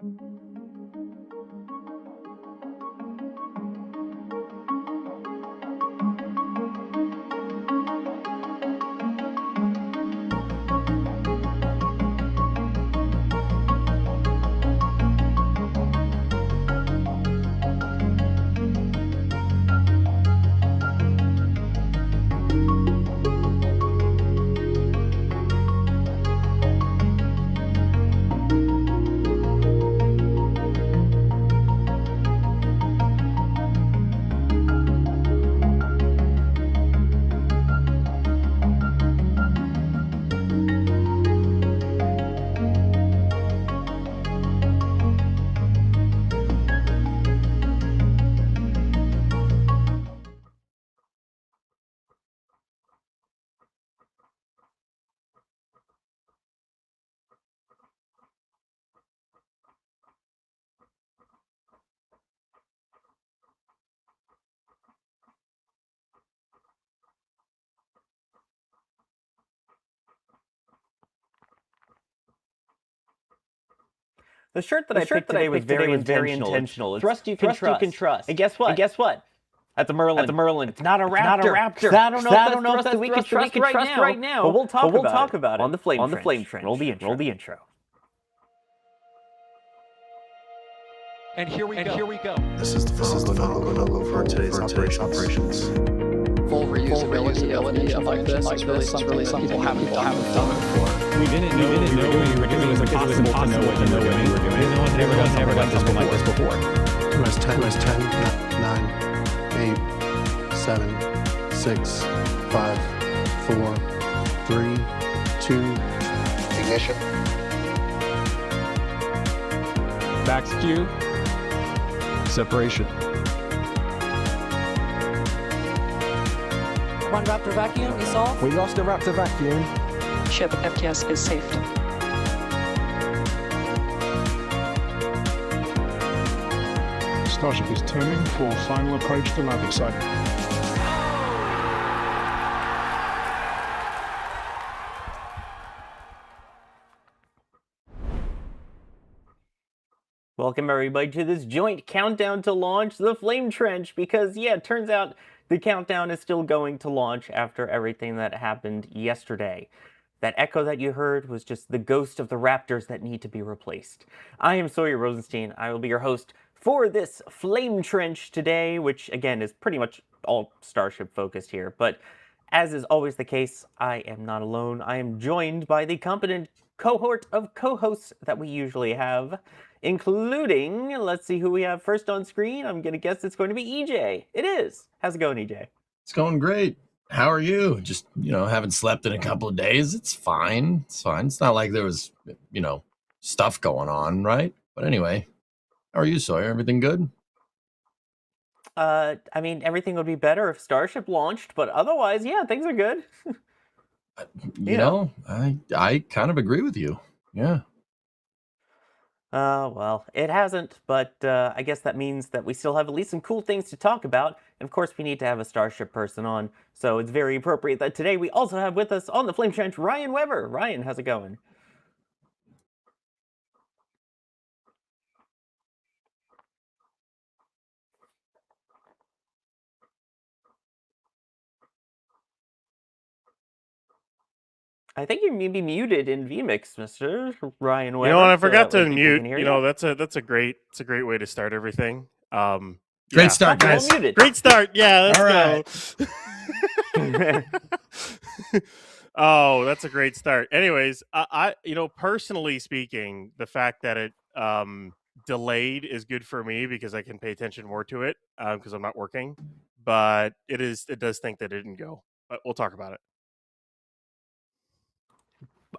The shirt that I picked today was very intentional. It's thrust you can trust. And guess what? That's a Merlin. It's not a raptor. I don't know if that's we can trust right now. But we'll talk about it on the flame trench. Roll the intro. And here we go. This is the logo for today's operations. Full reusability of like this is really something people haven't done before. We didn't know what we were doing. It was impossible to know what we were doing. No one had ever done something like this before. Press 10, 9, 8, 7, 6, 5, 4, 3, 2, ignition. Back skew. Separation. One Raptor vacuum is off. We lost the Raptor vacuum. Ship FTS is safe. Starship is turning for final approach to landing site. Welcome everybody to this joint countdown to launch the Flame Trench, because yeah, it turns out the countdown is still going to launch after everything that happened yesterday. That echo that you heard was just the ghost of the Raptors that need to be replaced. I am Sawyer Rosenstein. I will be your host for this Flame Trench today, which again is pretty much all Starship focused here. But as is always the case, I am not alone. I am joined by the competent cohort of co-hosts that we usually have, including, let's see who we have first on screen. I'm going to guess it's going to be EJ. It is. How's it going, EJ? It's going great. How are you? Just, haven't slept in a couple of days. It's fine. It's fine. It's not like there was, stuff going on, right? But anyway, how are you, Sawyer? Everything good? I mean, everything would be better if Starship launched, but otherwise, yeah, things are good. I kind of agree with you. Yeah. Well, it hasn't, but I guess that means that we still have at least some cool things to talk about. And of course, we need to have a Starship person on, so it's very appropriate that today we also have with us on the Flame Trench, Ryan Weber. Ryan, how's it going? I think you may be muted in vMix, Mr. Ryan Weber. You know what? I forgot to mute. That's a great way to start everything. Great start, guys. Great start. Yeah, let's go. Oh, that's a great start. Anyways, I personally speaking, the fact that it delayed is good for me because I can pay attention more to it because I'm not working. But it does think that it didn't go. But we'll talk about it.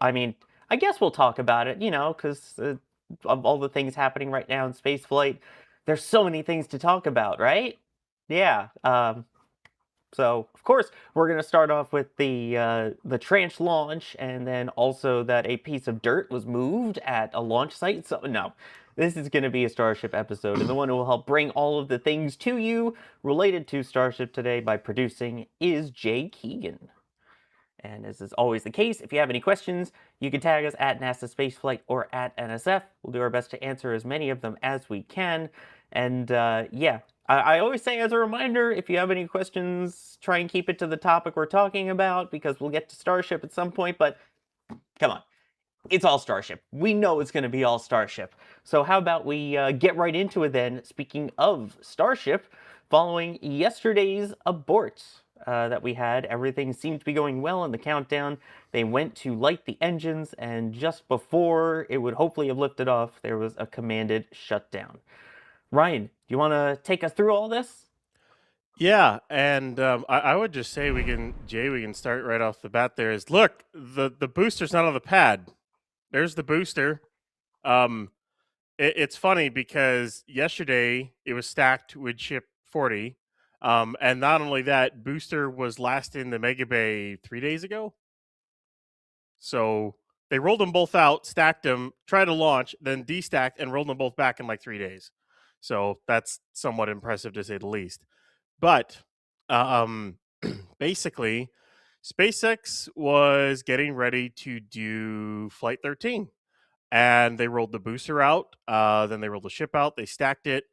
I mean, I guess we'll talk about it, because of all the things happening right now in spaceflight, there's so many things to talk about, right? Yeah. So, of course, we're going to start off with the tranche launch, and then also that a piece of dirt was moved at a launch site. So, no, this is going to be a Starship episode, and the one who will help bring all of the things to you related to Starship today by producing is Jay Keegan. And as is always the case, if you have any questions, you can tag us at NASASpaceflight or at NSF. We'll do our best to answer as many of them as we can. And yeah, I always say as a reminder, if you have any questions, try and keep it to the topic we're talking about, because we'll get to Starship at some point, but come on. It's all Starship. We know it's going to be all Starship. So how about we get right into it then? Speaking of Starship, following yesterday's aborts that we had, everything seemed to be going well in the countdown. They went to light the engines, and just before it would hopefully have lifted off, there was a commanded shutdown. Ryan, do you want to take us through all this? Yeah, and I would just say we can start right off the bat. There is, look, the booster's not on the pad. There's the booster. It's funny because yesterday it was stacked with ship 40, and not only that, booster was last in the Mega Bay 3 days ago. So they rolled them both out, stacked them, tried to launch, then destacked and rolled them both back in like 3 days. So that's somewhat impressive to say the least. But basically, SpaceX was getting ready to do Flight 13. And they rolled the booster out. Then they rolled the ship out. They stacked it.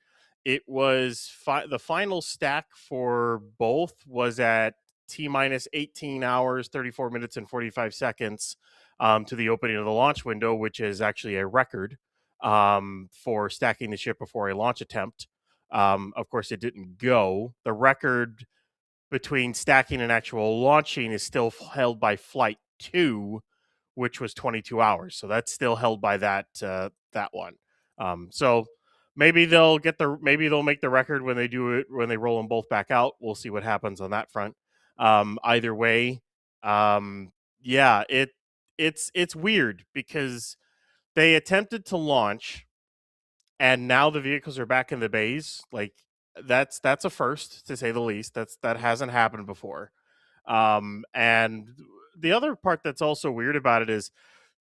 It was the final stack for both was at T-minus 18 hours, 34 minutes, and 45 seconds to the opening of the launch window, which is actually a record for stacking the ship before a launch attempt. Of course, it didn't go. The record between stacking and actual launching is still held by Flight 2, which was 22 hours. So that's still held by that one. So maybe they'll make the record when they do it, when they roll them both back out. We'll see what happens on that front. Either way, yeah, it's weird because they attempted to launch and now the vehicles are back in the bays. Like that's a first, to say the least. That hasn't happened before. And the other part that's also weird about it is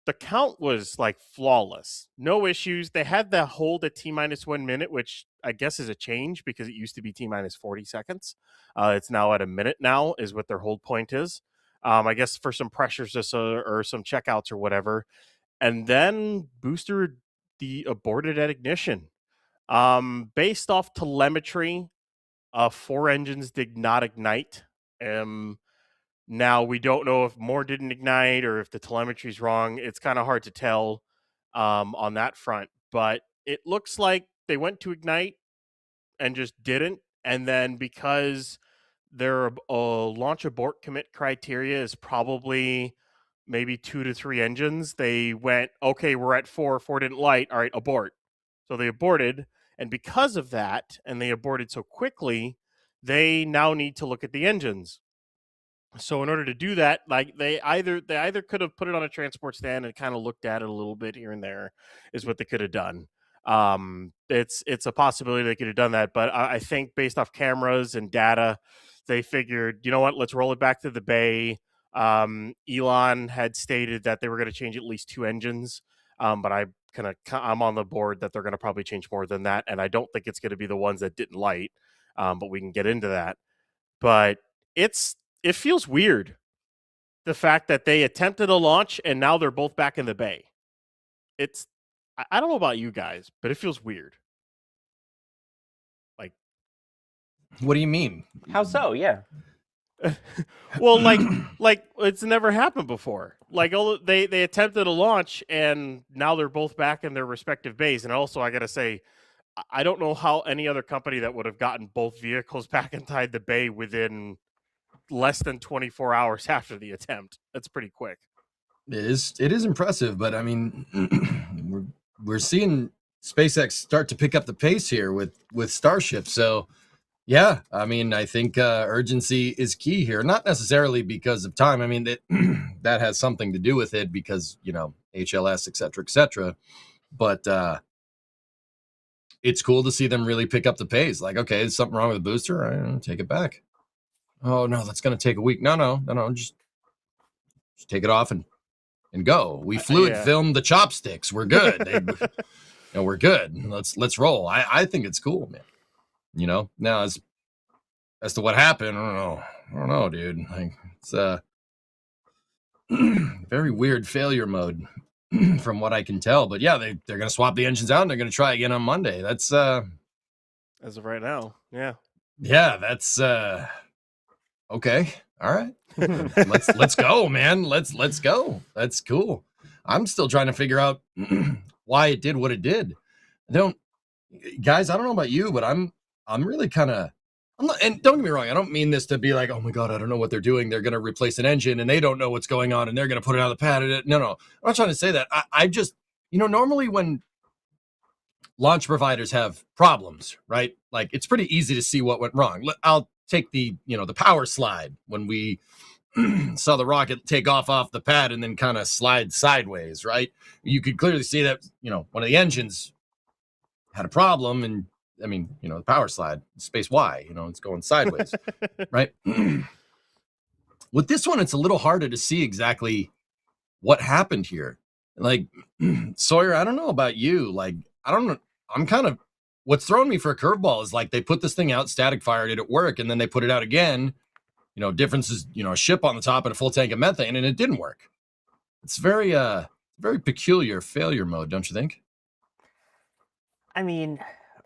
the count was like flawless. No issues. They had the hold at T-minus 1 minute, which I guess is a change because it used to be T-minus 40 seconds. It's now at a minute now is what their hold point is. I guess for some pressures or some checkouts or whatever. And then booster the aborted at ignition. Based off telemetry, 4 engines did not ignite. Now, we don't know if more didn't ignite or if the telemetry's wrong. It's kind of hard to tell on that front. But it looks like they went to ignite and just didn't. And then because their launch abort commit criteria is probably maybe 2 to 3 engines, they went, okay, we're at 4. 4 didn't light. All right, abort. So they aborted. And because of that, and they aborted so quickly, they now need to look at the engines. So in order to do that, like they either could have put it on a transport stand and kind of looked at it a little bit here and there, is what they could have done. It's a possibility they could have done that, but I think based off cameras and data, they figured, you know what, let's roll it back to the bay. Elon had stated that they were going to change at least 2 engines, but I'm on the board that they're going to probably change more than that, and I don't think it's going to be the ones that didn't light. But we can get into that. But it feels weird, the fact that they attempted a launch and now they're both back in the bay. I don't know about you guys, but it feels weird. Like, What do you mean? How so? Yeah. well, like it's never happened before. Like they attempted a launch and now they're both back in their respective bays. And also, I gotta say, I don't know how any other company that would have gotten both vehicles back inside the bay within less than 24 hours after the attempt. That's pretty quick. It is impressive, but I mean, we're seeing SpaceX start to pick up the pace here with Starship. So yeah, I mean, I think urgency is key here. Not necessarily because of time. I mean, that has something to do with it because, you know, HLS, et cetera, but it's cool to see them really pick up the pace. Like, okay, there's something wrong with the booster. I don't know, take it back. Oh no, that's going to take a week. No, just take it off and go. We fluid filmed the chopsticks. We're good. We're good. Let's roll. I think it's cool, man. You know, now as to what happened, I don't know, dude. Like, it's very weird failure mode from what I can tell. But yeah, they're going to swap the engines out and they're going to try again on Monday. That's As of right now, yeah. Yeah, that's okay. All right. let's go, man. Let's go. That's cool. I'm still trying to figure out why it did what it did. Guys, I don't know about you, but I'm really kind of, and don't get me wrong, I don't mean this to be like, oh my God, I don't know what they're doing. They're going to replace an engine and they don't know what's going on and they're going to put it on the pad. No, I'm not trying to say that. I just, normally when launch providers have problems, right? Like it's pretty easy to see what went wrong. I'll take the power slide when we saw the rocket take off the pad and then kind of slide sideways, right? You could clearly see that, one of the engines had a problem, and I mean, the power slide, space Y, it's going sideways, right? With this one, it's a little harder to see exactly what happened here. Like, Sawyer, I don't know about you. Like, I don't know. I'm kind of, what's throwing me for a curveball is like they put this thing out, static fired it at work, and then they put it out again. Difference is, a ship on the top and a full tank of methane, and it didn't work. It's very peculiar failure mode, don't you think? I mean,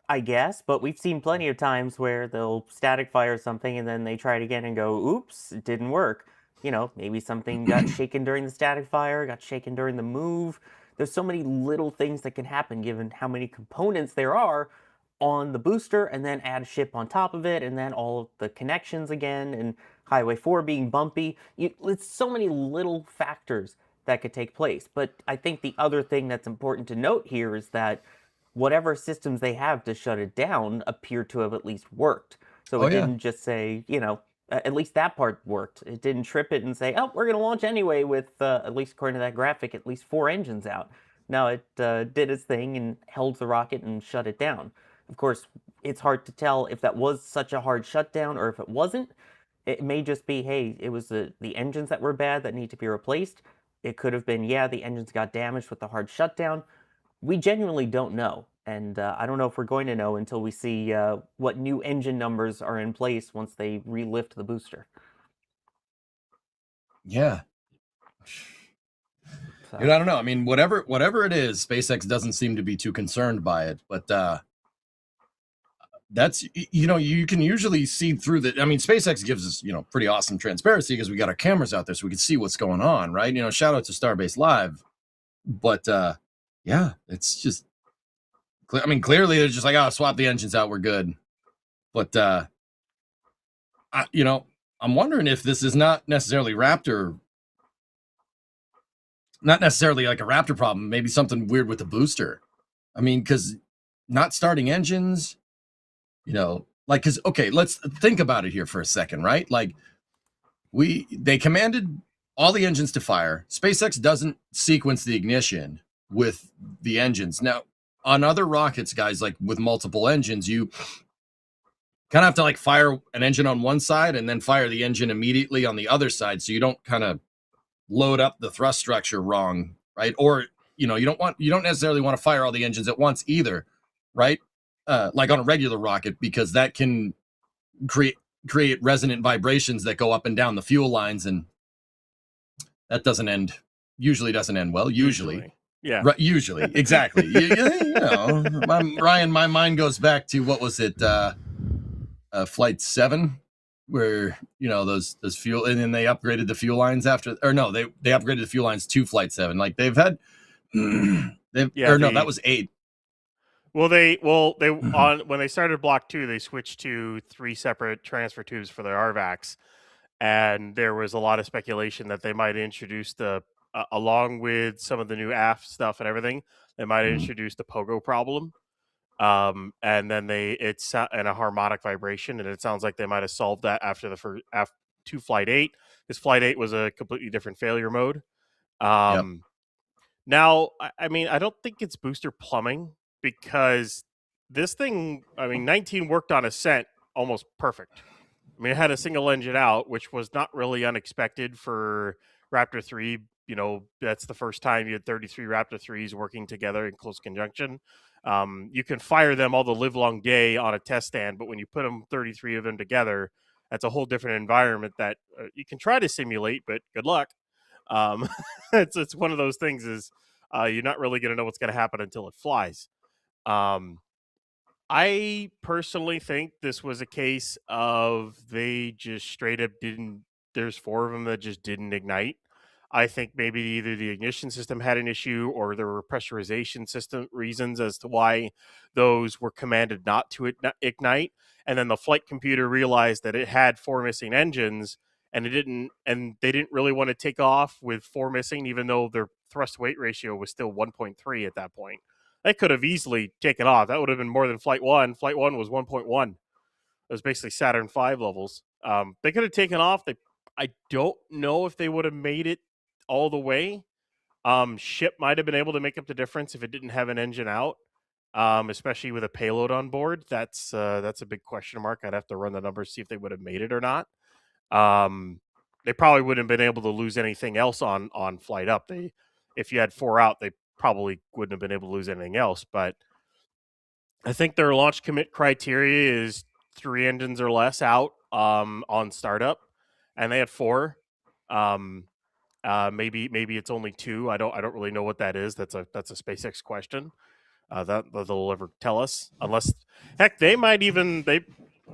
I guess, but we've seen plenty of times where they'll static fire something and then they try it again and go, oops, it didn't work. Maybe something got shaken during the static fire, got shaken during the move. There's so many little things that can happen given how many components there are on the booster, and then add a ship on top of it, and then all of the connections again, and Highway 4 being bumpy. It's so many little factors that could take place. But I think the other thing that's important to note here is that whatever systems they have to shut it down appear to have at least worked. So it didn't just say, at least that part worked. It didn't trip it and say, oh, we're going to launch anyway with, at least according to that graphic, at least 4 engines out. No, it did its thing and held the rocket and shut it down. Of course, it's hard to tell if that was such a hard shutdown or if it wasn't. It may just be, hey, it was the engines that were bad that need to be replaced. It could have been, yeah, the engines got damaged with the hard shutdown. We genuinely don't know. And I don't know if we're going to know until we see what new engine numbers are in place once they relift the booster. Yeah. So. I don't know. I mean, whatever it is, SpaceX doesn't seem to be too concerned by it. But that's, you can usually see through the, I mean, SpaceX gives us, pretty awesome transparency because we got our cameras out there so we can see what's going on, right? Shout out to Starbase Live. But yeah, it's just, I mean, clearly they're just like, oh, swap the engines out, we're good. But I'm wondering if this is not necessarily like a Raptor problem, maybe something weird with the booster. I mean, because not starting engines, because, okay, let's think about it here for a second, right? Like, they commanded all the engines to fire. SpaceX doesn't sequence the ignition with the engines. Now, on other rockets, guys, like with multiple engines, you kind of have to like fire an engine on one side and then fire the engine immediately on the other side, so you don't kind of load up the thrust structure wrong, right? Or you don't necessarily want to fire all the engines at once either, right? Like on a regular rocket, because that can create resonant vibrations that go up and down the fuel lines, and that usually doesn't end well. Usually. Yeah. Right, usually, exactly. Ryan, my mind goes back to, what was it, Flight 7, where those fuel, and then they upgraded the fuel lines after, or no, they upgraded the fuel lines to Flight 7. Like they've had, that was 8. Well, they when they started Block 2, they switched to 3 separate transfer tubes for their RVACs, and there was a lot of speculation that they might introduce along with some of the new aft stuff and everything, they might introduce the pogo problem. And then it's in a harmonic vibration, and it sounds like they might have solved that after to Flight 8, because Flight 8 was a completely different failure mode. Now, I mean, I don't think it's booster plumbing, because this thing, I mean, 19 worked on ascent almost perfect. I mean, it had a single engine out, which was not really unexpected for Raptor 3. That's the first time you had 33 Raptor 3s working together in close conjunction. You can fire them all the live long day on a test stand, but when you put 33 of them together, that's a whole different environment that you can try to simulate, but good luck. It's one of those things is you're not really going to know what's going to happen until it flies. I personally think this was a case of they just straight up didn't. There's 4 of them that just didn't ignite. I think maybe either the ignition system had an issue or there were pressurization system reasons as to why those were commanded not to ignite. And then the flight computer realized that it had 4 missing engines and they didn't really want to take off with 4 missing, even though their thrust weight ratio was still 1.3 at that point. They could have easily taken off. That would have been more than Flight 1. Flight 1 was 1.1. It was basically Saturn V levels. They could have taken off. I don't know if they would have made it all the way. Ship might have been able to make up the difference if it didn't have an engine out, especially with a payload on board. That's a big question mark. I'd have to run the numbers, see if they would have made it or not. They probably wouldn't have been able to lose anything else on flight up. If you had 4 out, they probably wouldn't have been able to lose anything else. But I think their launch commit criteria is 3 engines or less out on startup, and they had 4. Maybe it's only 2. I don't really know what that is. That's a SpaceX question. That they'll ever tell us, unless heck they might even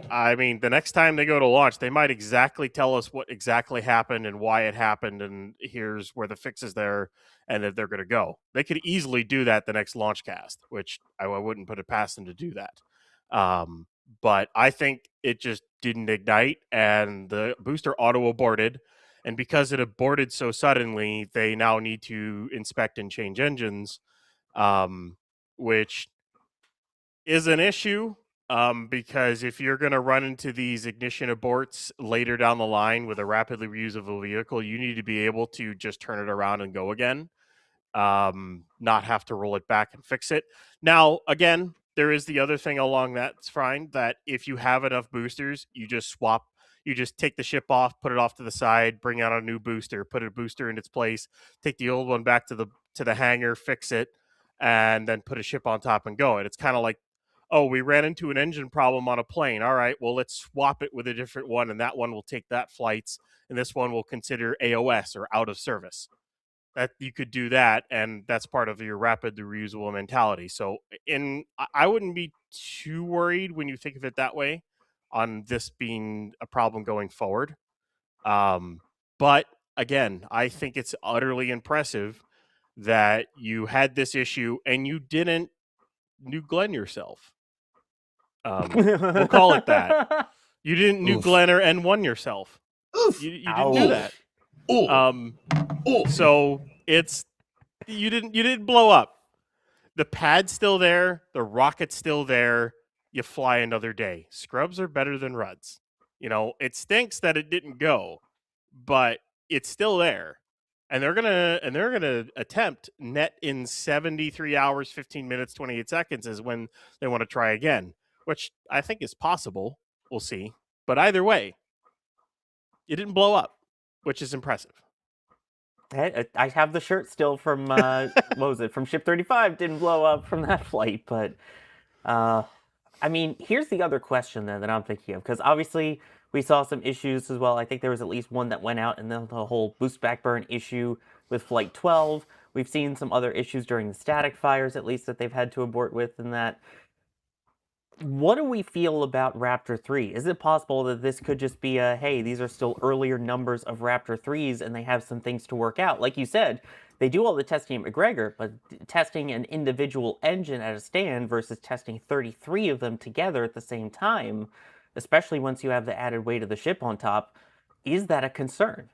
I mean, the next time they go to launch, they might exactly tell us what exactly happened and why it happened, and here's where the fix is there, and that they're going to go. They could easily do that the next launch cast, which I wouldn't put it past them to do that. But I think it just didn't ignite, and the booster auto-aborted, and because it aborted so suddenly, they now need to inspect and change engines, which is an issue. Because if you're going to run into these ignition aborts later down the line with a rapidly reusable vehicle, you need to be able to just turn it around and go again, not have to roll it back and fix it. Now, again, there is the other thing along that's fine, that if you have enough boosters, you just take the ship off, put it off to the side, bring out a new booster, put a booster in its place, take the old one back to the hangar, fix it, and then put a ship on top and go. And it's kind of like, oh, we ran into an engine problem on a plane. All right, well, let's swap it with a different one, and that one will take that flights, and this one will consider AOS or out of service. That you could do that, and that's part of your rapidly reusable mentality. So, I wouldn't be too worried when you think of it that way, on this being a problem going forward. But again, I think it's utterly impressive that you had this issue and you didn't New Glenn yourself. We'll call it that. You didn't New Glenn or N1 yourself. Oof. You didn't do that. So you didn't blow up. The pad's still there. The rocket's still there. You fly another day. Scrubs are better than Ruds. It stinks that it didn't go, but it's still there. And they're gonna attempt net in 73 hours, 15 minutes, 28 seconds is when they want to try again, which I think is possible. We'll see. But either way, it didn't blow up, which is impressive. I have the shirt still from what was it? From Ship 35. Didn't blow up from that flight, but I mean, here's the other question then that I'm thinking of, because obviously we saw some issues as well. I think there was at least one that went out, and then the whole boost back burn issue with Flight 12. We've seen some other issues during the static fires, at least, that they've had to abort with and that. What do we feel about Raptor 3? Is it possible that this could just be hey, these are still earlier numbers of Raptor 3s and they have some things to work out? Like you said, they do all the testing at McGregor, but testing an individual engine at a stand versus testing 33 of them together at the same time, especially once you have the added weight of the ship on top, is that a concern?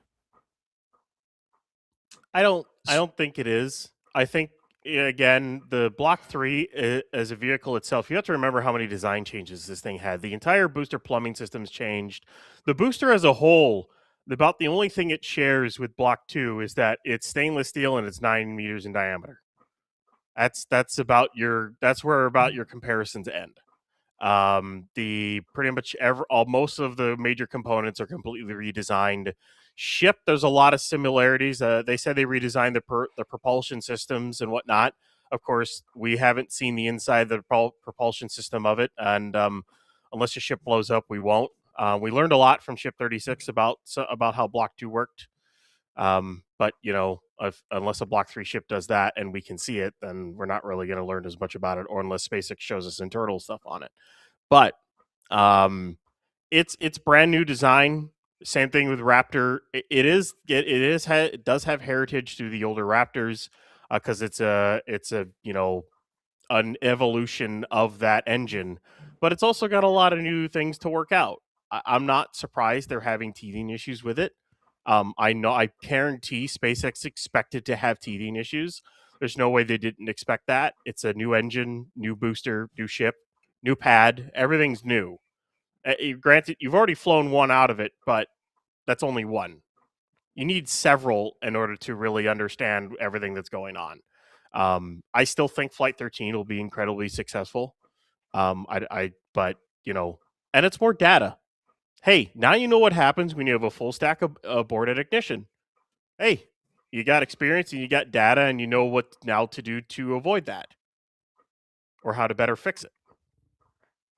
I don't think it is. I think, again, the Block 3 as a vehicle itself, you have to remember how many design changes this thing had. The entire booster plumbing system's changed. The booster as a whole, about the only thing it shares with Block 2 is that it's stainless steel and it's 9 meters in diameter. That's where your comparisons end. Pretty much most of the major components are completely redesigned. Ship, there's a lot of similarities. They said they redesigned the propulsion systems and whatnot. Of course, we haven't seen the inside of the propulsion system of it, and unless your ship blows up, we won't. We learned a lot from Ship 36 about how Block 2 worked. But unless a Block 3 ship does that and we can see it, then we're not really going to learn as much about it, or unless SpaceX shows us internal stuff on it. But it's brand new design. Same thing with Raptor. It does have heritage through the older Raptors, because it's an evolution of that engine, but it's also got a lot of new things to work out. I'm not surprised they're having teething issues with it. I guarantee SpaceX expected to have teething issues. There's no way they didn't expect that. It's a new engine, new booster, new ship, new pad. Everything's new. Granted, you've already flown one out of it, but that's only one. You need several in order to really understand everything that's going on. I still think Flight 13 will be incredibly successful. And it's more data. Hey, now you know what happens when you have a full stack of abort at ignition. Hey, you got experience and you got data, and you know what now to do to avoid that, or how to better fix it.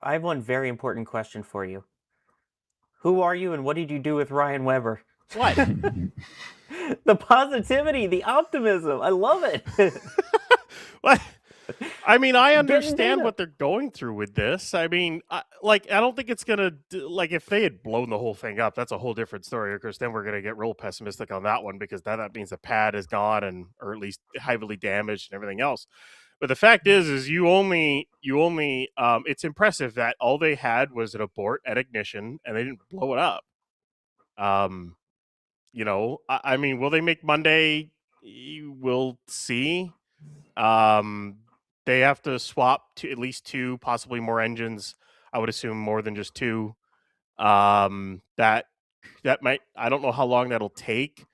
I have one very important question for you. Who are you and what did you do with Ryan Weber? What? The positivity, the optimism. I love it. What? I mean, I understand what they're going through with this. I mean, I don't think it's going to, if they had blown the whole thing up, that's a whole different story. Of course, then we're going to get real pessimistic on that one, because that means the pad is gone, or at least heavily damaged and everything else. But the fact is you only, it's impressive that all they had was an abort at ignition and they didn't blow it up. I mean, will they make Monday? We'll see. They have to swap to at least 2, possibly more engines. I would assume more than just 2. That might, I don't know how long that'll take,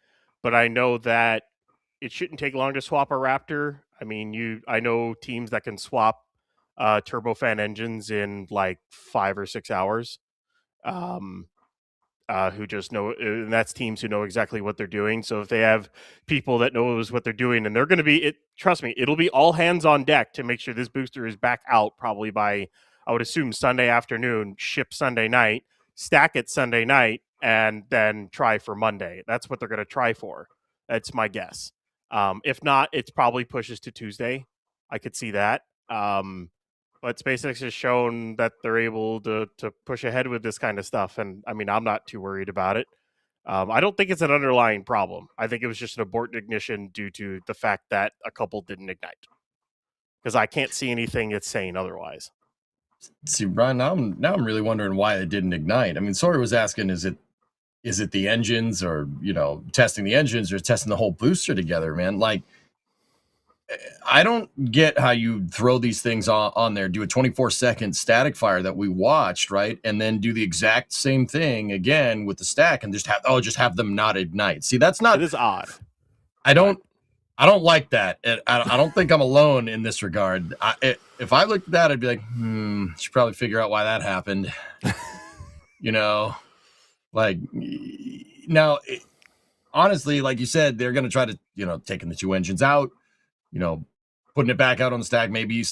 but I know that it shouldn't take long to swap a Raptor. I mean, I know teams that can swap turbofan engines in 5 or 6 hours. Who just know, and that's teams who know exactly what they're doing. So if they have people that knows what they're doing, and they're going to be, trust me, it'll be all hands on deck to make sure this booster is back out probably by, I would assume, Sunday afternoon, ship Sunday night, stack it Sunday night, and then try for Monday. That's what they're going to try for. That's my guess. If not, it probably pushes to Tuesday. I could see that. But SpaceX has shown that they're able to push ahead with this kind of stuff. And I mean, I'm not too worried about it. I don't think it's an underlying problem. I think it was just an abort ignition due to the fact that a couple didn't ignite. Because I can't see anything that's saying otherwise. See, Brian, now I'm really wondering why it didn't ignite. I mean, Sawyer was asking, is it the engines, or, testing the engines, or testing the whole booster together, man? I don't get how you throw these things on there, do a 24-second static fire that we watched, right? And then do the exact same thing again with the stack and just have them not ignite. See, that's not... It is odd. I don't like that. I don't think I'm alone in this regard. If I looked at that, I'd be like, should probably figure out why that happened. Honestly, like you said, they're going to try to, taking the 2 engines out, putting it back out on the stack. Maybe,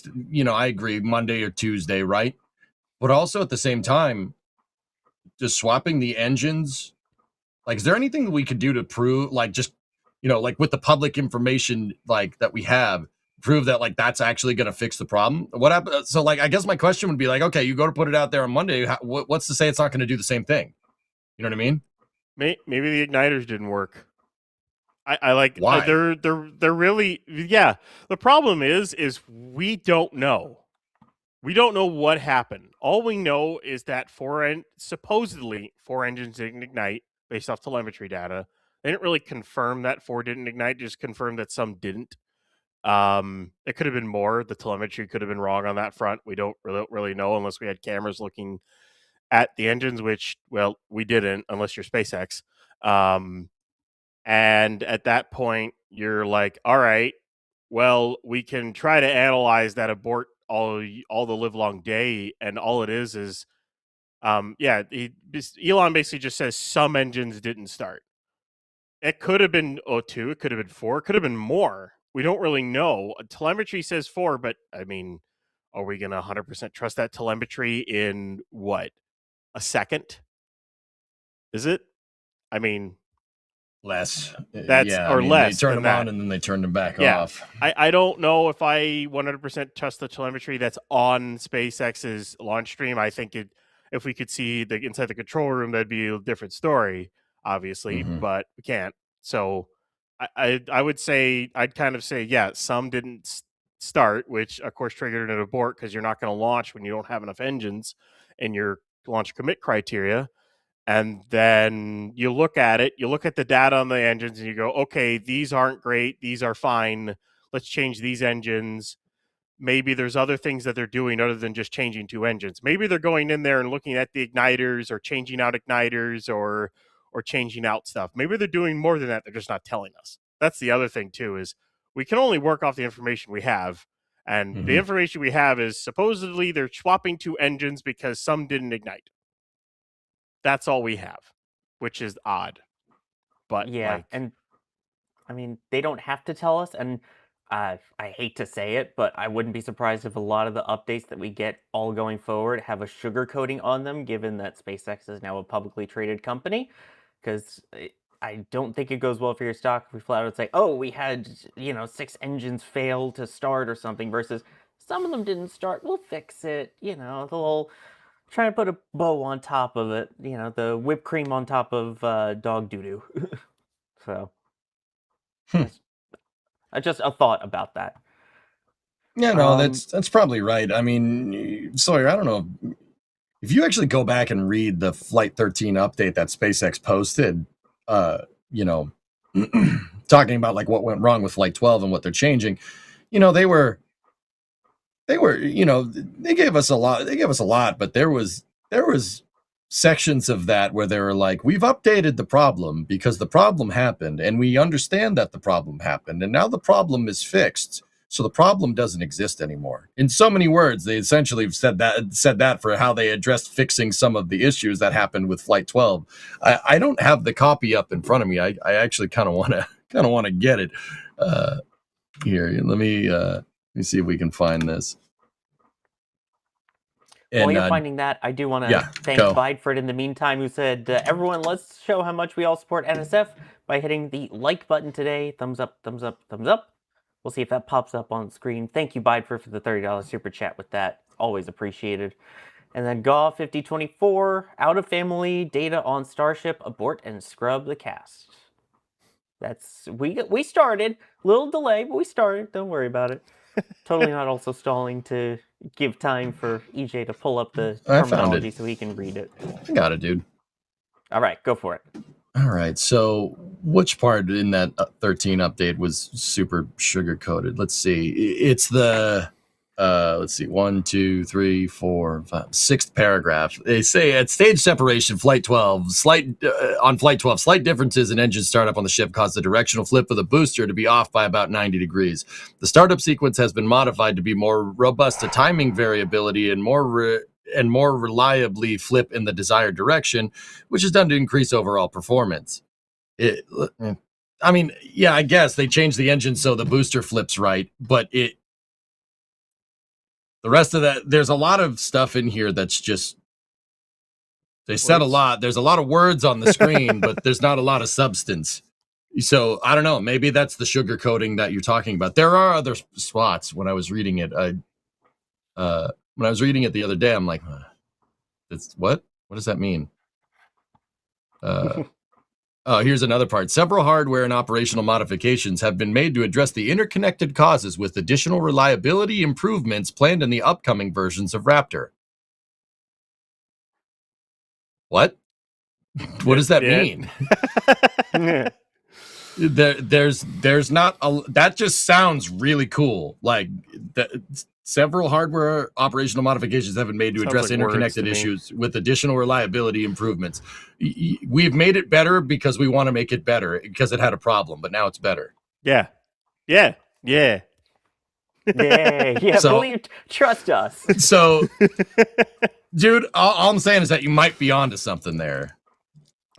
I agree, Monday or Tuesday, right? But also at the same time, just swapping the engines, is there anything that we could do to prove, with the public information, that we have, prove that, that's actually going to fix the problem? What happened? So, I guess my question would be okay, you go to put it out there on Monday. What's to say it's not going to do the same thing? You know what I mean? Maybe the igniters didn't work. Why? They're really, yeah. The problem is we don't know. We don't know what happened. All we know is that supposedly 4 engines didn't ignite based off telemetry data. They didn't really confirm that 4 didn't ignite, just confirmed that some didn't. It could have been more. The telemetry could have been wrong on that front. We don't really know unless we had cameras looking at the engines, which, well, we didn't unless you're SpaceX. And at that point, you're like, all right, well, we can try to analyze that abort all the live long day, and all it is Elon basically just says some engines didn't start. It could have been 2, it could have been 4, it could have been more. We don't really know. Telemetry says 4, but I mean, are we going to 100% trust that telemetry in what, a second? Is it? I mean, less. That's yeah, or I mean, less. They turned than them that. on and then they turned them back Yeah. off. I don't know if I 100% trust the telemetry that's on SpaceX's launch stream. I think if we could see the inside the control room, that'd be a different story, obviously, but we can't. So I would say, I'd kind of say, yeah, some didn't start, which of course triggered an abort because you're not going to launch when you don't have enough engines in your launch commit criteria. And then you look at it, you look at the data on the engines and you go, okay, these aren't great. These are fine. Let's change these engines. Maybe there's other things that they're doing other than just changing two engines. Maybe they're going in there and looking at the igniters or changing out igniters or changing out stuff. Maybe they're doing more than that. They're just not telling us. That's the other thing too, is we can only work off the information we have. And the information we have is supposedly they're swapping two engines because some didn't ignite. That's all we have, which is odd. But Yeah, and I mean, they don't have to tell us, and I hate to say it, but I wouldn't be surprised if a lot of the updates that we get all going forward have a sugar coating on them, given that SpaceX is now a publicly traded company. Because I don't think it goes well for your stock if we flat out say, oh, we had, 6 engines fail to start or something, versus some of them didn't start, we'll fix it, the little trying to put a bow on top of it, the whipped cream on top of dog doo-doo. So, just a thought about that. Yeah, no, that's probably right. I mean, Sawyer, I don't know if you actually go back and read the Flight 13 update that SpaceX posted, talking about like what went wrong with Flight 12 and what they're changing. They gave us a lot, but there was sections of that where they were like, we've updated the problem because the problem happened and we understand that the problem happened and now the problem is fixed. So the problem doesn't exist anymore. In so many words, they essentially said that for how they addressed fixing some of the issues that happened with Flight 12. I don't have the copy up in front of me. I actually kind of want to get it here. Let me see if we can find this. While you're finding that, I do want to thank Bideford in the meantime, who said, everyone, let's show how much we all support NSF by hitting the like button today. Thumbs up, thumbs up, thumbs up. We'll see if that pops up on screen. Thank you, Bideford, for the $30 super chat with that. Always appreciated. And then Gaw5024, out of family, data on Starship, abort and scrub the cast. We started. Little delay, but we started. Don't worry about it. Totally not also stalling to give time for EJ to pull up the terminology so he can read it. I got it, dude. All right, go for it. All right, so which part in that 13 update was super sugar-coated? Let's see. It's the, 1, 2, 3, 4, 5, 6th paragraph. They say at stage separation, Flight 12, slight differences in engine startup on the ship caused the directional flip of the booster to be off by about 90 degrees. The startup sequence has been modified to be more robust to timing variability and more reliably flip in the desired direction, which is done to increase overall performance. I guess they changed the engine so the booster flips right, but the rest of that, there's a lot of stuff in here that's just, they said a lot. There's a lot of words on the screen, but there's not a lot of substance. So I don't know. Maybe that's the sugar coating that you're talking about. There are other spots when I was reading it. When I was reading it the other day, I'm like, what? What does that mean? Here's another part. Several hardware and operational modifications have been made to address the interconnected causes with additional reliability improvements planned in the upcoming versions of Raptor. What? What does that mean? There's not that just sounds really cool. Like several hardware operational modifications have been made to address interconnected issues with additional reliability improvements. We've made it better because we want to make it better because it had a problem, but now it's better. Yeah. So, trust us. So, dude, all I'm saying is that you might be onto something there.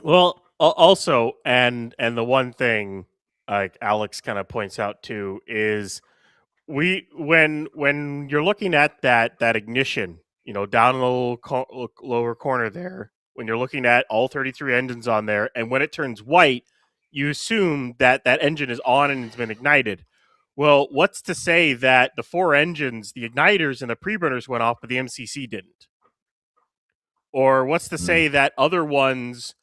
Well, also, and the one thing like Alex kind of points out too is when you're looking at that ignition, down in the little lower corner there, when you're looking at all 33 engines on there, and when it turns white, you assume that that engine is on and it's been ignited. Well, what's to say that the 4 engines, the igniters and the preburners went off, but the MCC didn't? Or what's to say that other ones,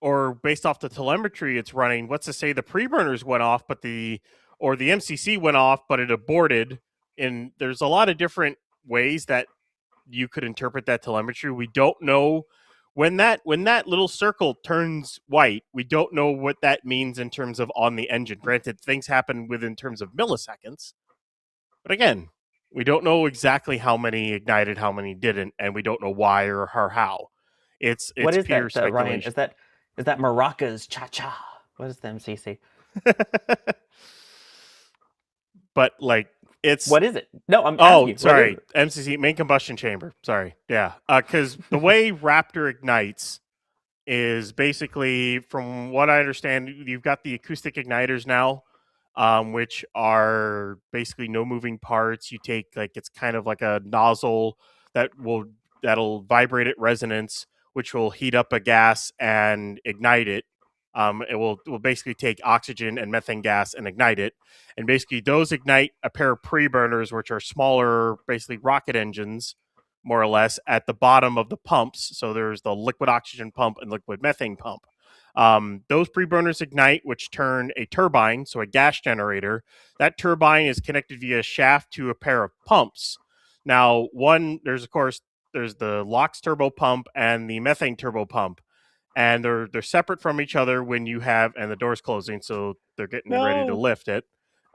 or based off the telemetry it's running, what's to say the preburners went off, but the MCC went off, but it aborted? And there's a lot of different ways that you could interpret that telemetry. We don't know when that little circle turns white. We don't know what that means in terms of on the engine. Granted, things happen within terms of milliseconds, but again, we don't know exactly how many ignited, how many didn't, and we don't know why or how. It's what is pure that, Ryan? speculation. Is that maracas cha-cha? What is the MCC? But like, it's What is it? No, I'm asking you. Sorry, MCC, main combustion chamber. Sorry, yeah, because the way Raptor ignites is basically, from what I understand, you've got the acoustic igniters now, which are basically no moving parts. You take, like, it's kind of like a nozzle that'll vibrate at resonance, which will heat up a gas and ignite it. It will basically take oxygen and methane gas and ignite it. And basically those ignite a pair of pre-burners, which are smaller, basically rocket engines, more or less, at the bottom of the pumps. So there's the liquid oxygen pump and liquid methane pump. Those pre-burners ignite, which turn a turbine, so a gas generator. That turbine is connected via a shaft to a pair of pumps. Now, there's the LOX turbo pump and the methane turbo pump. And they're separate from each other when you have, and the door's closing, so they're getting ready to lift it.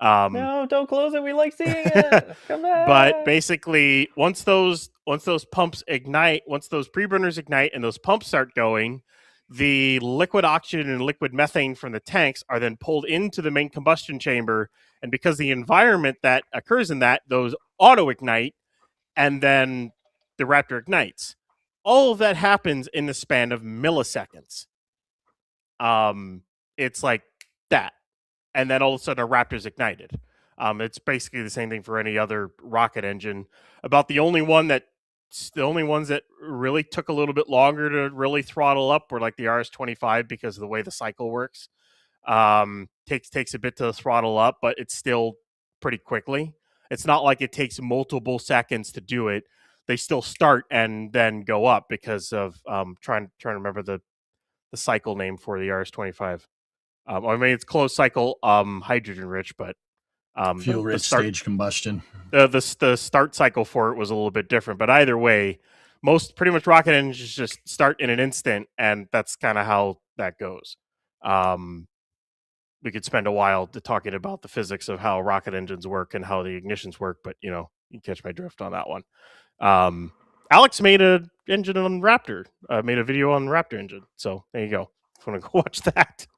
No, don't close it. We like seeing it. Come back. But basically, once those pumps ignite, once those preburners ignite and those pumps start going, the liquid oxygen and liquid methane from the tanks are then pulled into the main combustion chamber. And because the environment that occurs in that, those auto ignite, and then the Raptor ignites. All of that happens in the span of milliseconds. It's like that. And then all of a sudden a Raptor's ignited. It's basically the same thing for any other rocket engine. About the only ones that really took a little bit longer to really throttle up were like the RS-25, because of the way the cycle works. Takes a bit to throttle up, but it's still pretty quickly. It's not like it takes multiple seconds to do it. They still start and then go up because of trying to remember the cycle name for the RS-25. I mean, it's closed cycle, hydrogen rich, but fuel rich stage combustion. The start cycle for it was a little bit different, but either way, pretty much rocket engines just start in an instant, and that's kind of how that goes. We could spend a while talking about the physics of how rocket engines work and how the ignitions work, but you catch my drift on that one. Alex made a engine on Raptor, made a video on Raptor engine. So there you go. If you want to go watch that.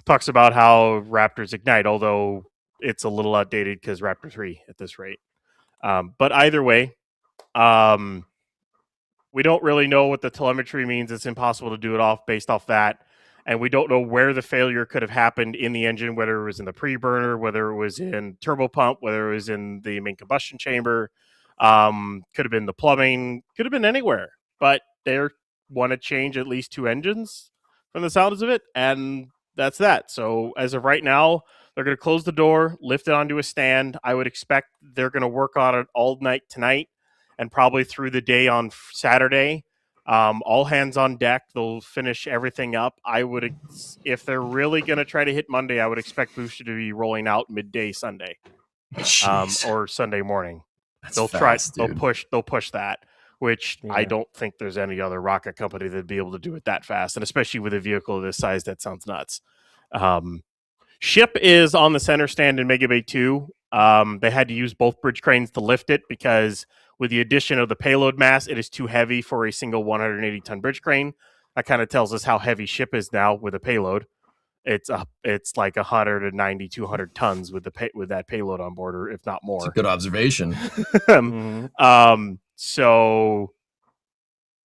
Talks about how Raptors ignite, although it's a little outdated because Raptor 3 at this rate. But either way, we don't really know what the telemetry means. It's impossible to do it based off that. And we don't know where the failure could have happened in the engine, whether it was in the pre-burner, whether it was in turbo pump, whether it was in the main combustion chamber. Could have been the plumbing, could have been anywhere. But they want to change at least 2 engines from the sounds of it, and that's that. So as of right now, they're going to close the door, lift it onto a stand. I would expect they're going to work on it all night tonight and probably through the day on Saturday. All hands on deck. They'll finish everything up. If they're really going to try to hit Monday, I would expect Booster to be rolling out midday Sunday, or Sunday morning. They'll push that, which I don't think there's any other rocket company that'd be able to do it that fast, and especially with a vehicle this size, that sounds nuts. Ship is on the center stand in Mega Bay 2. They had to use both bridge cranes to lift it because with the addition of the payload mass, it is too heavy for a single 180-ton bridge crane. That kind of tells us how heavy Ship is now with a payload. It's like 190, 200 tons with that payload on board, or if not more. It's a good observation. So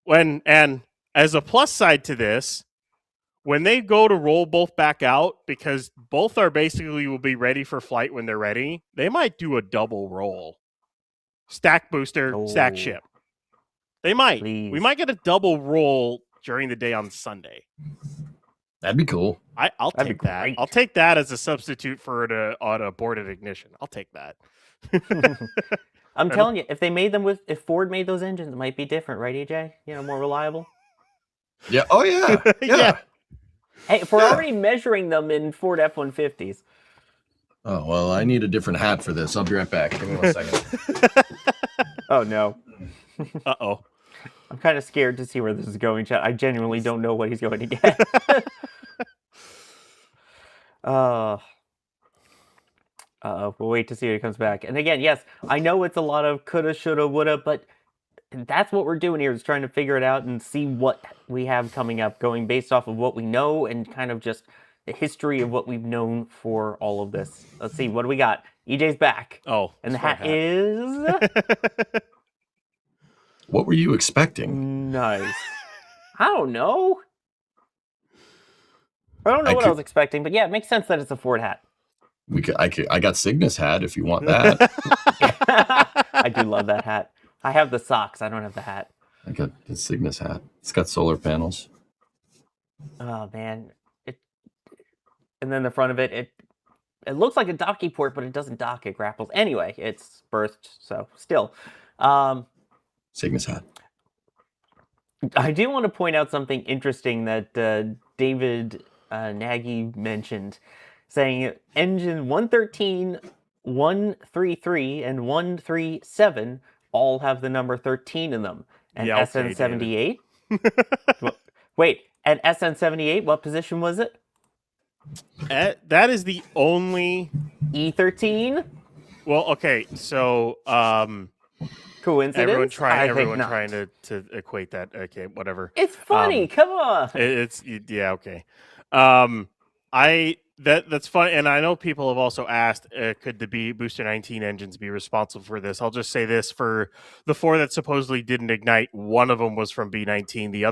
and as a plus side to this, when they go to roll both back out, because both are basically will be ready for flight when they're ready, they might do a double roll. Stack booster, stack Ship. They might. Please. We might get a double roll during the day on Sunday. That'd be cool. I'll That'd be take that. great. I'll take that as a substitute for an aborted ignition. I'll take that. I'm telling you, if Ford made those engines, it might be different, right, EJ? More reliable. Yeah. Oh yeah. Yeah. Hey, if we're already measuring them in Ford F-150s. Oh well, I need a different hat for this. I'll be right back. Give me 1 second. Oh no. Uh-oh. I'm kind of scared to see where this is going, chat. I genuinely don't know what he's going to get. We'll wait to see when he comes back. And again, yes, I know it's a lot of coulda, shoulda, woulda, but that's what we're doing here, is trying to figure it out and see what we have coming up, going based off of what we know and kind of just the history of what we've known for all of this. Let's see, what do we got? EJ's back. Oh, and the hat is... What were you expecting? Nice. I don't know. I don't know what I was expecting, but yeah, it makes sense that it's a Ford hat. I got Cygnus hat if you want that. I do love that hat. I have the socks. I don't have the hat. I got the Cygnus hat. It's got solar panels. Oh man, and then the front of it looks like a docking port, but it doesn't dock. It grapples. Anyway, it's berthed, so still. Cygnus hat. I do want to point out something interesting that David Nagy mentioned, saying engine 113, 133, and 137 all have the number 13 in them. And Yeah, SN78? Wait, and SN78, what position was it? That is the only... E13? Well, okay, so... Coincidence? Everyone trying to equate that. Okay, whatever. It's funny. Come on. It's yeah, okay. That's fun, and I know people have also asked, could the Booster 19 engines be responsible for this? I'll just say this: for the 4 that supposedly didn't ignite, one of them was from B19. The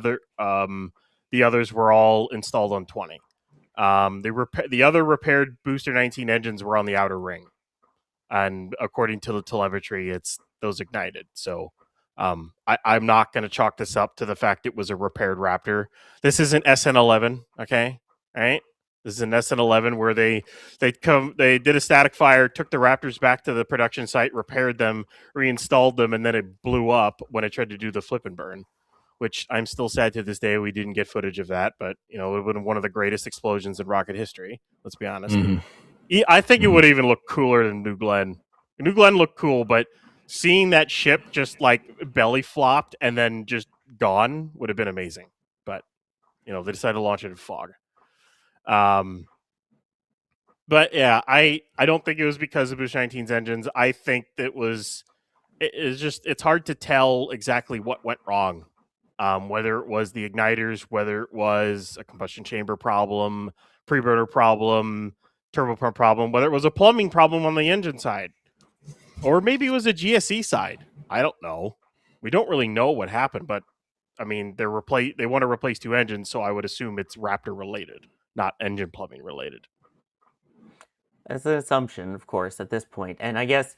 others were all installed on 20. The other repaired Booster 19 engines were on the outer ring, and according to the telemetry, those ignited. So I'm not going to chalk this up to the fact it was a repaired Raptor. This isn't SN11, okay? All right? This is an SN11 where they did a static fire, took the Raptors back to the production site, repaired them, reinstalled them, and then it blew up when it tried to do the flip and burn, which I'm still sad to this day we didn't get footage of that, but it would have been one of the greatest explosions in rocket history, let's be honest. Mm-hmm. I think it would even look cooler than New Glenn. New Glenn looked cool, but seeing that ship just like belly flopped and then just gone would have been amazing. But they decided to launch it in fog. But yeah, I don't think it was because of Booster 19's engines. I think it's hard to tell exactly what went wrong. Whether it was the igniters, whether it was a combustion chamber problem, preburner problem, turbopump problem, whether it was a plumbing problem on the engine side. Or maybe it was a GSE side. I don't know. We don't really know what happened, but I mean, they want to replace 2 engines, so I would assume it's Raptor related, not engine plumbing related. That's an assumption, of course, at this point. And I guess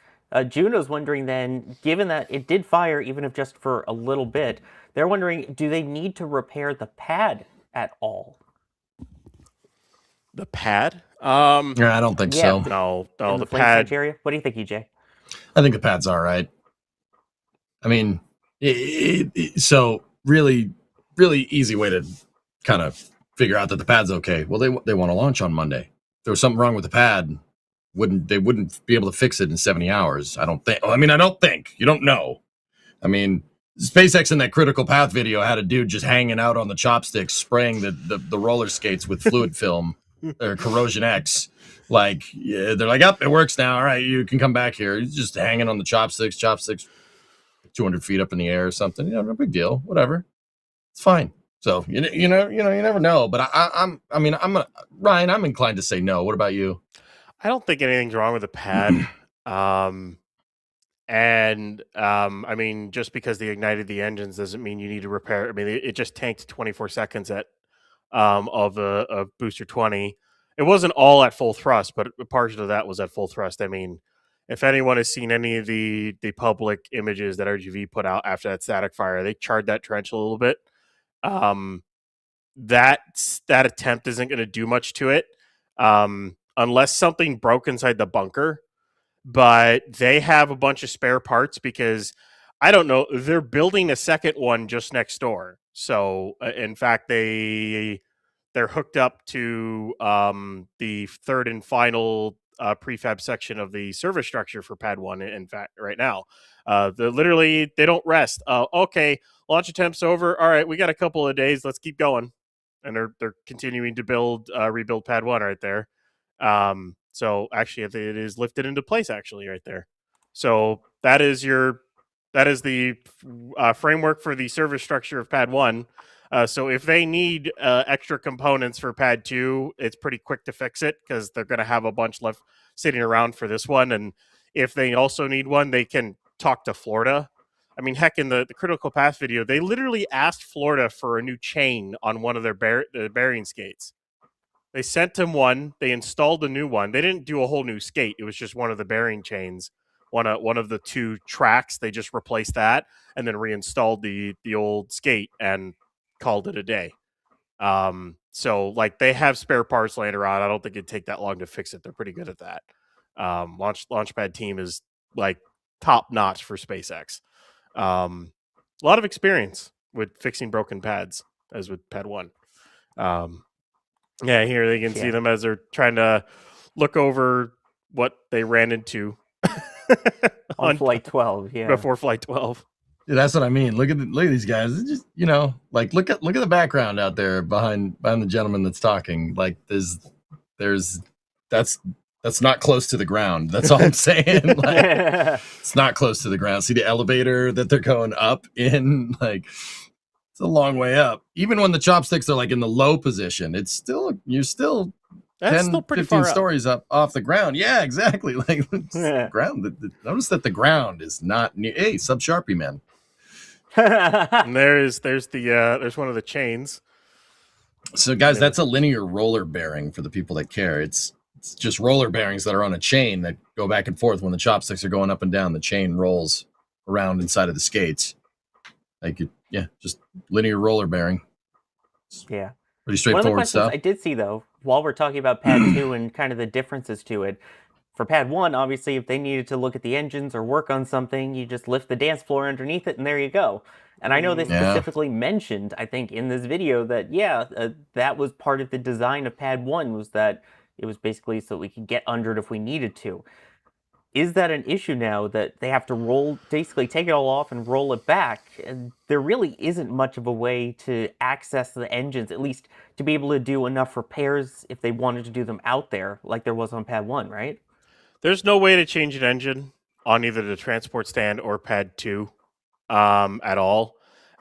Juno's wondering then, given that it did fire, even if just for a little bit, they're wondering, do they need to repair the pad at all? The pad? I don't think so. No, the pad area. What do you think, EJ? I think the pad's all right. I mean, so really, really easy way to kind of figure out that the pad's okay. Well, they want to launch on Monday. If there was something wrong with the pad, they wouldn't be able to fix it in 70 hours. I don't think. I don't think. You don't know. I mean, SpaceX in that critical path video had a dude just hanging out on the chopsticks, spraying the roller skates with fluid film or Corrosion X. Like, yeah, they're like, it works now. All right, you can come back here. He's just hanging on the chopsticks 200 feet up in the air or something. No big deal. Whatever. It's fine. So, you never know. But Ryan, I'm inclined to say no. What about you? I don't think anything's wrong with the pad. I mean, just because they ignited the engines doesn't mean you need to repair. I mean, it just tanked 24 seconds of Booster 20. It wasn't all at full thrust, but a portion of that was at full thrust. I mean, if anyone has seen any of the public images that RGV put out after that static fire, they charred that trench a little bit. that attempt isn't going to do much to it, unless something broke inside the bunker. But they have a bunch of spare parts because I don't know, they're building a second one just next door. So in fact, they're hooked up to the third and final prefab section of the service structure for Pad 1. In fact, right now, they don't rest. Okay, launch attempt's over. All right, we got a couple of days. Let's keep going. And they're continuing to rebuild Pad 1 right there. So actually, it is lifted into place actually right there. So that is the framework for the service structure of Pad 1. So if they need extra components for Pad 2, it's pretty quick to fix it because they're going to have a bunch left sitting around for this one. And if they also need one, they can talk to Florida. I mean, heck, in the critical path video, they literally asked Florida for a new chain on one of their bearing skates. They sent them one. They installed a new one. They didn't do a whole new skate. It was just one of the bearing chains, one of the two tracks. They just replaced that and then reinstalled the old skate and called it a day. So like they have spare parts laying around. I don't think it'd take that long to fix it. They're pretty good at that. Launchpad team is like top notch for SpaceX. A lot of experience with fixing broken pads, as with Pad 1. Yeah, here they can see them as they're trying to look over what they ran into on Flight 12. Yeah, before Flight 12. Yeah, that's what I mean. Look at these guys. It's just, like look at the background out there behind the gentleman that's talking. Like that's not close to the ground. That's all I'm saying. Like, it's not close to the ground. See the elevator that they're going up in? Like, it's a long way up. Even when the chopsticks are like in the low position, you're still that's 10, still pretty 15 far stories up off the ground. Yeah, exactly. Like the ground. Notice that the ground is not near. Hey, sub Sharpie man. And there's one of the chains. So guys, that's a linear roller bearing for the people that care. It's just roller bearings that are on a chain that go back and forth when the chopsticks are going up and down. The chain rolls around inside of the skates. Just linear roller bearing. Yeah. Pretty straightforward stuff. I did see though, while we're talking about Pad 2 and kind of the differences to it, for Pad 1, obviously, if they needed to look at the engines or work on something, you just lift the dance floor underneath it, and there you go. And I know they specifically mentioned, I think, in this video that, that was part of the design of Pad 1, was that it was basically so we could get under it if we needed to. Is that an issue now that they have to basically take it all off and roll it back? And there really isn't much of a way to access the engines, at least to be able to do enough repairs if they wanted to do them out there, like there was on Pad 1, right? There's no way to change an engine on either the transport stand or Pad 2 at all.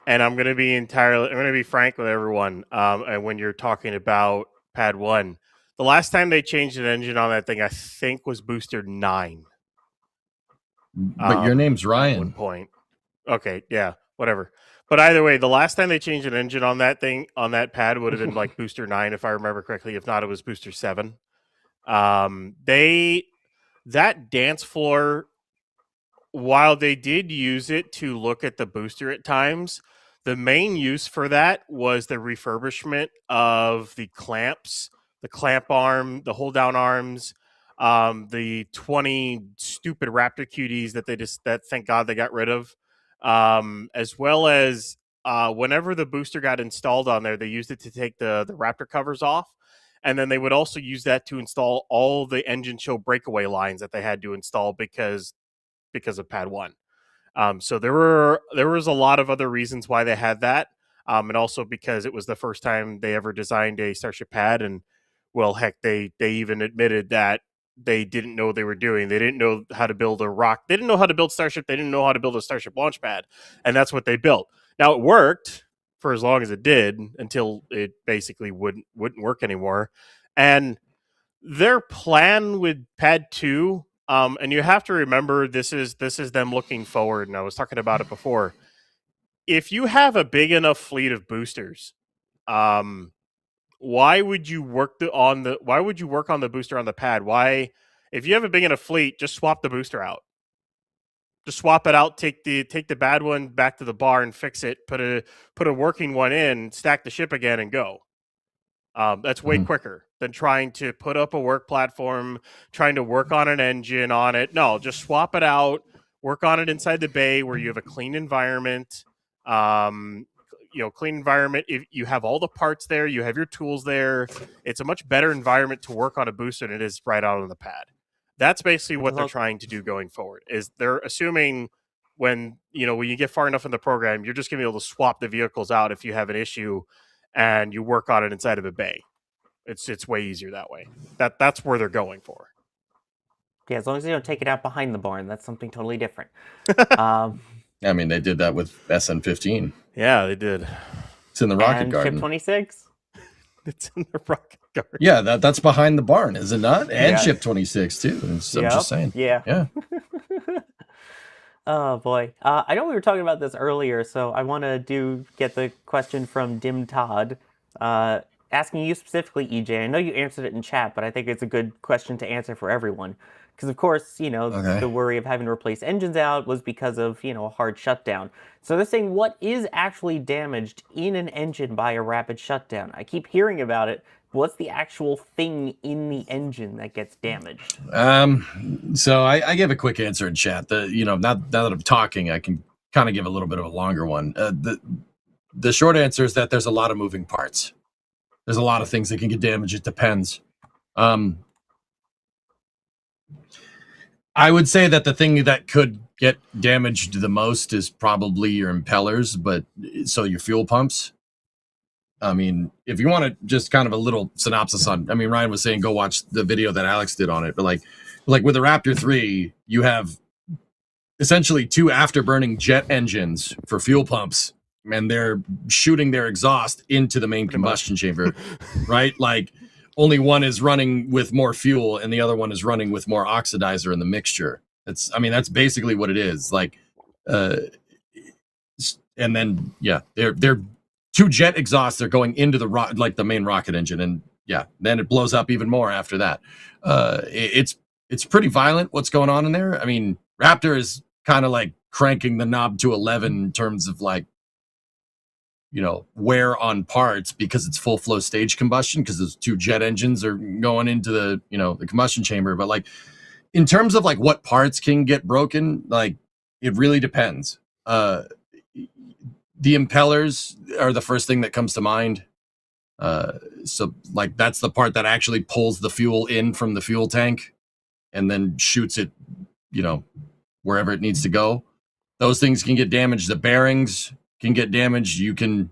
And I'm going to be frank with everyone. And when you're talking about Pad 1, the last time they changed an engine on that thing, I think, was Booster 9. But your name's Ryan. At one point. Okay, yeah, whatever. But either way, the last time they changed an engine on that thing, on that pad, would have been like Booster 9, if I remember correctly. If not, it was Booster 7. That dance floor, while they did use it to look at the booster at times, the main use for that was the refurbishment of the clamps, the clamp arm, the hold down arms, the 20 stupid Raptor QDs that thank God they got rid of, as well as whenever the booster got installed on there, they used it to take the Raptor covers off. And then they would also use that to install all the engine show breakaway lines that they had to install because of Pad 1. So there was a lot of other reasons why they had that. And also because it was the first time they ever designed a Starship pad. And well, heck, they even admitted that they didn't know what they were doing. They didn't know how to build a rock. They didn't know how to build Starship. They didn't know how to build a Starship launch pad. And that's what they built. Now it worked for as long as it did until it basically wouldn't work anymore. And their plan with Pad 2, and you have to remember this is them looking forward, and I was talking about it before. If you have a big enough fleet of boosters, why would you work on the booster on the pad? Why, if you have a big enough fleet, just swap the booster out. Just swap it out, take the bad one back to the bar and fix it, put a working one in, stack the ship again and go. That's way quicker than trying to put up a work platform, trying to work on an engine on it. No, just swap it out, work on it inside the bay where you have a clean environment. Clean environment. If you have all the parts there, you have your tools there. It's a much better environment to work on a booster than it is right out on the pad. That's basically what they're trying to do going forward. Is they're assuming when you get far enough in the program, you're just going to be able to swap the vehicles out if you have an issue, and you work on it inside of a bay. It's way easier that way. That's where they're going for. Yeah, as long as they don't take it out behind the barn, that's something totally different. I mean, they did that with SN15. Yeah, they did. It's in the rocket and garden. Ship 26. It's in the rocket garden. Yeah, that's behind the barn, is it not? And Ship 26 too. I'm just saying. Yeah. Oh boy, I know we were talking about this earlier, so I want to get the question from Dim Todd, asking you specifically, EJ. I know you answered it in chat, but I think it's a good question to answer for everyone, because of course, the worry of having to replace engines out was because of a hard shutdown. So they're saying, what is actually damaged in an engine by a rapid shutdown? I keep hearing about it. What's the actual thing in the engine that gets damaged? So I gave a quick answer in chat. Now that I'm talking, I can kind of give a little bit of a longer one. The short answer is that there's a lot of moving parts. There's a lot of things that can get damaged. It depends. I would say that the thing that could get damaged the most is probably your impellers, so your fuel pumps. I mean, if you want to just kind of a little synopsis on, Ryan was saying go watch the video that Alex did on it, but like with the Raptor 3, you have essentially 2 afterburning jet engines for fuel pumps, and they're shooting their exhaust into the main combustion chamber, right? Like only one is running with more fuel and the other one is running with more oxidizer in the mixture. That's basically what it is. Like, and then, they're 2 jet exhausts. They're going into the main rocket engine, and then it blows up even more after that. It's pretty violent what's going on in there. I mean, Raptor is kind of like cranking the knob to 11 in terms of wear on parts, because it's full flow stage combustion, because those 2 jet engines are going into the the combustion chamber. But in terms of what parts can get broken, it really depends. The impellers are the first thing that comes to mind. So that's the part that actually pulls the fuel in from the fuel tank and then shoots it, wherever it needs to go. Those things can get damaged. The bearings can get damaged.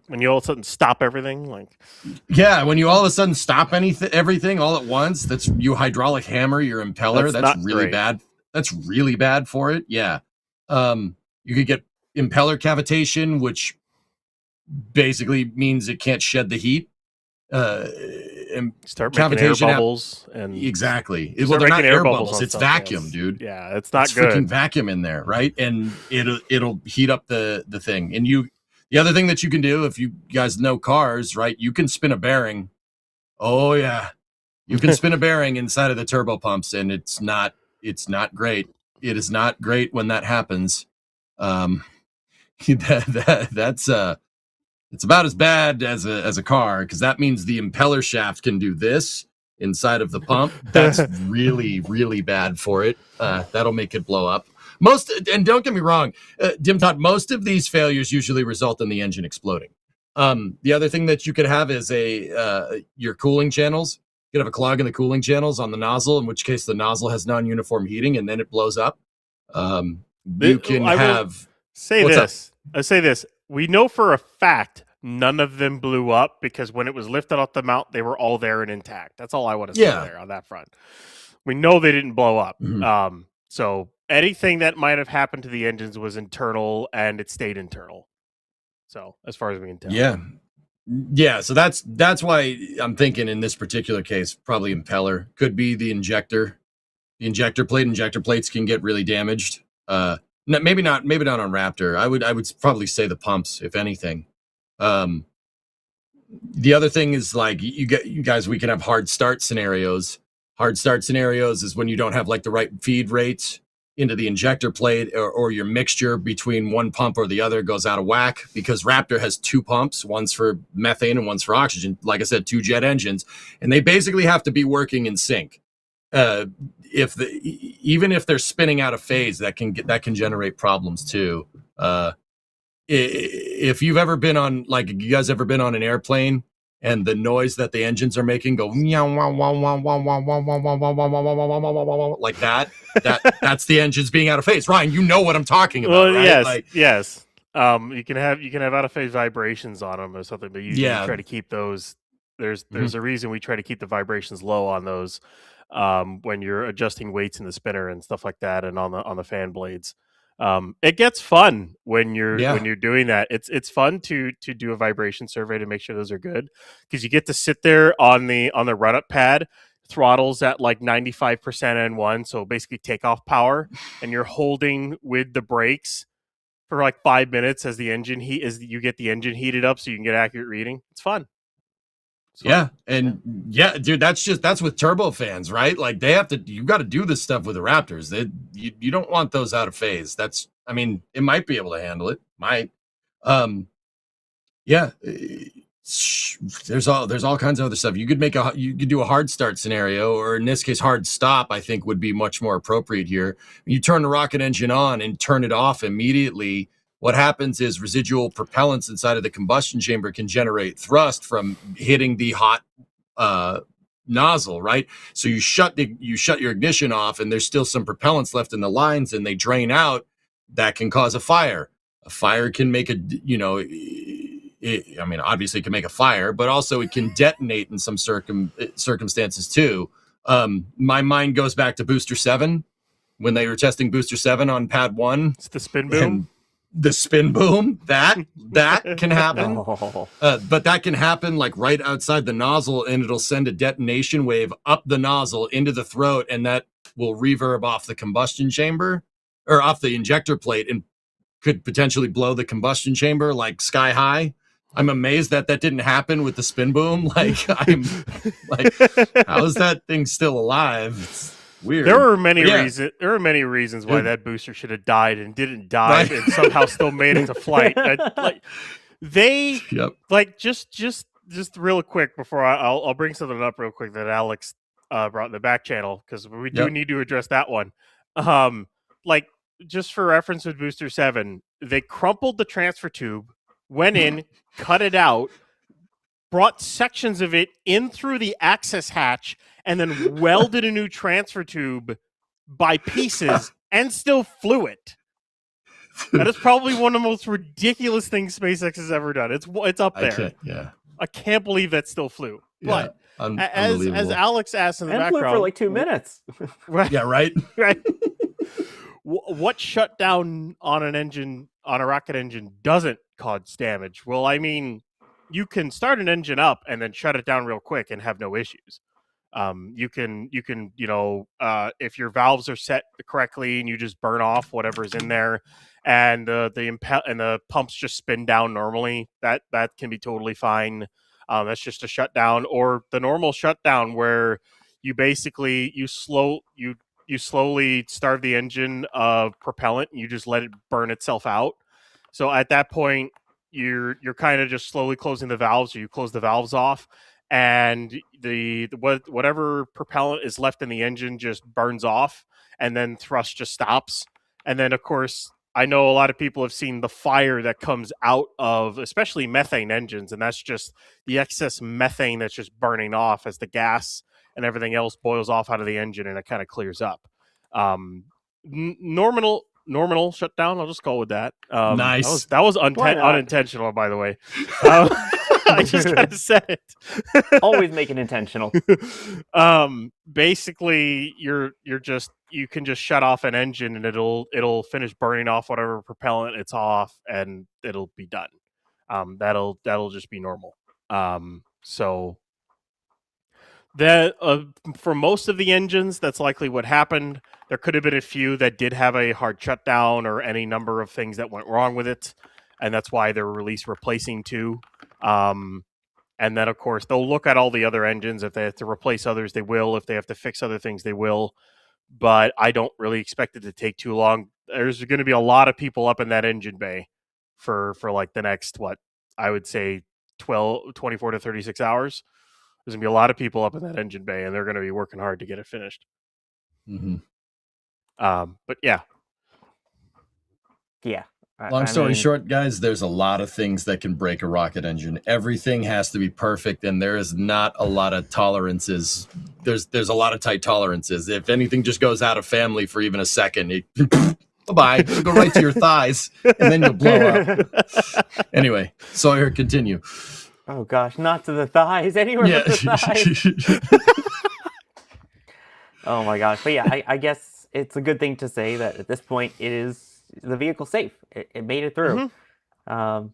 When you all of a sudden stop everything, when you all of a sudden stop everything all at once, that's you hydraulic hammer your impeller. That's really great. Bad. That's really bad for it. Yeah. You could get impeller cavitation, which basically means it can't shed the heat. Start making air bubbles exactly. Well, they're not air bubbles. It's vacuum, dude. Yeah, it's not it's good. Freaking vacuum in there, right? And it'll heat up the thing. And the other thing that you can do, if you guys know cars, right? You can spin a bearing. Oh yeah, you can spin a bearing inside of the turbo pumps, and it's not great. It is not great when that happens. That's it's about as bad as a car, because that means the impeller shaft can do this inside of the pump. That's really, really bad for it. That'll make it blow up. And don't get me wrong, Dim Todd, most of these failures usually result in the engine exploding. The other thing that you could have is your cooling channels. You could have a clog in the cooling channels on the nozzle, in which case the nozzle has non-uniform heating, and then it blows up. You can have... I say this. We know for a fact none of them blew up, because when it was lifted off the mount, they were all there and intact. That's all I want to say there on that front. We know they didn't blow up. Mm-hmm. So anything that might have happened to the engines was internal, and it stayed internal. So as far as we can tell. Yeah. So that's why I'm thinking in this particular case, probably impeller. Could be the injector. The injector plates can get really damaged. No, maybe not on Raptor. I would probably say the pumps, if anything. The other thing is you guys, we can have hard start scenarios. Hard start scenarios is when you don't have the right feed rates, into the injector plate, or your mixture between one pump or the other goes out of whack, because Raptor has 2 pumps, one's for methane and one's for oxygen. Like I said, 2 jet engines, and they basically have to be working in sync. Even if they're spinning out of phase, that can generate problems too. If you've ever been on, like, you guys ever been on an airplane and the noise that the engines are making go like that, that's the engines being out of phase. Ryan, you know what I'm talking about, Well, right? yes, Like, yes. You can have out of phase vibrations on them or something, but usually you try to keep those. There's a reason we try to keep the vibrations low on those when you're adjusting weights in the spinner and stuff like that, and on the fan blades. It gets fun when you're doing that. It's fun to do a vibration survey to make sure those are good, because you get to sit there on the run up pad, throttles at like 95% N1, so basically takeoff power, and you're holding with the brakes for like 5 minutes as you get the engine heated up so you can get accurate reading. It's fun. Yeah, dude, that's with turbofans, right? Like, you got to do this stuff with the Raptors. You don't want those out of phase. I mean, it might be able to handle it. Might. There's all kinds of other stuff. You could do a hard start scenario, or in this case, hard stop, I think would be much more appropriate here. You turn the rocket engine on and turn it off immediately. What happens is residual propellants inside of the combustion chamber can generate thrust from hitting the hot nozzle, right? So you shut your ignition off, and there's still some propellants left in the lines, and they drain out. That can cause a fire. A fire can make obviously it can make a fire, but also it can detonate in some circumstances too. My mind goes back to Booster 7 when they were testing Booster 7 on Pad 1. It's the spin boom. The spin boom, that can happen. But that can happen like right outside the nozzle, and it'll send a detonation wave up the nozzle into the throat, and that will reverb off the combustion chamber or off the injector plate, and could potentially blow the combustion chamber like sky high. I'm amazed that didn't happen with the spin boom. Like, I'm like, how is that thing still alive? It's weird. There were many reasons why that booster should have died and didn't die, and somehow still made it to flight. Just real quick before I'll bring something up real quick that Alex brought in the back channel, because we do need to address that one. Just for reference with Booster 7, they crumpled the transfer tube, went in, cut it out, brought sections of it in through the access hatch, and then welded a new transfer tube by pieces and still flew it. That is probably one of the most ridiculous things SpaceX has ever done. It's up there. I can't believe that still flew. Yeah. But as Alex asked in the background, flew for like 2 minutes. Right? Yeah, right. Right. What shutdown on a rocket engine doesn't cause damage? Well, I mean, you can start an engine up and then shut it down real quick and have no issues. You can if your valves are set correctly and you just burn off whatever's in there, and the pumps just spin down normally, that can be totally fine. That's just a shutdown, or the normal shutdown where you basically you slowly starve the engine of propellant and you just let it burn itself out. So at that point, you're kind of just slowly closing the valves, or you close the valves off, and whatever propellant is left in the engine just burns off, and then thrust just stops. And then, of course, I know a lot of people have seen the fire that comes out of especially methane engines, and that's just the excess methane that's just burning off as the gas and everything else boils off out of the engine, and it kind of clears up. Normal shutdown, I'll just go with that. Nice. That was unintentional, by the way. I just kind of said it. Always make it intentional. Basically, you can just shut off an engine, and it'll finish burning off whatever propellant it's off, and it'll be done. That'll just be normal. So that for most of the engines, that's likely what happened. There could have been a few that did have a hard shutdown or any number of things that went wrong with it, and that's why they're released replacing 2. And then, of course, they'll look at all the other engines. If they have to replace others, they will. If they have to fix other things, they will. but I don't really expect it to take too long. There's going to be a lot of people up in that engine bay for like the next, what I would say 24 to 36 hours. There's going to be a lot of people up in that engine bay, and they're going to be working hard to get it finished. Mm-hmm. But yeah. Yeah. Long story short, guys, there's a lot of things that can break a rocket engine. Everything has to be perfect, and there is not a lot of tolerances. There's a lot of tight tolerances. If anything just goes out of family for even a second, bye-bye. It'll go right to your thighs, and then you'll blow up. Anyway, Sawyer, continue. Oh gosh, not to the thighs. Anywhere but the thighs. Oh my gosh. But yeah, I guess it's a good thing to say that at this point it is the vehicle safe. It made it through. And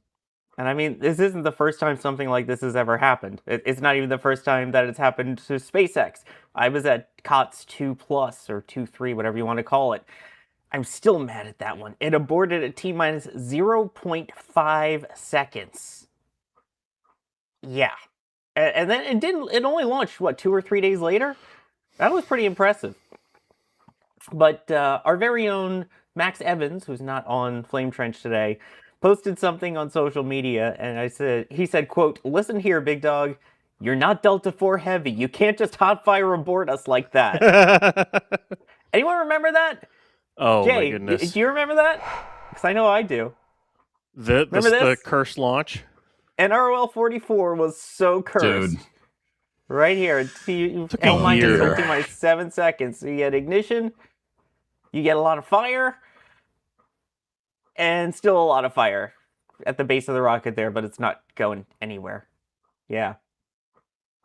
I mean, this isn't the first time something like this has ever happened. It's not even the first time that it's happened to SpaceX. I was at COTS 2 Plus or 2-3, whatever you want to call it. I'm still mad at that one. It aborted at T-minus 0.5 seconds. Yeah. And then it only launched, what, 2 or 3 days later? That was pretty impressive. But our very own Max Evans, who's not on Flame Trench today, posted something on social media, and he said, quote, "Listen here, big dog, you're not Delta 4 heavy. You can't just hot fire abort us like that." Anyone remember that? Oh, Jay, my goodness. Do you remember that? Because I know I do. The cursed launch? NROL 44 was so cursed. Dude. Right here. Took a year. My 7 seconds. So you get ignition, you get a lot of fire, and still a lot of fire at the base of the rocket there, but it's not going anywhere. Yeah.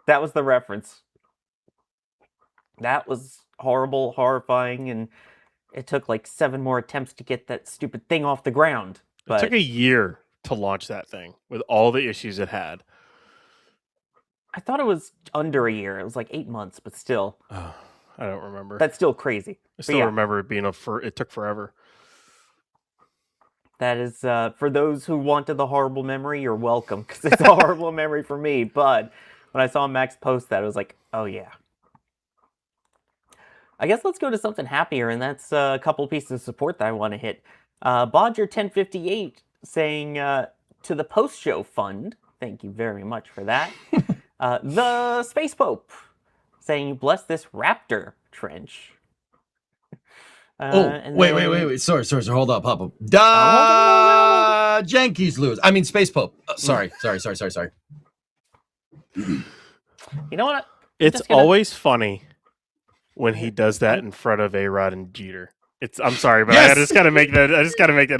That was the reference. That was horrible, horrifying, and it took like 7 more attempts to get that stupid thing off the ground. But It took a year to launch that thing with all the issues it had. I thought it was under a year. It was like 8 months, but still. Oh, I don't remember. That's still crazy. I still remember it being it took forever. That is, for those who wanted the horrible memory, you're welcome, because it's a horrible memory for me. But when I saw Max post that, I was like, oh yeah. I guess let's go to something happier, and that's a couple pieces of support that I want to hit. Bodger1058 saying, to the post-show fund, thank you very much for that. The Space Pope saying, bless this Raptor trench. Wait. Sorry. Hold up. Yankees lose. I mean, Space Pope. Sorry. You know what? It's always funny when he does that in front of A-Rod and Jeter. I'm sorry, but Yes! I just gotta make that.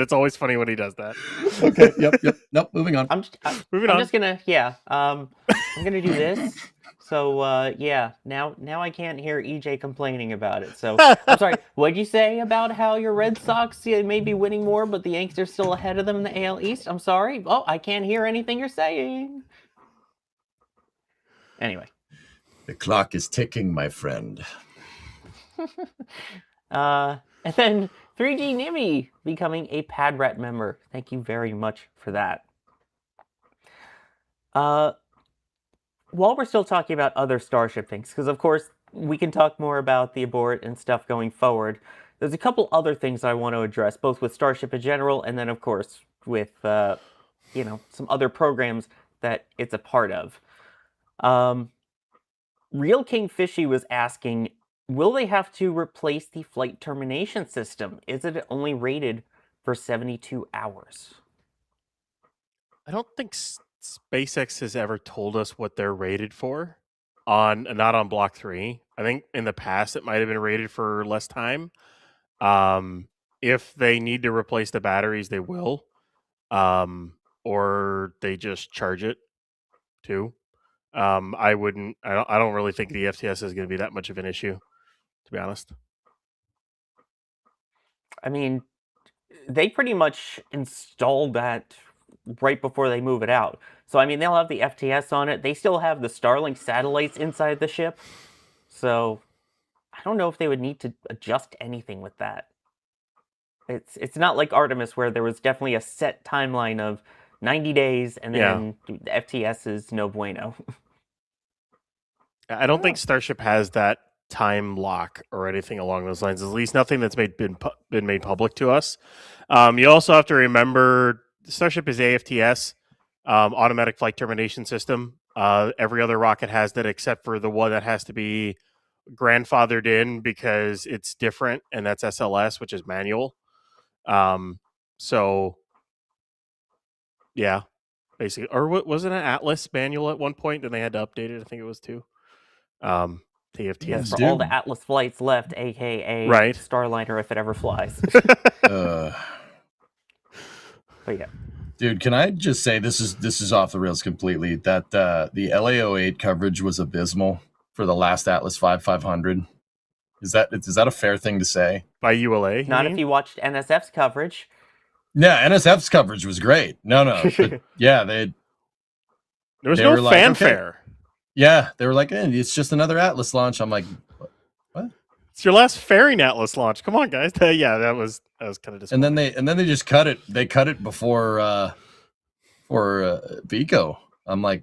It's always funny when he does that. Okay. Yep. Nope. Moving on. I'm just gonna, I'm gonna do this. So, now I can't hear EJ complaining about it. So, I'm sorry, what'd you say about how your Red Sox may be winning more, but the Yankees are still ahead of them in the AL East? I'm sorry. Oh, I can't hear anything you're saying. Anyway. The clock is ticking, my friend. And then 3G Nimmy becoming a Padrat member. Thank you very much for that. While we're still talking about other Starship things, because of course we can talk more about the abort and stuff going forward, there's a couple other things I want to address, both with Starship in general and then of course with some other programs that it's a part of. Real King Fishy was asking, will they have to replace the flight termination system? Is it only rated for 72 hours? I don't think SpaceX has ever told us what they're rated for not on Block 3. I think in the past it might have been rated for less time. If they need to replace the batteries, they will. Or they just charge it too. I don't really think the FTS is going to be that much of an issue, to be honest. I mean, they pretty much installed that right before they move it out. So, I mean, they'll have the FTS on it. They still have the Starlink satellites inside the ship. So, I don't know if they would need to adjust anything with that. It's not like Artemis, where there was definitely a set timeline of 90 days, and then the FTS is no bueno. I don't think Starship has that time lock or anything along those lines. At least nothing that's been made public to us. You also have to remember Starship is AFTS, automatic flight termination system. Every other rocket has that except for the one that has to be grandfathered in because it's different, and that's SLS, which is manual. So yeah, basically, or was it an Atlas manual at one point? Then they had to update it. I think it was too. TFTS For all the Atlas flights left, aka Right. Starliner, if it ever flies. Uh, But yeah, dude, can I just say this is off the rails completely? That the LA08 coverage was abysmal for the last Atlas 500. Is that a fair thing to say? by ULA. not if you watched NSF's coverage. Yeah, NSF's coverage was great. No, but yeah, There was they no were like, okay. fanfare. yeah, they were like, it's just another Atlas launch. I'm like, what? It's your last fairing Atlas launch. Come on, guys. Yeah, that was kind of disappointing. And then they just cut it. They cut it before Vico. I'm like,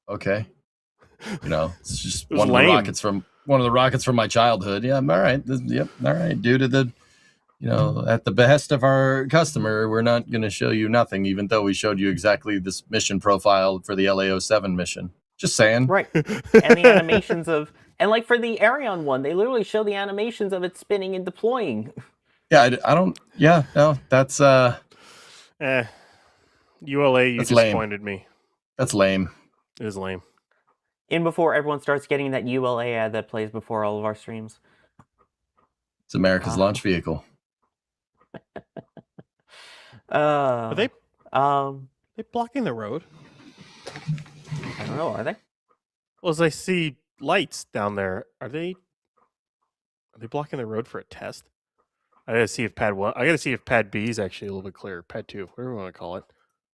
okay, it's just was one lame. of the rockets from my childhood. Yeah, I'm all right. All right. Due to the, at the behest of our customer, we're not going to show you nothing, even though we showed you exactly this mission profile for the LA07 mission. Just saying. Right. And the animations and like for the Arion one, they literally show the animations of it spinning and deploying. Yeah, I don't. Yeah, no, that's ULA, you That's lame. disappointed me. that's lame. It is lame. In before everyone starts getting that ULA ad that plays before all of our streams. It's America's launch vehicle. Are they They blocking the road? I don't know, are they? Well, as I see lights down there, are they blocking the road for a test? I gotta see if pad 1. I gotta see if pad B is actually a little bit clearer. Pad 2, whatever you want to call it.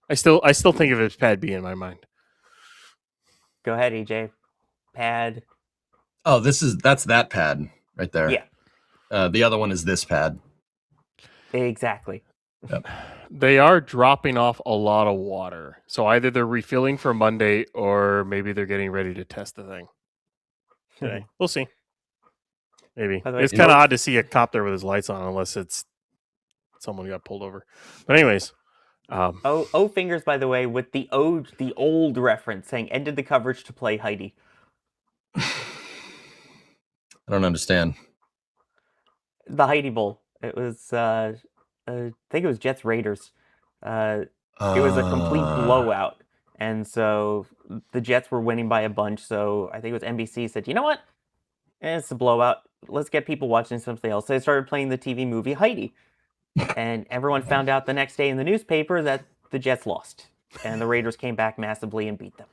I still think of it as pad B in my mind. Go ahead, EJ. Pad. Oh, that's that pad right there. Yeah. The other one is this pad. Exactly. Yep. They are dropping off a lot of water. So either they're refilling for Monday or maybe they're getting ready to test the thing today. We'll see. Maybe. By the way, It's kind of odd to see a cop there with his lights on unless it's someone got pulled over. But anyways. O fingers, by the way, with the old reference saying ended the coverage to play Heidi. I don't understand. The Heidi Bowl. It was I think it was Jets Raiders. It was a complete blowout. And so the Jets were winning by a bunch. So I think it was NBC said, you know what? It's a blowout. Let's get people watching something else. So they started playing the TV movie Heidi. And everyone found out the next day in the newspaper that the Jets lost. And the Raiders came back massively and beat them.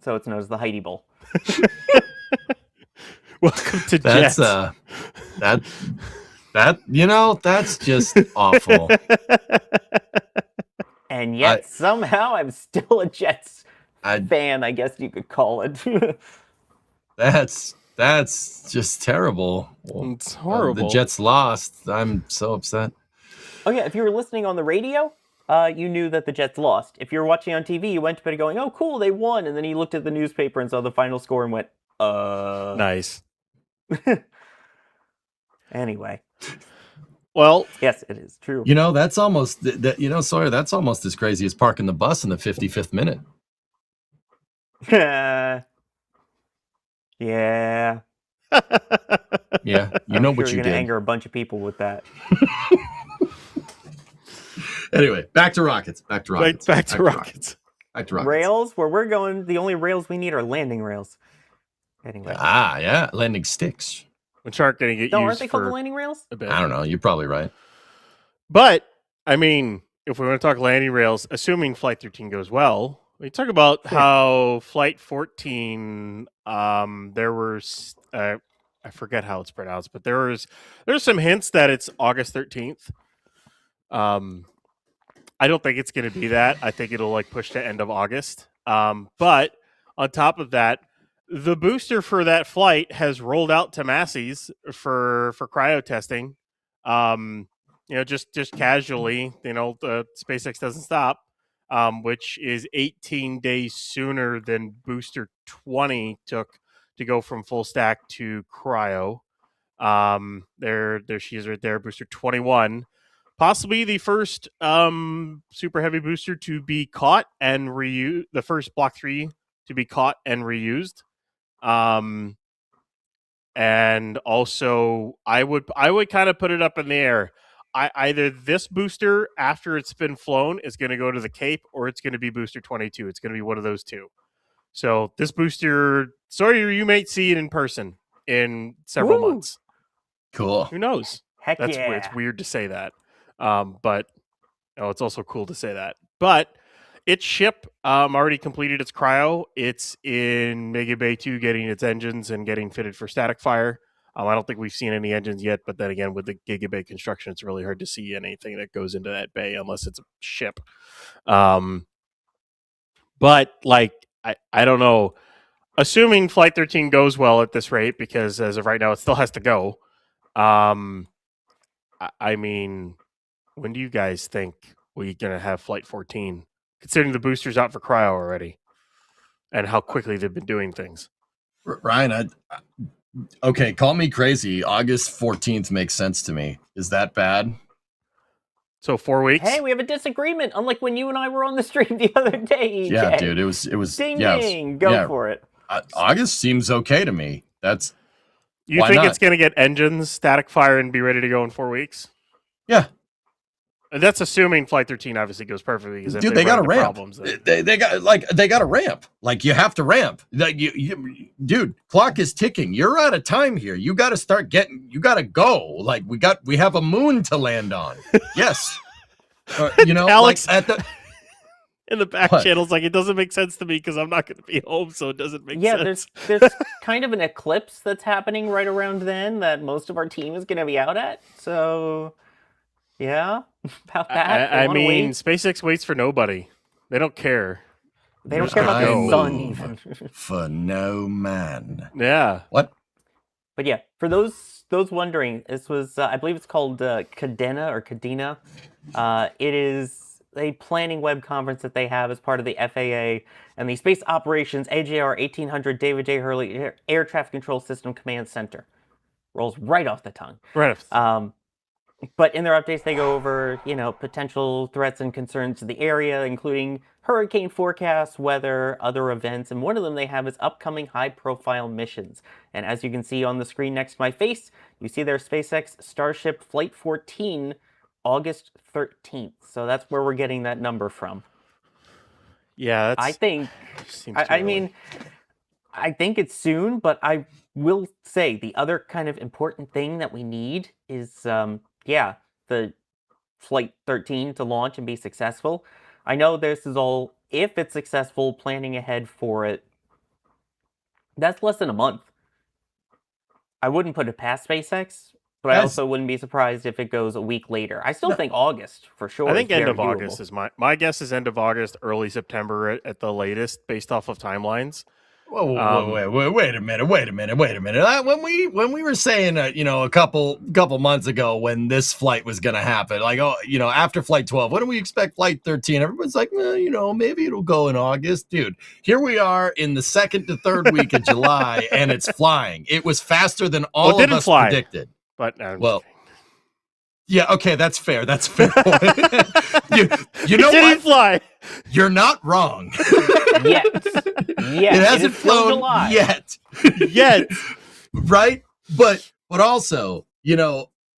So it's known as the Heidi Bowl. Welcome to That's Jets. that's just awful. And yet somehow I'm still a Jets fan, I guess you could call it. That's just terrible. It's horrible. The Jets lost. I'm so upset. Oh yeah, if you were listening on the radio, you knew that the Jets lost. If you were watching on TV, you went to bed going, "Oh, cool, they won," and then you looked at the newspaper and saw the final score and went, Nice. Anyway. Well, yes, it is true. That's almost Sawyer. That's almost as crazy as parking the bus in the 55th minute. Yeah. Yeah, you I'm know sure what you you're did. gonna anger a bunch of people with that. Anyway, back to rockets. Back to rockets. back to rockets. Back to rockets. Rails, where we're going, the only rails we need are landing rails. Anyway. Yeah, landing sticks. Which aren't going to get No, used aren't they called for the landing rails? a bit. I don't know. You're probably right. But, I mean, if we want to talk landing rails, assuming Flight 13 goes well, we talk about how Flight 14, there was, I forget how it's pronounced, but there's some hints that it's August 13th. I don't think it's going to be that. I think it'll push to end of August. But on top of that, the booster for that flight has rolled out to Massey's for cryo testing. Just casually, the SpaceX doesn't stop. which is 18 days sooner than booster 20 took to go from full stack to cryo. There she is right there, booster 21. Possibly the first super heavy booster to be caught and reused, the first Block 3 to be caught and reused. And also, I would kind of put it up in the air. Either this booster, after it's been flown, is going to go to the Cape, or it's going to be booster 22. It's going to be one of those two. So this booster, sorry, you might see it in person in several months. Cool. Who knows? Heck It's weird to say that. But it's also cool to say that. But its ship already completed its cryo. It's in Mega Bay 2 getting its engines and getting fitted for static fire. I don't think we've seen any engines yet, but then again, with the Giga Bay construction, it's really hard to see anything that goes into that bay unless it's a ship. But like, I don't know. Assuming Flight 13 goes well at this rate, because as of right now, it still has to go. I mean, when do you guys think we're going to have Flight 14? Considering the booster's out for cryo already and how quickly they've been doing things. Ryan, okay, call me crazy. August 14th makes sense to me. Is that bad? So 4 weeks? Hey, we have a disagreement, unlike when you and I were on the stream the other day. Yeah, dude, it was ding yes. ding, go for it. August seems okay to me. That's You think it's going to get engines, static fire, and be ready to go in 4 weeks? Yeah. And that's assuming Flight 13 obviously goes perfectly. Because dude, they got to ramp. They got to ramp. Like, you have to ramp. Like, dude, clock is ticking. You're out of time here. You got to start getting. You got to go. Like, we have a moon to land on. Yes. Alex, like at the in the back channels, like, it doesn't make sense to me because I'm not going to be home, so it doesn't make sense. Yeah, there's kind of an eclipse that's happening right around then that most of our team is going to be out at. So, yeah, about that. I mean, SpaceX waits for nobody. They don't care. They don't care about the sun even. For no man. Yeah. What? But yeah, for those wondering, this was I believe it's called Cadena. It is a planning web conference that they have as part of the FAA and the Space Operations AJR 1800 David J. Hurley Air Traffic Control System Command Center. Rolls right off the tongue. Right. But in their updates, they go over, potential threats and concerns to the area, including hurricane forecasts, weather, other events, and one of them they have is upcoming high-profile missions. And as you can see on the screen next to my face, you see their SpaceX Starship Flight 14, August 13th. So that's where we're getting that number from. Yeah, I think. I mean, I think it's soon, but I will say the other kind of important thing that we need is, the Flight 13 to launch and be successful. I know this is all, if it's successful, planning ahead for it. That's less than a month. I wouldn't put it past SpaceX, but I also wouldn't be surprised if it goes a week later. I still think August, for sure. I think end of August is my guess is end of August, early September at the latest, based off of timelines. Whoa, wait a minute. When we were saying, a couple months ago when this flight was going to happen, like, after Flight 12, when do we expect Flight 13? Everyone's like, well, maybe it'll go in August. Dude, here we are in the second to third week of July, and it's flying. It was faster than all of us predicted. But yeah, okay, that's fair. That's fair. you know didn't what? Fly. You're not wrong. Yet. It hasn't flown yet. Right? But also,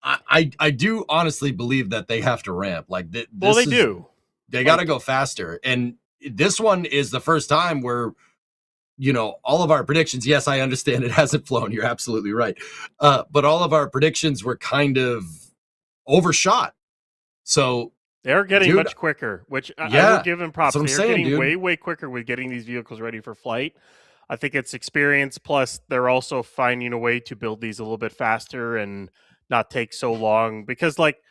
I do honestly believe that they have to ramp. Like, they do. They got to go faster. And this one is the first time where, all of our predictions, yes, I understand it hasn't flown. You're absolutely right. But all of our predictions were kind of overshot. So they're getting much quicker, which I will give them props. They're getting way quicker with getting these vehicles ready for flight. I think it's experience, plus they're also finding a way to build these a little bit faster and not take so long. Because, like,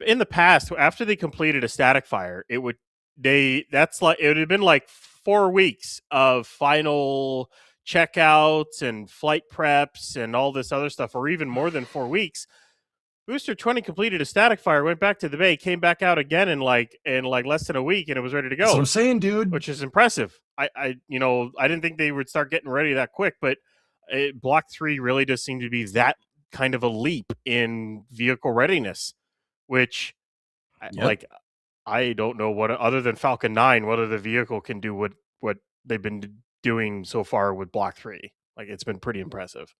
in the past, after they completed a static fire, it would have been like 4 weeks of final checkouts and flight preps and all this other stuff, or even more than 4 weeks. Booster 20 completed a static fire, went back to the bay, came back out again in like less than a week, and it was ready to go. That's what I'm saying, dude. Which is impressive. I didn't think they would start getting ready that quick, but Block 3 really does seem to be that kind of a leap in vehicle readiness, which, like, I don't know what, other than Falcon 9, what other vehicle can do what they've been doing so far with Block 3. Like, it's been pretty impressive.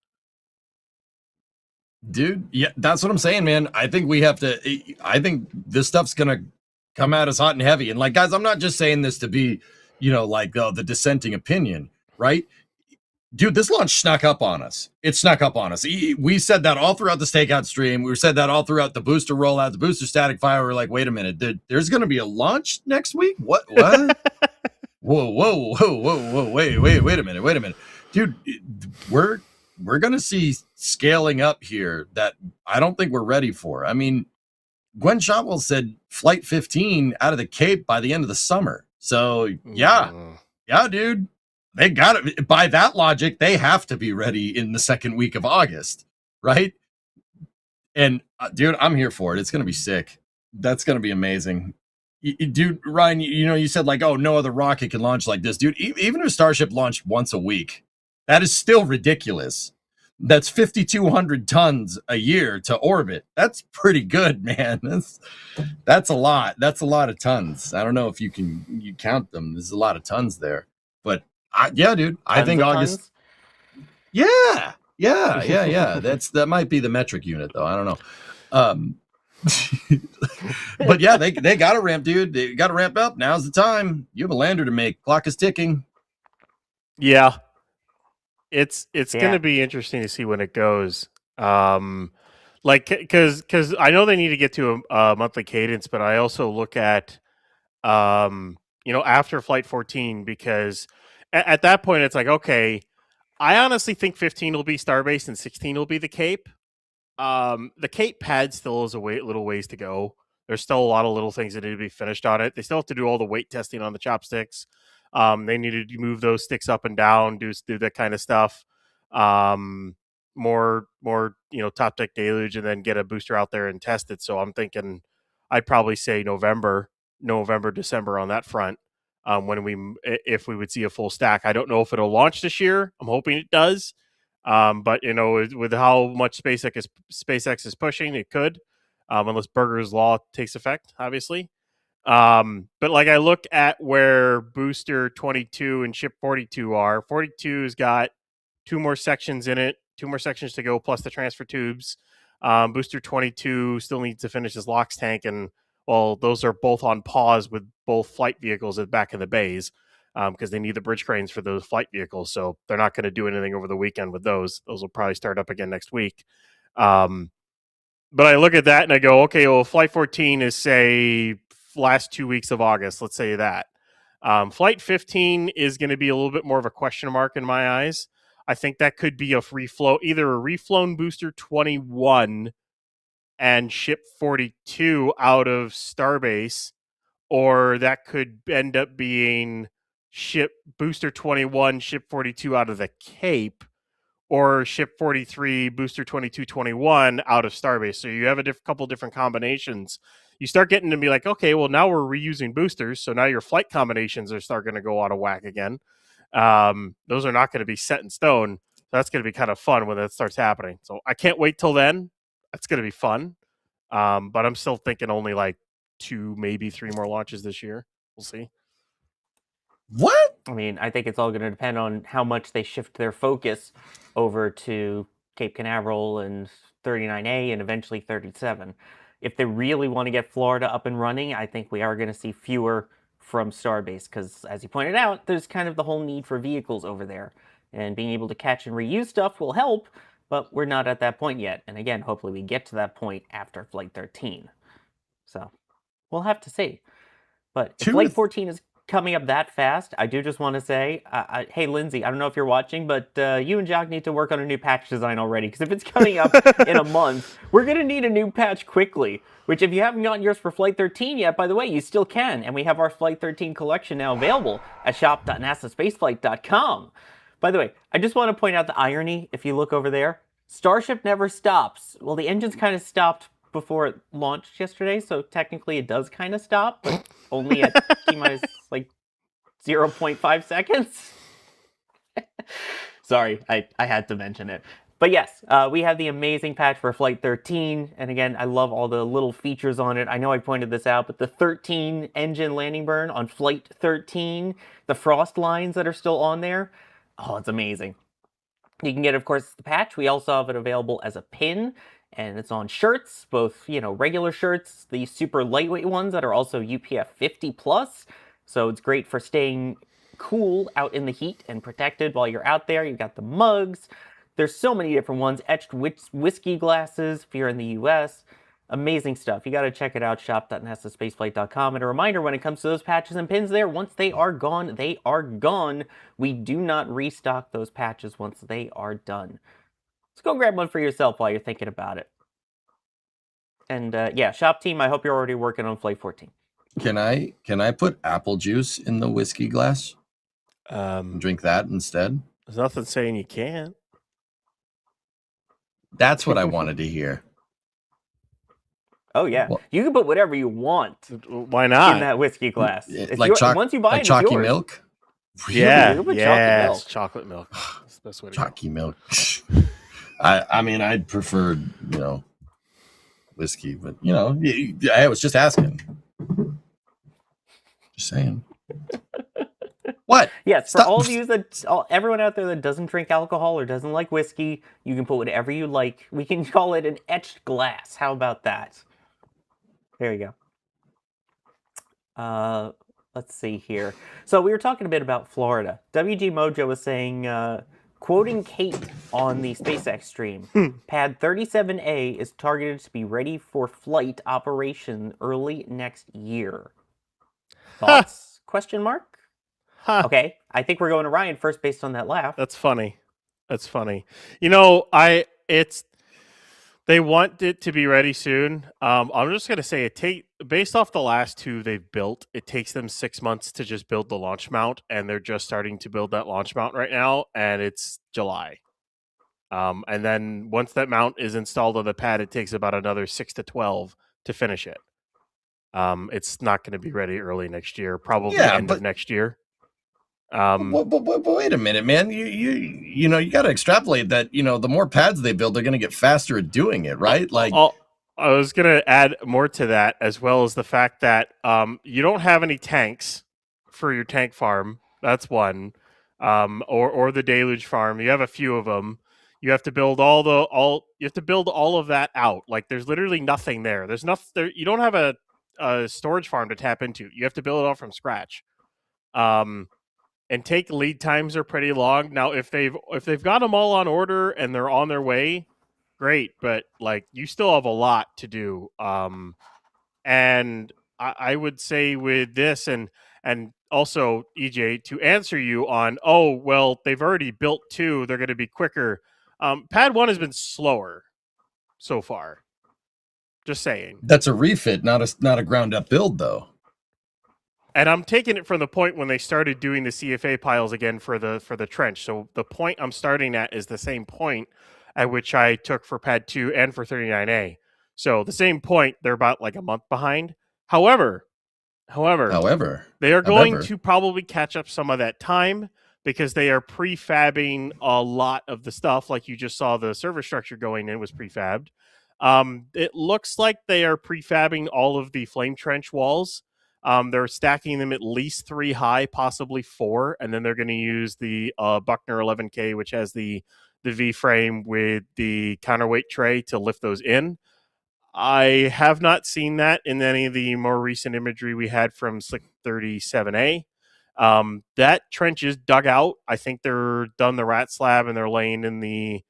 Dude, yeah, that's what I'm saying, man. I think this stuff's gonna come at us hot and heavy. And like, guys, I'm not just saying this to be, like the dissenting opinion, right? Dude, this launch snuck up on us. It snuck up on us. We said that all throughout the stakeout stream. We said that all throughout the booster rollout, the booster static fire. We're like, wait a minute, there's going to be a launch next week? What? Whoa, wait a minute. Dude, we're going to see scaling up here that I don't think we're ready for. I mean, Gwen Shotwell said Flight 15 out of the Cape by the end of the summer. So, yeah, dude. They got it. By that logic, they have to be ready in the second week of August, right? And dude, I'm here for it. It's going to be sick. That's going to be amazing. Dude, Ryan, you said like, oh, no other rocket can launch like this. Dude, even if Starship launched once a week, that is still ridiculous. That's 5,200 tons a year to orbit. That's pretty good, man. That's a lot. That's a lot of tons. I don't know if you count them. There's a lot of tons there. But yeah, dude. I think August. Yeah. That might be the metric unit, though. I don't know. But yeah, they got to ramp, dude. They got to ramp up. Now's the time. You have a lander to make. Clock is ticking. Yeah, it's going to be interesting to see when it goes. Like, because I know they need to get to a monthly cadence, but I also look at, after Flight 14, because at that point, it's like, okay, I honestly think 15 will be Starbase and 16 will be the Cape. The Cape pad still is little ways to go. There's still a lot of little things that need to be finished on it. They still have to do all the weight testing on the chopsticks. They need to move those sticks up and down, do that kind of stuff. More top deck deluge, and then get a booster out there and test it. So I'm thinking I'd probably say November, December on that front. If we would see a full stack. I don't know if it'll launch this year. I'm hoping it does. But with how much SpaceX is pushing, it could, unless Berger's law takes effect, obviously. But like, I look at where booster 22 and ship 42 are. 42's got 2 more sections in it, 2 more sections to go, plus the transfer tubes. Booster 22 still needs to finish his LOX tank, and well, those are both on pause with both flight vehicles back in the bays, because they need the bridge cranes for those flight vehicles. So they're not going to do anything over the weekend with those. Those will probably start up again next week. But I look at that and I go, okay, well, Flight 14 is, say, last 2 weeks of August. Let's say that. Flight 15 is going to be a little bit more of a question mark in my eyes. I think that could be either a reflown booster 21 and ship 42 out of Starbase, or that could end up being ship booster 21, ship 42 out of the Cape, or ship 43, booster 22, 21 out of Starbase. So you have a couple different combinations. You start getting to be like, okay, well, now we're reusing boosters, so now your flight combinations are going to go out of whack again. Those are not going to be set in stone. So that's going to be kind of fun when that starts happening. So I can't wait till then. That's going to be fun. But I'm still thinking only like 2, maybe 3 more launches this year. We'll see. What? I mean, I think it's all going to depend on how much they shift their focus over to Cape Canaveral and 39A and eventually 37. If they really want to get Florida up and running, I think we are going to see fewer from Starbase, because, as you pointed out, there's kind of the whole need for vehicles over there. And being able to catch and reuse stuff will help, but we're not at that point yet. And again, hopefully we get to that point after Flight 13. So we'll have to see. But if Flight 14 is coming up that fast, I do just want to say, hey, Lindsay, I don't know if you're watching, but you and Jock need to work on a new patch design already, because if it's coming up in a month, we're going to need a new patch quickly, which if you haven't gotten yours for Flight 13 yet, by the way, you still can, and we have our Flight 13 collection now available at shop.nasaspaceflight.com. By the way, I just want to point out the irony, if you look over there. Starship never stops. Well, the engines kind of stopped before it launched yesterday, so technically it does kind of stop, but only at T-minus like 0.5 seconds. Sorry, I had to mention it. But yes, we have the amazing patch for Flight 13, and again, I love all the little features on it. I know I pointed this out, but the 13 engine landing burn on Flight 13, the frost lines that are still on there, oh, it's amazing. You can get, of course, the patch. We also have it available as a pin, and it's on shirts, both, regular shirts, the super lightweight ones that are also UPF 50+, so it's great for staying cool out in the heat and protected while you're out there. You've got the mugs. There's so many different ones. Etched whiskey glasses if you're in the US. Amazing stuff. You got to check it out, shop.nasaspaceflight.com. And a reminder, when it comes to those patches and pins there, once they are gone, they are gone. We do not restock those patches once they are done. So go grab one for yourself while you're thinking about it. And yeah, shop team, I hope you're already working on Flight 14. Can I put apple juice in the whiskey glass? Drink that instead? There's nothing saying you can't. That's what I wanted to hear. Oh yeah, Well, you can put whatever you want Why not? in that whiskey glass. Once you buy like it, chalky it's yours. milk? Yeah, You can put yes, chocolate milk. That's the best way to go. Chalky milk. I mean, I'd prefer, whiskey, but I was just asking. Just saying. What? Yes, for Stop. all of you everyone out there that doesn't drink alcohol or doesn't like whiskey, you can put whatever you like. We can call it an etched glass. How about that? There you go. Let's see here. So we were talking a bit about Florida. WG Mojo was saying, quoting Kate on the SpaceX stream, Pad 37A is targeted to be ready for flight operation early next year. Thoughts? Question mark? Okay, I think we're going to Ryan first based on that laugh. That's funny. They want it to be ready soon. I'm just gonna say based off the last two they've built, it takes them 6 months to just build the launch mount, and they're just starting to build that launch mount right now, and it's July. And then once that mount is installed on the pad, it takes about another 6 to 12 to finish it. It's not going to be ready early next year, probably end of next year. But wait a minute, man. You got to extrapolate that. The more pads they build, they're going to get faster at doing it, right? I was going to add more to that, as well as the fact that you don't have any tanks for your tank farm. That's one, or the deluge farm. You have a few of them. You have to build You have to build all of that out. Like, there's literally nothing there. There's nothing there. You don't have a storage farm to tap into. You have to build it all from scratch. And take lead times are pretty long. Now, if they've got them all on order and they're on their way, great. But you still have a lot to do. And I would say with this and also EJ, to answer you on, they've already built 2, they're going to be quicker. Pad 1 has been slower so far. Just saying. That's a refit, not a ground up build, though. And I'm taking it from the point when they started doing the CFA piles again for the trench. So the point I'm starting at is the same point at which I took for Pad 2 and for 39A. So the same point, they're about a month behind. However, they are going to probably catch up some of that time because they are prefabbing a lot of the stuff. Like you just saw, the server structure going in was prefabbed. It looks like they are prefabbing all of the flame trench walls. They're stacking them at least 3 high, possibly 4, and then they're going to use the Buckner 11K, which has the V-frame with the counterweight tray to lift those in. I have not seen that in any of the more recent imagery we had from Slick 37A. That trench is dug out. I think they're done the rat slab and they're laying in the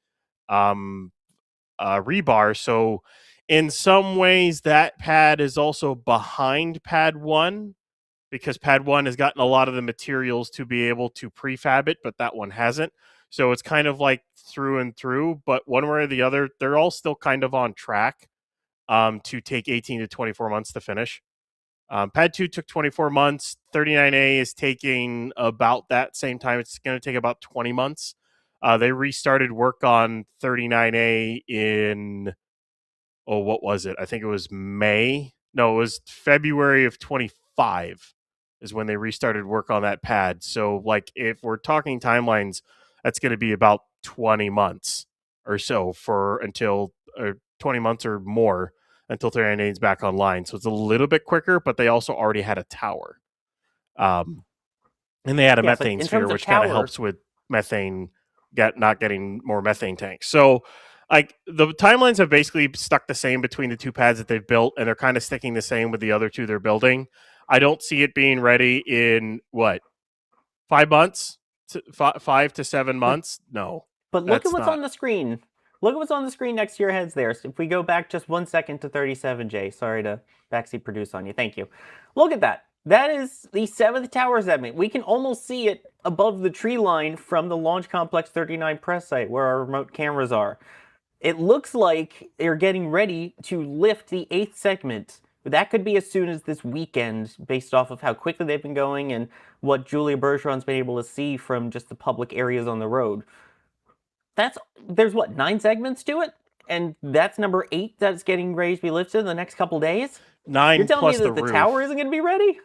rebar. So in some ways, that pad is also behind Pad 1 because Pad 1 has gotten a lot of the materials to be able to prefab it, but that one hasn't. So it's kind of like through and through, but one way or the other, they're all still kind of on track to take 18 to 24 months to finish. Pad 2 took 24 months. 39A is taking about that same time. It's going to take about 20 months. They restarted work on 39A in what was it? I think it was May. No, it was February of 25 is when they restarted work on that pad. So, like, if we're talking timelines, that's going to be about 20 months or so until 20 months or more until Ariane's back online. So it's a little bit quicker, but they also already had a tower. And they had a methane sphere, which kind of helps with methane, not getting more methane tanks. So, like, the timelines have basically stuck the same between the two pads that they've built, and they're kind of sticking the same with the other two they're building. I don't see it being ready in 5 months, 5 to 7 months. No, but look at what's on the screen. Look at what's on the screen next to your heads there. So if we go back just 1 second to 37, Jay. Sorry to backseat produce on you. Thank you. Look at that. That is the 7th tower segment. We can almost see it above the tree line from the Launch Complex 39 press site where our remote cameras are. It looks like they're getting ready to lift the 8th segment. That could be as soon as this weekend, based off of how quickly they've been going and what Julia Bergeron's been able to see from just the public areas on the road. There's 9 segments to it? And that's number 8 that's getting ready to be lifted in the next couple days? 9 You're telling plus me that the tower isn't going to be ready?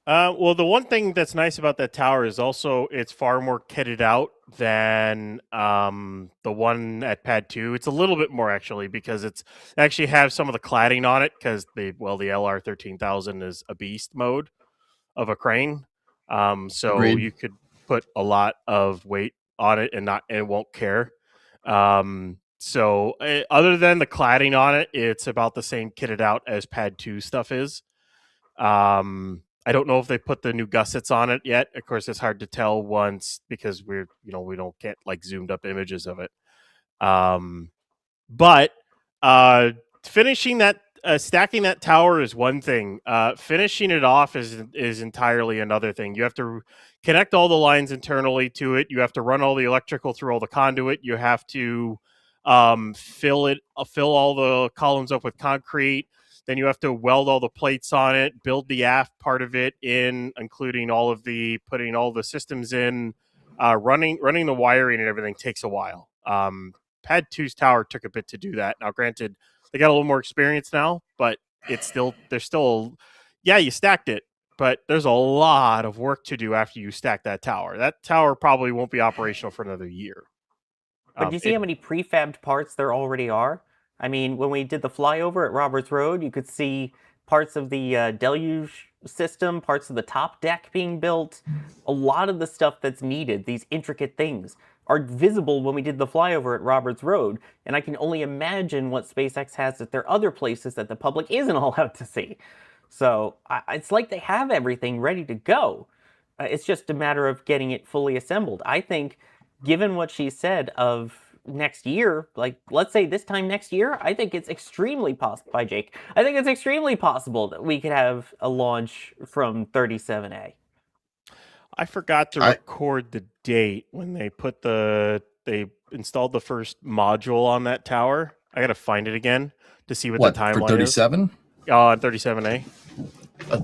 Well, the one thing that's nice about that tower is also it's far more kitted out than the one at Pad 2. It's a little bit more, actually, because it's actually have some of the cladding on it because the LR 13,000 is a beast mode of a crane. So Agreed. You could put a lot of weight on it and it won't care. So other than the cladding on it, it's about the same kitted out as Pad 2 stuff is. I don't know if they put the new gussets on it yet. Of course, it's hard to tell because we don't get like zoomed up images of it. But finishing that, stacking that tower is one thing. Finishing it off is entirely another thing. You have to connect all the lines internally to it. You have to run all the electrical through all the conduit. You have to fill all the columns up with concrete. Then you have to weld all the plates on it, build the aft part of it in, including putting all the systems in, running the wiring and everything takes a while. Pad 2's tower took a bit to do that. Now, granted, they got a little more experience now, but you stacked it, but there's a lot of work to do after you stack that tower. That tower probably won't be operational for another year. But do you see how many prefabbed parts there already are? I mean, when we did the flyover at Roberts Road, you could see parts of the deluge system, parts of the top deck being built. A lot of the stuff that's needed, these intricate things, are visible when we did the flyover at Roberts Road. And I can only imagine what SpaceX has at their other places that the public isn't allowed to see. So it's like they have everything ready to go. It's just a matter of getting it fully assembled. I think, given what she said of next year, like let's say this time next year, I think it's extremely possible. By Jake, I think it's extremely possible that we could have a launch from 37A. I forgot to record the date when they installed the first module on that tower. I gotta find it again to see what the timeline for 37? On 37A.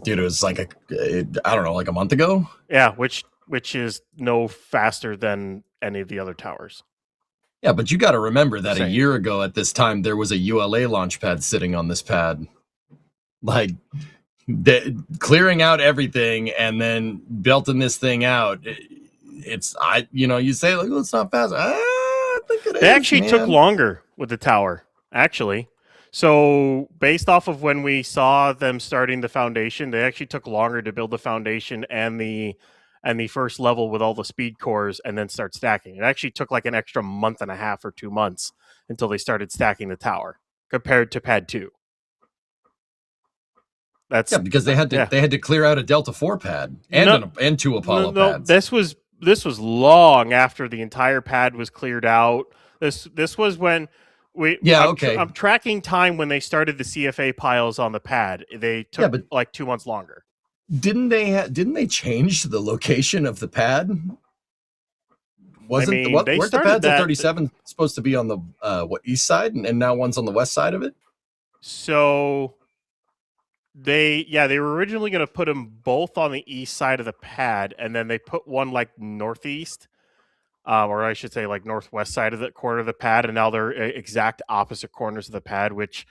Dude, it was like a month ago. Yeah, which is no faster than any of the other towers. Yeah, but you got to remember that a year ago at this time, there was a ULA launch pad sitting on this pad. Like, clearing out everything and then belting this thing out. You say, like, well, it's not fast. I think it is. They actually took longer with the tower, actually. So based off of when we saw them starting the foundation, they actually took longer to build the foundation and the first level with all the speed cores and then start stacking. It actually took like an extra month and a half or 2 months until they started stacking the tower compared to Pad 2. Because they had to clear out a Delta 4 pad and 2 Apollo pads. This was long after the entire pad was cleared out. This was when I'm tracking time when they started the CFA piles on the pad. They took like 2 months longer. Didn't they change the location of the pad? Weren't the pads at 37 supposed to be on the east side, and now one's on the west side of it? So they were originally going to put them both on the east side of the pad, and then they put one like northeast. or I should say, like northwest side of the corner of the pad, and now they're exact opposite corners of the pad, which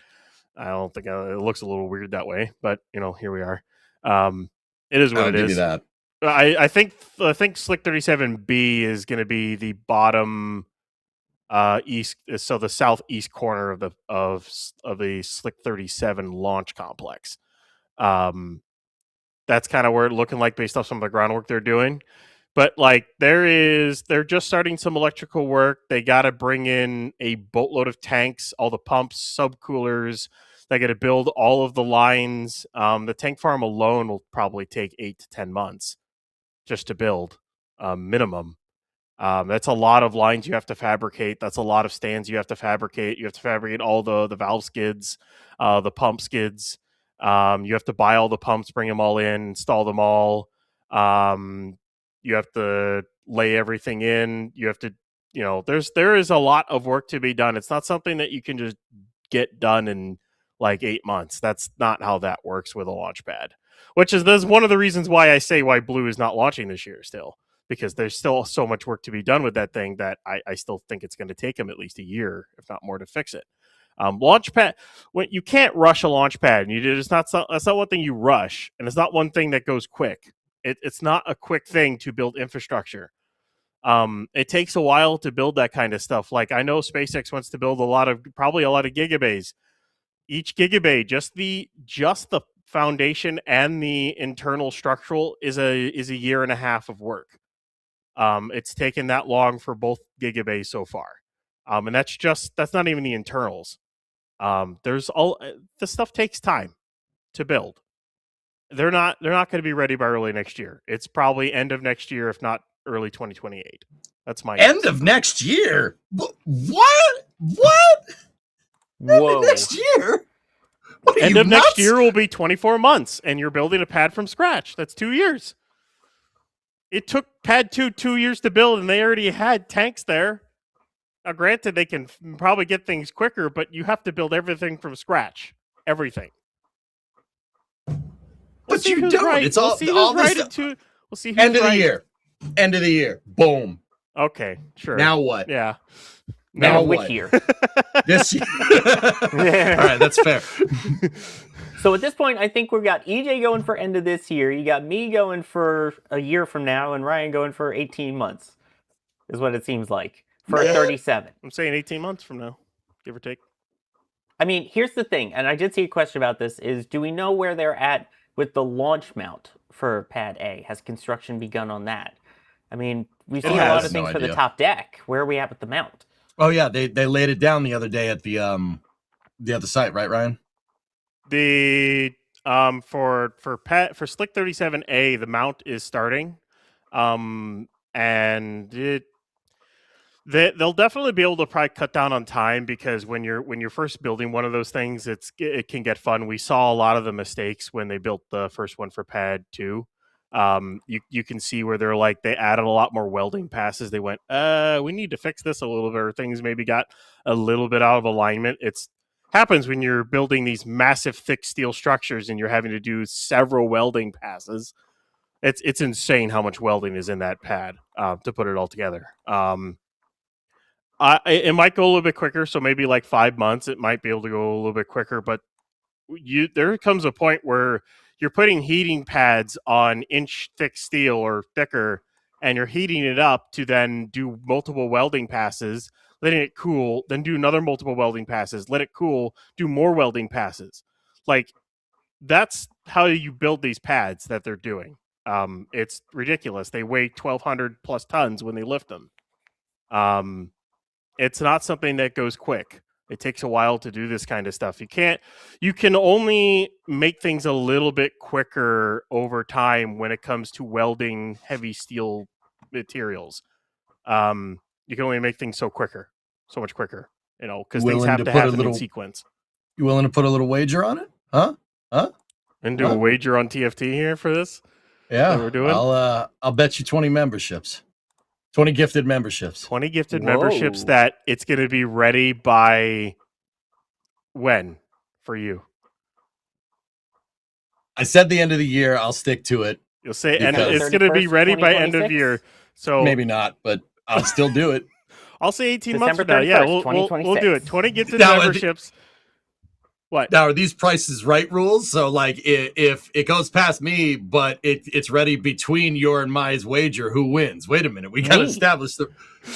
I don't think it looks a little weird that way, but here we are. It is what I'll it give is. you that. I think Slick 37B is going to be the bottom east, so the southeast corner of the Slick 37 launch complex. That's kind of where it's looking like based off some of the groundwork they're doing. But like they're just starting some electrical work. They got to bring in a boatload of tanks, all the pumps, subcoolers. They got to build all of the lines. The tank farm alone will probably take 8 to 10 months just to build, minimum. That's a lot of lines you have to fabricate. That's a lot of stands you have to fabricate. You have to fabricate all the valve skids, the pump skids. You have to buy all the pumps, bring them all in, install them all. You have to lay everything in. You have to, there is a lot of work to be done. It's not something that you can just get done in like 8 months. That's not how that works with a launch pad, which is one of the reasons why I say why Blue is not launching this year still, because there's still so much work to be done with that thing that I still think it's going to take them at least a year, if not more, to fix it. Launch pad, when you can't rush a launch pad, that's not one thing you rush, and it's not one thing that goes quick. It's not a quick thing to build infrastructure. It takes a while to build that kind of stuff. Like I know SpaceX wants to build probably a lot of gigabays. Each gigabay, just the foundation and the internal structural is a year and a half of work. It's taken that long for both gigabays so far. And that's not even the internals. The stuff takes time to build. They're not going to be ready by early next year. It's probably end of next year, if not early 2028. That's my End guess. of next year? What? Whoa. End of next year? What are End you of nuts? next year will be 24 months, and you're building a pad from scratch. That's 2 years. It took pad 2 years to build, and they already had tanks there. Now, granted, they can probably get things quicker, but you have to build everything from scratch. Everything. But you don't. Right. It's all We'll see all who's this right. stuff. We'll see who's End of right. the year. End of the year. Boom. Okay, sure. Now what? Yeah. Now Which what? year? This year. All right, that's fair. So at this point, I think we've got EJ going for end of this year. You got me going for a year from now, and Ryan going for 18 months, is what it seems like, for 37. I'm saying 18 months from now, give or take. I mean, here's the thing, and I did see a question about this, is do we know where they're at with the launch mount for Pad A? Has construction begun on that? I mean, we've seen a lot of things for the top deck. Where are we at with the mount? Oh yeah, they laid it down the other day at the other site, right, Ryan? The for Slick 37A, the mount is starting, and they'll definitely be able to probably cut down on time, because when you're first building one of those things, it can get fun. We saw a lot of the mistakes when they built the first one for Pad 2. You can see where they added a lot more welding passes. They went, we need to fix this a little bit, or things maybe got a little bit out of alignment. It's happens when you're building these massive thick steel structures and you're having to do several welding passes. It's insane how much welding is in that pad to put it all together. It might go a little bit quicker, so maybe like 5 months it might be able to go a little bit quicker, but there comes a point where you're putting heating pads on inch thick steel or thicker, and you're heating it up to then do multiple welding passes, letting it cool, then do another multiple welding passes, let it cool, do more welding passes. Like, that's how you build these pads that they're doing. It's ridiculous. They weigh 1,200 plus tons when they lift them. It's not something that goes quick. It takes a while to do this kind of stuff. You can only make things a little bit quicker over time when it comes to welding heavy steel materials. You can only make things so much quicker, because things have to happen in sequence. You willing to put a little wager on it? Huh? And do a wager on TFT here for this? Yeah. We're doing? I'll bet you 20 memberships. 20 gifted memberships. 20 gifted memberships that it's going to be ready by when for you? I said the end of the year. I'll stick to it. You'll say it's going to be ready by end of year. So maybe not, but I'll still do it. I'll say 18 months December from now. 31st, Yeah, we'll do it. 2026. 20 gifted Now, memberships. What? Now, are these prices right rules? So, like, if it goes past me, but it's ready between your and my's wager, who wins? Wait a minute, we got to Me. establish the.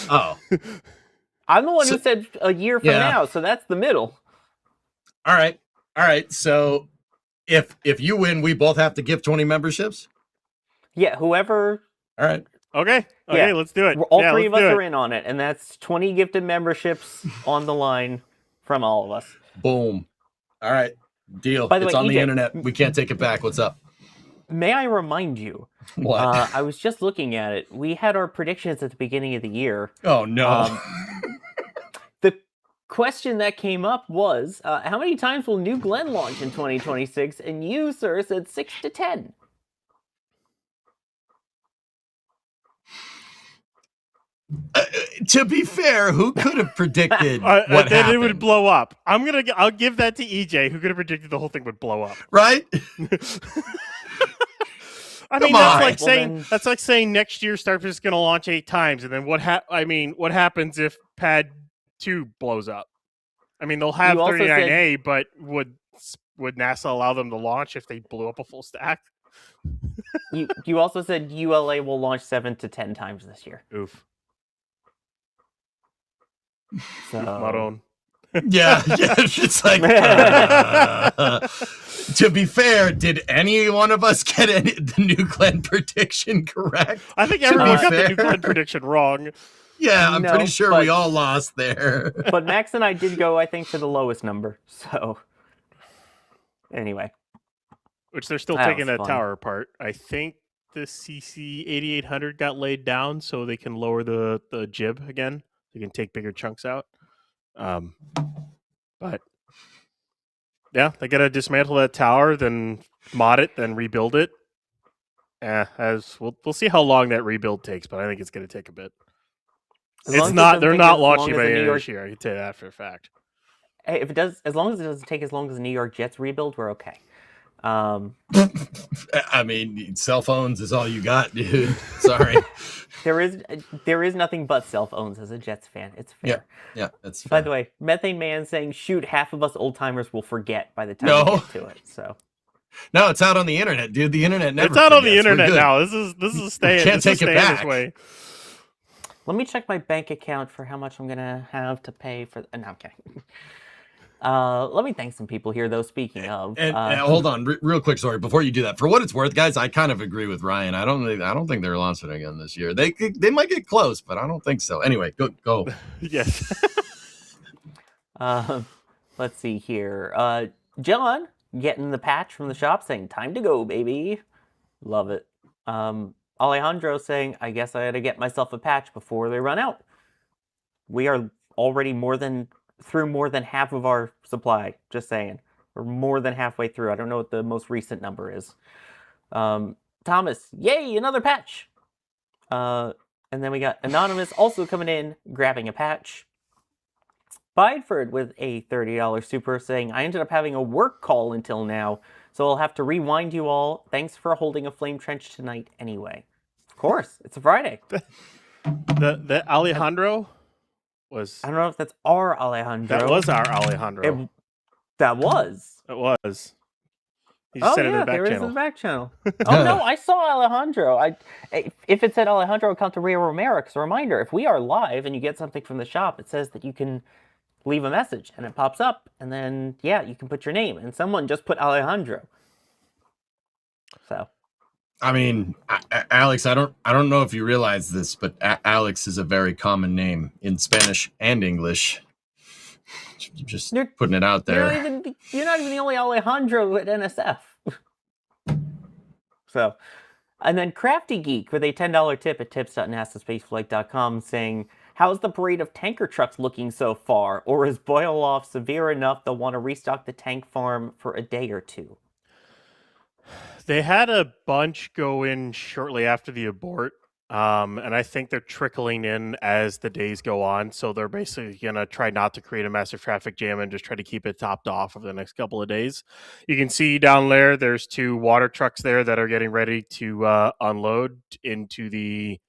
Oh, I'm the one who So- said a year from Yeah. now, so that's the middle. all right. So, if you win, we both have to give 20 memberships. Yeah, whoever. All right. Okay, Yeah. let's do it. All Yeah, three of let's us do are it. in on it, and that's 20 gifted memberships on the line from all of us. Boom. All right. Deal. By the It's way, on the EJ, internet. We can't take it back. What's up? May I remind you? What? I was just looking at it. We had our predictions at the beginning of the year. Oh no. The question that came up was, how many times will New Glenn launch in 2026? And you, sir, said 6 to 10. To be fair, who could have predicted what then happened? it would blow up. I'll give that to EJ, who could have predicted the whole thing would blow up. Right? I mean, Come that's on. like Well, saying then- that's like saying next year Starship is going to launch 8 times, and then what happens if Pad 2 blows up? I mean, they'll have You also 39A, but would NASA allow them to launch if they blew up a full stack? You also said ULA will launch 7 to 10 times this year. Oof. So Maroon. Yeah. It's like. To be fair, did any one of us get the New Glenn prediction correct? I think To be everyone got the fair. New Glenn prediction wrong. Yeah, I'm No, pretty sure but- we all lost there. but Max and I did go, I think, for the lowest number. So anyway, Which they're still That taking was that fun. tower apart. I think the CC 8800 got laid down so they can lower the jib again. They can take bigger chunks out. But yeah, they got to dismantle that tower, then mod it, then rebuild it. As we'll see how long that rebuild takes, but I think it's going to take a bit. As long as It's it not. doesn't They're take not as long launching as by the the New end of York- this year. I can tell you that for a fact. hey, if it does, as long as it doesn't take as long as the New York Jets rebuild, we're okay. I mean, cell phones is all you got, dude. Sorry. There is nothing but cell phones as a Jets fan. It's fair. Yeah, that's fair. By the way, Methane Man saying, shoot, half of us old timers will forget by the time No. we get to it. So No, it's out on the internet, dude. The internet never It's out on the forgets. We're internet good. now. This is staying. can't this take is it staying back. this way. let me check my bank account for how much I'm gonna have to pay for. No, I'm kidding. Let me thank some people here, though. Speaking of, And hold on, real quick, sorry. Before you do that, for what it's worth, guys, I kind of agree with Ryan. I don't think they're launching again this year. They might get close, but I don't think so. Anyway, go. Yes. let's see here. John getting the patch from the shop saying, "Time to go, baby." Love it. Alejandro saying, "I guess I had to get myself a patch before they run out." We are already through more than half of our supply. Just saying, we're more than halfway through. I don't know what the most recent number is. Thomas, yay, another patch. And then we got Anonymous also coming in, grabbing a patch. Bideford with a $30 super saying, "I ended up having a work call until now, so I'll have to rewind you all. Thanks for holding a flame trench tonight anyway." Of course, it's a Friday. The Alejandro was. I don't know if that's our Alejandro. That was our Alejandro. That was. It was. He Oh sent it in yeah, the back there is channel. in the back channel. Oh no, I saw Alejandro. If it said Alejandro Cantaria Romero, because a reminder, if we are live and you get something from the shop, it says that you can leave a message and it pops up, and then yeah, you can put your name. And someone just put Alejandro. So. I mean, Alex, I don't know if you realize this, but Alex is a very common name in Spanish and English. Just putting it out there. You're not even the only Alejandro at NSF. So, and then Crafty Geek with a $10 tip at tips.nasaspaceflight.com saying, "How's the parade of tanker trucks looking so far? Or is boil off severe enough they'll want to restock the tank farm for a day or two?" They had a bunch go in shortly after the abort, and I think they're trickling in as the days go on. So they're basically going to try not to create a massive traffic jam and just try to keep it topped off over the next couple of days. You can see down there, there's 2 water trucks there that are getting ready to unload into the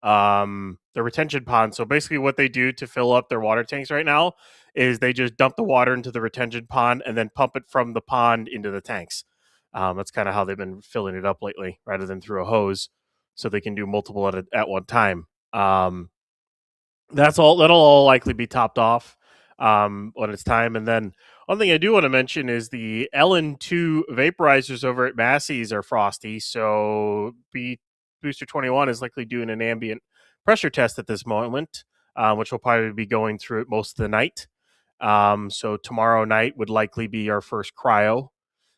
the retention pond. So basically what they do to fill up their water tanks right now is they just dump the water into the retention pond and then pump it from the pond into the tanks. That's kind of how they've been filling it up lately, rather than through a hose, so they can do multiple at one time. That'll all likely be topped off when it's time. And then one thing I do want to mention is the LN2 vaporizers over at Massey's are frosty, so Booster 21 is likely doing an ambient pressure test at this moment, which will probably be going through it most of the night. So tomorrow night would likely be our first cryo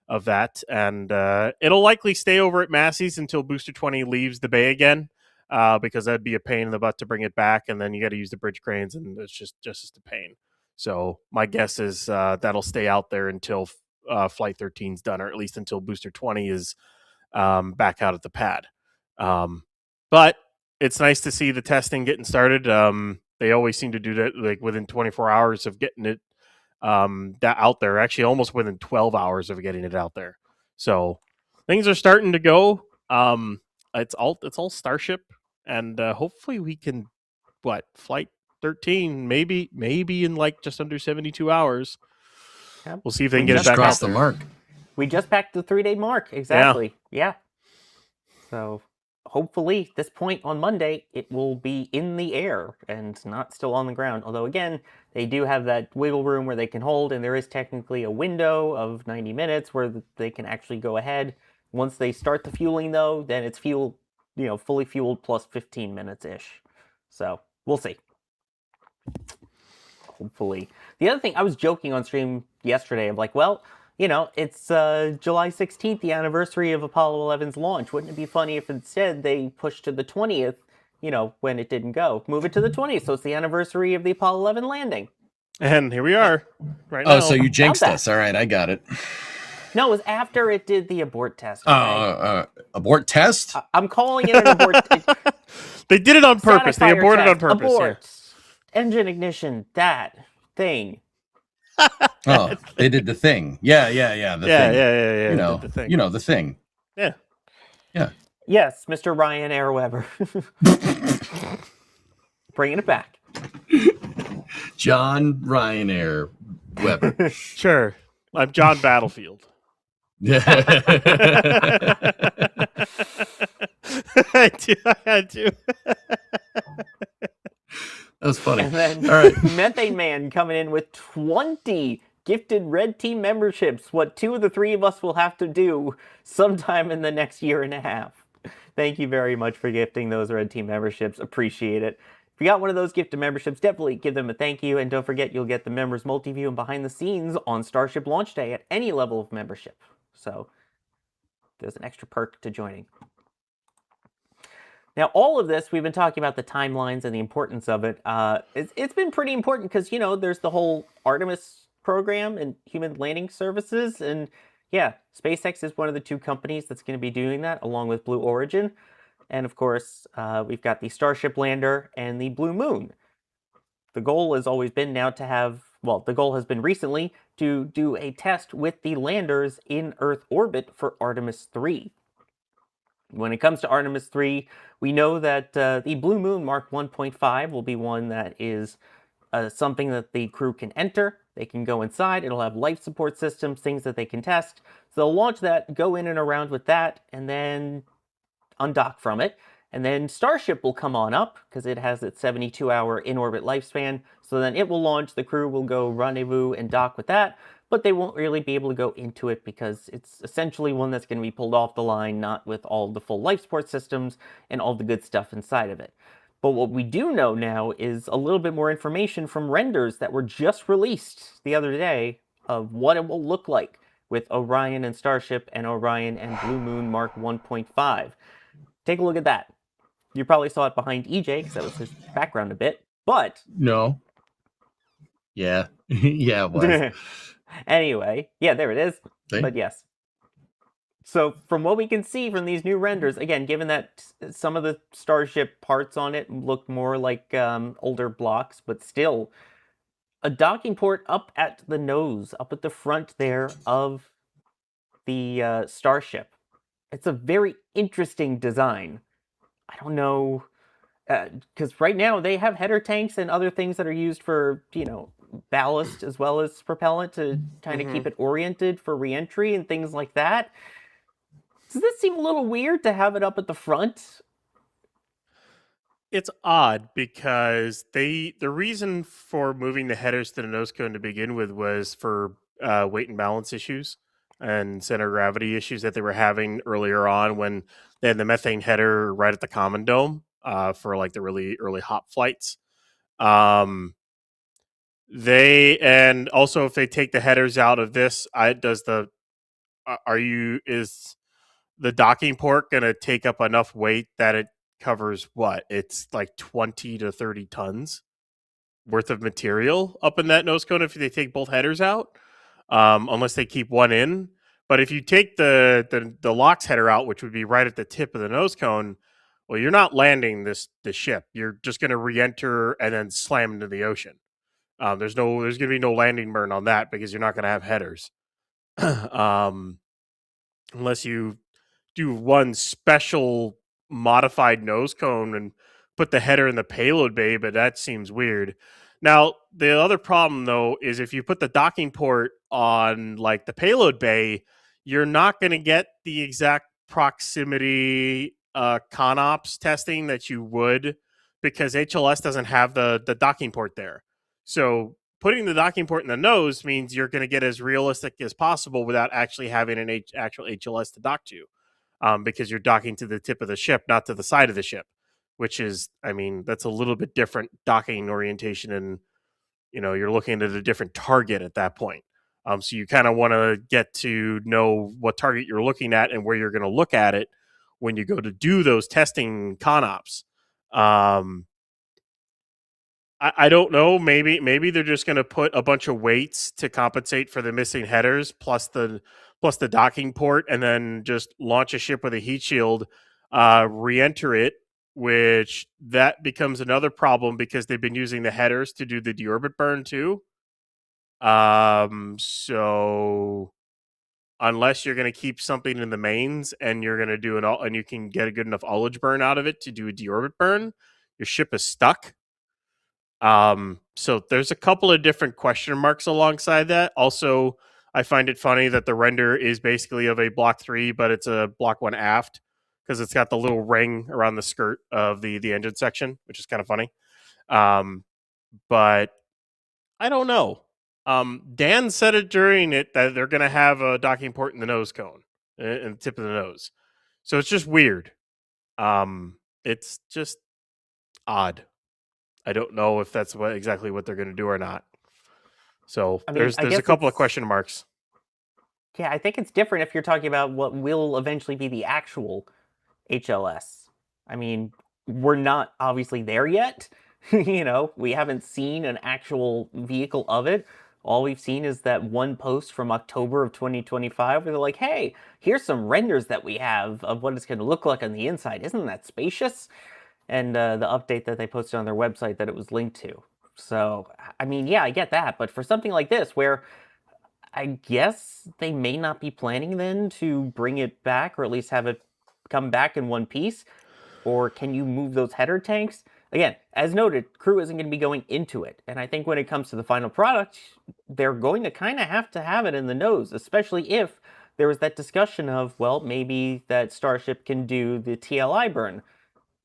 of that, and it'll likely stay over at Massey's until Booster 20 leaves the bay again, because that'd be a pain in the butt to bring it back, and then you got to use the bridge cranes, and it's just a pain. So my guess is that'll stay out there until Flight 13 is done, or at least until Booster 20 is back out at the pad. But it's nice to see the testing getting started. They always seem to do that like within 24 hours of getting it that out there, actually almost within 12 hours of getting it out there. So things are starting to go. It's all Starship, and hopefully we can Flight 13 maybe in like just under 72 hours. Yep. We'll see if they can get it Just back crossed out the there. mark. We just packed the 3-day mark. Exactly. Yeah. So hopefully this point on Monday, it will be in the air and not still on the ground. Although, again, they do have that wiggle room where they can hold, and there is technically a window of 90 minutes where they can actually go ahead. Once they start the fueling, though, then it's fully fueled plus 15 minutes-ish. So we'll see. Hopefully. The other thing, I was joking on stream yesterday. I'm like, well, it's July 16th, the anniversary of Apollo 11's launch. Wouldn't it be funny if instead they pushed to the 20th, when it didn't go? Move it to the 20th, so it's the anniversary of the Apollo 11 landing. And here we are, right now. Oh, so you jinxed us. All right, I got it. No, it was after it did the abort test. Okay? Abort test? I'm calling it an abort test. They did it on purpose. They Static aborted fire on purpose. Abort. Engine ignition, that thing. Oh, they did the thing. Yeah. The thing. Yeah. The thing. The thing. Yeah. Yeah. Yes, Mr. Ryan Airweber. Bringing it back. John Ryanair Weber. Sure. I'm John Battlefield. Yeah. I do. That was funny. And then All right. Methane Man coming in with 20 gifted Red Team memberships, what 2 of the 3 of us will have to do sometime in the next year and a half. Thank you very much for gifting those Red Team memberships. Appreciate it. If you got one of those gifted memberships, definitely give them a thank you. And don't forget, you'll get the members multi-view and behind the scenes on Starship launch day at any level of membership. So there's an extra perk to joining. Now, all of this, we've been talking about the timelines and the importance of it. It's been pretty important because, there's the whole Artemis program and human landing services. And yeah, SpaceX is one of the 2 companies that's going to be doing that along with Blue Origin. And of course, we've got the Starship lander and the Blue Moon. The goal has always been now to have, the goal has been recently to do a test with the landers in Earth orbit for Artemis 3. When it comes to Artemis 3, we know that the Blue Moon Mark 1.5 will be one that is something that the crew can enter. They can go inside. It'll have life support systems, things that they can test. So they'll launch that, go in and around with that, and then undock from it. And then Starship will come on up because it has its 72-hour in-orbit lifespan. So then it will launch. The crew will go rendezvous and dock with that. But they won't really be able to go into it because it's essentially one that's going to be pulled off the line, not with all the full life support systems and all the good stuff inside of it. But what we do know now is a little bit more information from renders that were just released the other day of what it will look like with Orion and Starship and Orion and Blue Moon Mark 1.5. Take a look at that. You probably saw it behind EJ because that was his background a bit, but... No. Yeah. Yeah, it was. Anyway, yeah, there it is. See? But yes. So from what we can see from these new renders, again, given that some of the Starship parts on it look more like older blocks, but still a docking port up at the nose, up at the front there of the Starship. It's a very interesting design. I don't know. because right now they have header tanks and other things that are used for, ballast as well as propellant to kind of keep it oriented for reentry and things like that. Does this seem a little weird to have it up at the front? It's odd because the reason for moving the headers to the nose cone to begin with was for weight and balance issues and center of gravity issues that they were having earlier on when they had the methane header right at the common dome for like the really early hop flights. And also if they take the headers out of this, is the docking port going to take up enough weight that it covers what? It's like 20 to 30 tons worth of material up in that nose cone if they take both headers out, unless they keep one in. But if you take the LOX header out, which would be right at the tip of the nose cone, well, you're not landing the ship. You're just going to re-enter and then slam into the ocean. There's going to be no landing burn on that because you're not going to have headers, unless you do one special modified nose cone and put the header in the payload bay, but that seems weird. Now, the other problem though is if you put the docking port on like the payload bay, you're not going to get the exact proximity ConOps testing that you would because HLS doesn't have the docking port there. So putting the docking port in the nose means you're going to get as realistic as possible without actually having an actual HLS to dock to. Because you're docking to the tip of the ship, not to the side of the ship, which is, that's a little bit different docking orientation, and you're looking at a different target at that point. So you kind of want to get to know what target you're looking at and where you're going to look at it when you go to do those testing ConOps. I don't know. Maybe they're just going to put a bunch of weights to compensate for the missing headers, plus the docking port, and then just launch a ship with a heat shield, re-enter it, which that becomes another problem because they've been using the headers to do the deorbit burn too. So unless you're going to keep something in the mains and you're going to do and you can get a good enough ullage burn out of it to do a deorbit burn, your ship is stuck. So there's a couple of different question marks alongside that. Also, I find it funny that the render is basically of a Block 3, but it's a Block 1 aft because it's got the little ring around the skirt of the engine section, which is kind of funny. But I don't know. Dan said it during it that they're going to have a docking port in the nose cone, in the tip of the nose. So it's just weird. It's just odd. I don't know if that's exactly what they're going to do or not. So there's a couple of question marks. Yeah, I think it's different if you're talking about what will eventually be the actual HLS. We're not obviously there yet. We haven't seen an actual vehicle of it. All we've seen is that one post from October of 2025 where they're like, hey, here's some renders that we have of what it's going to look like on the inside. Isn't that spacious? And the update that they posted on their website that it was linked to. So, yeah, I get that. But for something like this, where I guess they may not be planning then to bring it back, or at least have it come back in one piece, or can you move those header tanks? Again, as noted, crew isn't going to be going into it. And I think when it comes to the final product, they're going to kind of have it in the nose, especially if there was that discussion of, well, maybe that Starship can do the TLI burn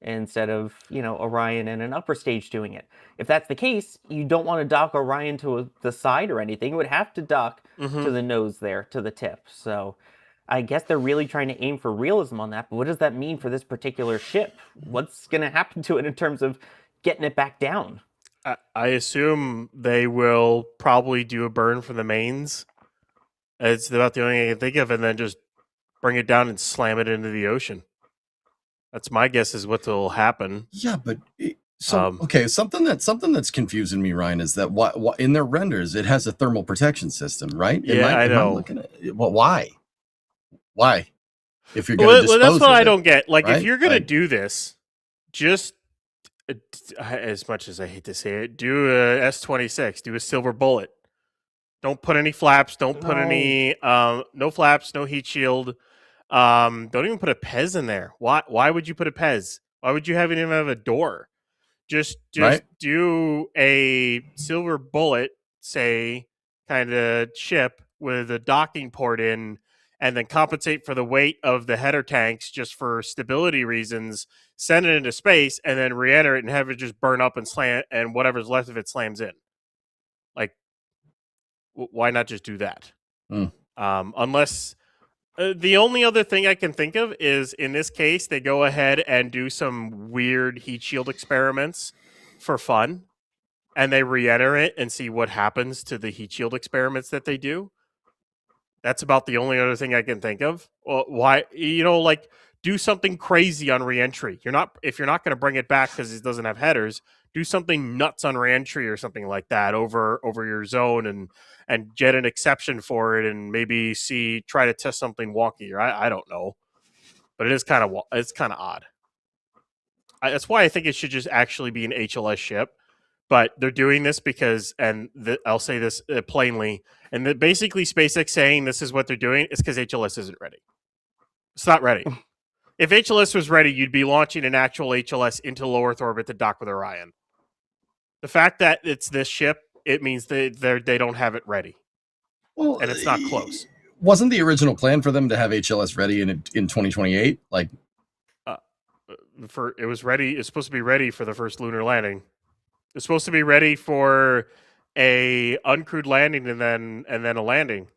instead of, Orion and an upper stage doing it. If that's the case, you don't want to dock Orion to the side or anything. It would have to dock to the nose there, to the tip. So I guess they're really trying to aim for realism on that. But what does that mean for this particular ship? What's going to happen to it in terms of getting it back down? I assume they will probably do a burn from the mains. It's about the only thing I can think of, and then just bring it down and slam it into the ocean. That's my guess is what will happen. Yeah, but something that's confusing me, Ryan, is that what in their renders it has a thermal protection system, right? I know. Am I looking at why? Why? If you're going to dispose that's what of I it, don't get. Like, right? if you're going to do this, just as much as I hate to say it, do a S-26, do a silver bullet. Don't put any flaps. Don't put any no flaps, no heat shield. Don't even put a PEZ in there. Why would you put a PEZ? Why would you even have a door? Just Right? do a silver bullet, say, kind of ship with a docking port in, and then compensate for the weight of the header tanks just for stability reasons. Send it into space, and then re-enter it and have it just burn up and slam, and whatever's left of it slams in. Like, why not just do that? Unless the only other thing I can think of is in this case they go ahead and do some weird heat shield experiments for fun, and they re-enter it and see what happens to the heat shield experiments that they do. That's about the only other thing I can think of. Well, why, like, do something crazy on re-entry. If you're not going to bring it back because it doesn't have headers, do something nuts on re-entry or something like that over your zone and get an exception for it, and maybe try to test something wonky. Or I don't know, but it's kind of odd. That's why I think it should just actually be an HLS ship. But they're doing this because, and I'll say this plainly, and basically SpaceX saying this is what they're doing is because HLS isn't ready. It's not ready. If HLS was ready, you'd be launching an actual HLS into low Earth orbit to dock with Orion. The fact that it's this ship, it means they don't have it ready. Well, and it's not close. Wasn't the original plan for them to have HLS ready in 2028? Like, it was ready. It's supposed to be ready for the first lunar landing. It's supposed to be ready for a uncrewed landing and then a landing.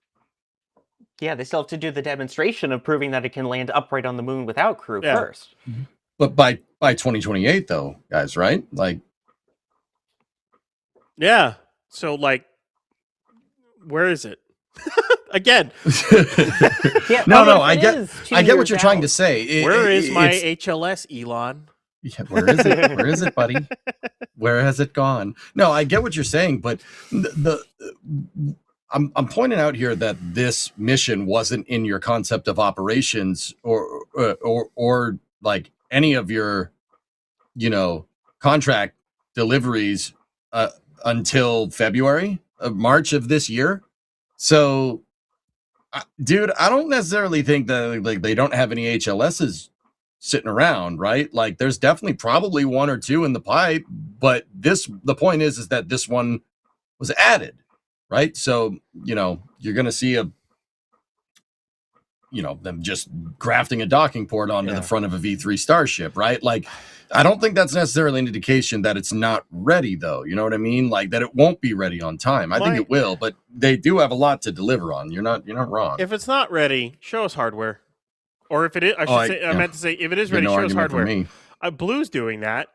Yeah, they still have to do the demonstration of proving that it can land upright on the moon without crew first. But by 2028, though, guys, right? Like, yeah. So, like, where is it? Again. Yeah, no, I get what you're trying to say. Where is my HLS, Elon? Yeah, where is it? Where is it, buddy? Where has it gone? No, I get what you're saying, but I'm pointing out here that this mission wasn't in your concept of operations or like any of your, contract deliveries until March of this year. So, dude, I don't necessarily think that like they don't have any HLSs sitting around, right? Like, there's definitely probably one or two in the pipe, but the point is that this one was added, right? So, you're going to see them just grafting a docking port onto the front of a V3 Starship, right? Like, I don't think that's necessarily an indication that it's not ready, though. You know what I mean? Like, that it won't be ready on time. I think it will, but they do have a lot to deliver on. You're not wrong. If it's not ready, show us hardware. Or if it is, I meant to say, if it is ready, show us hardware. Blue's doing that.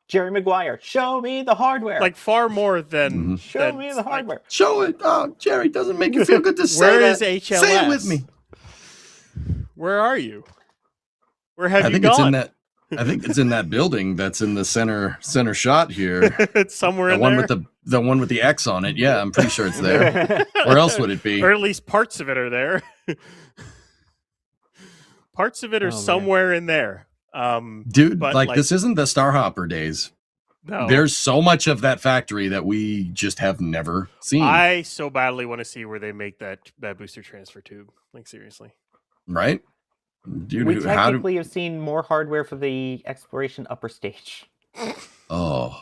Jerry Maguire, show me the hardware. Like, far more than... Show me the hardware. Show it. Oh, Jerry, doesn't make you feel good to say Where that. Where is HLS? Say it with me. Where are you? Where have you gone? I think it's in that building that's in the center shot here. It's somewhere in there. The one with the X on it. Yeah, I'm pretty sure it's there. Where else would it be? Or at least parts of it are there. Parts of it are somewhere in there. Dude, like, this isn't the Starhopper days. No. There's so much of that factory that we just have never seen. I so badly want to see where they make that booster transfer tube. Like, seriously. Right? Dude, we technically have seen more hardware for the exploration upper stage. Oh.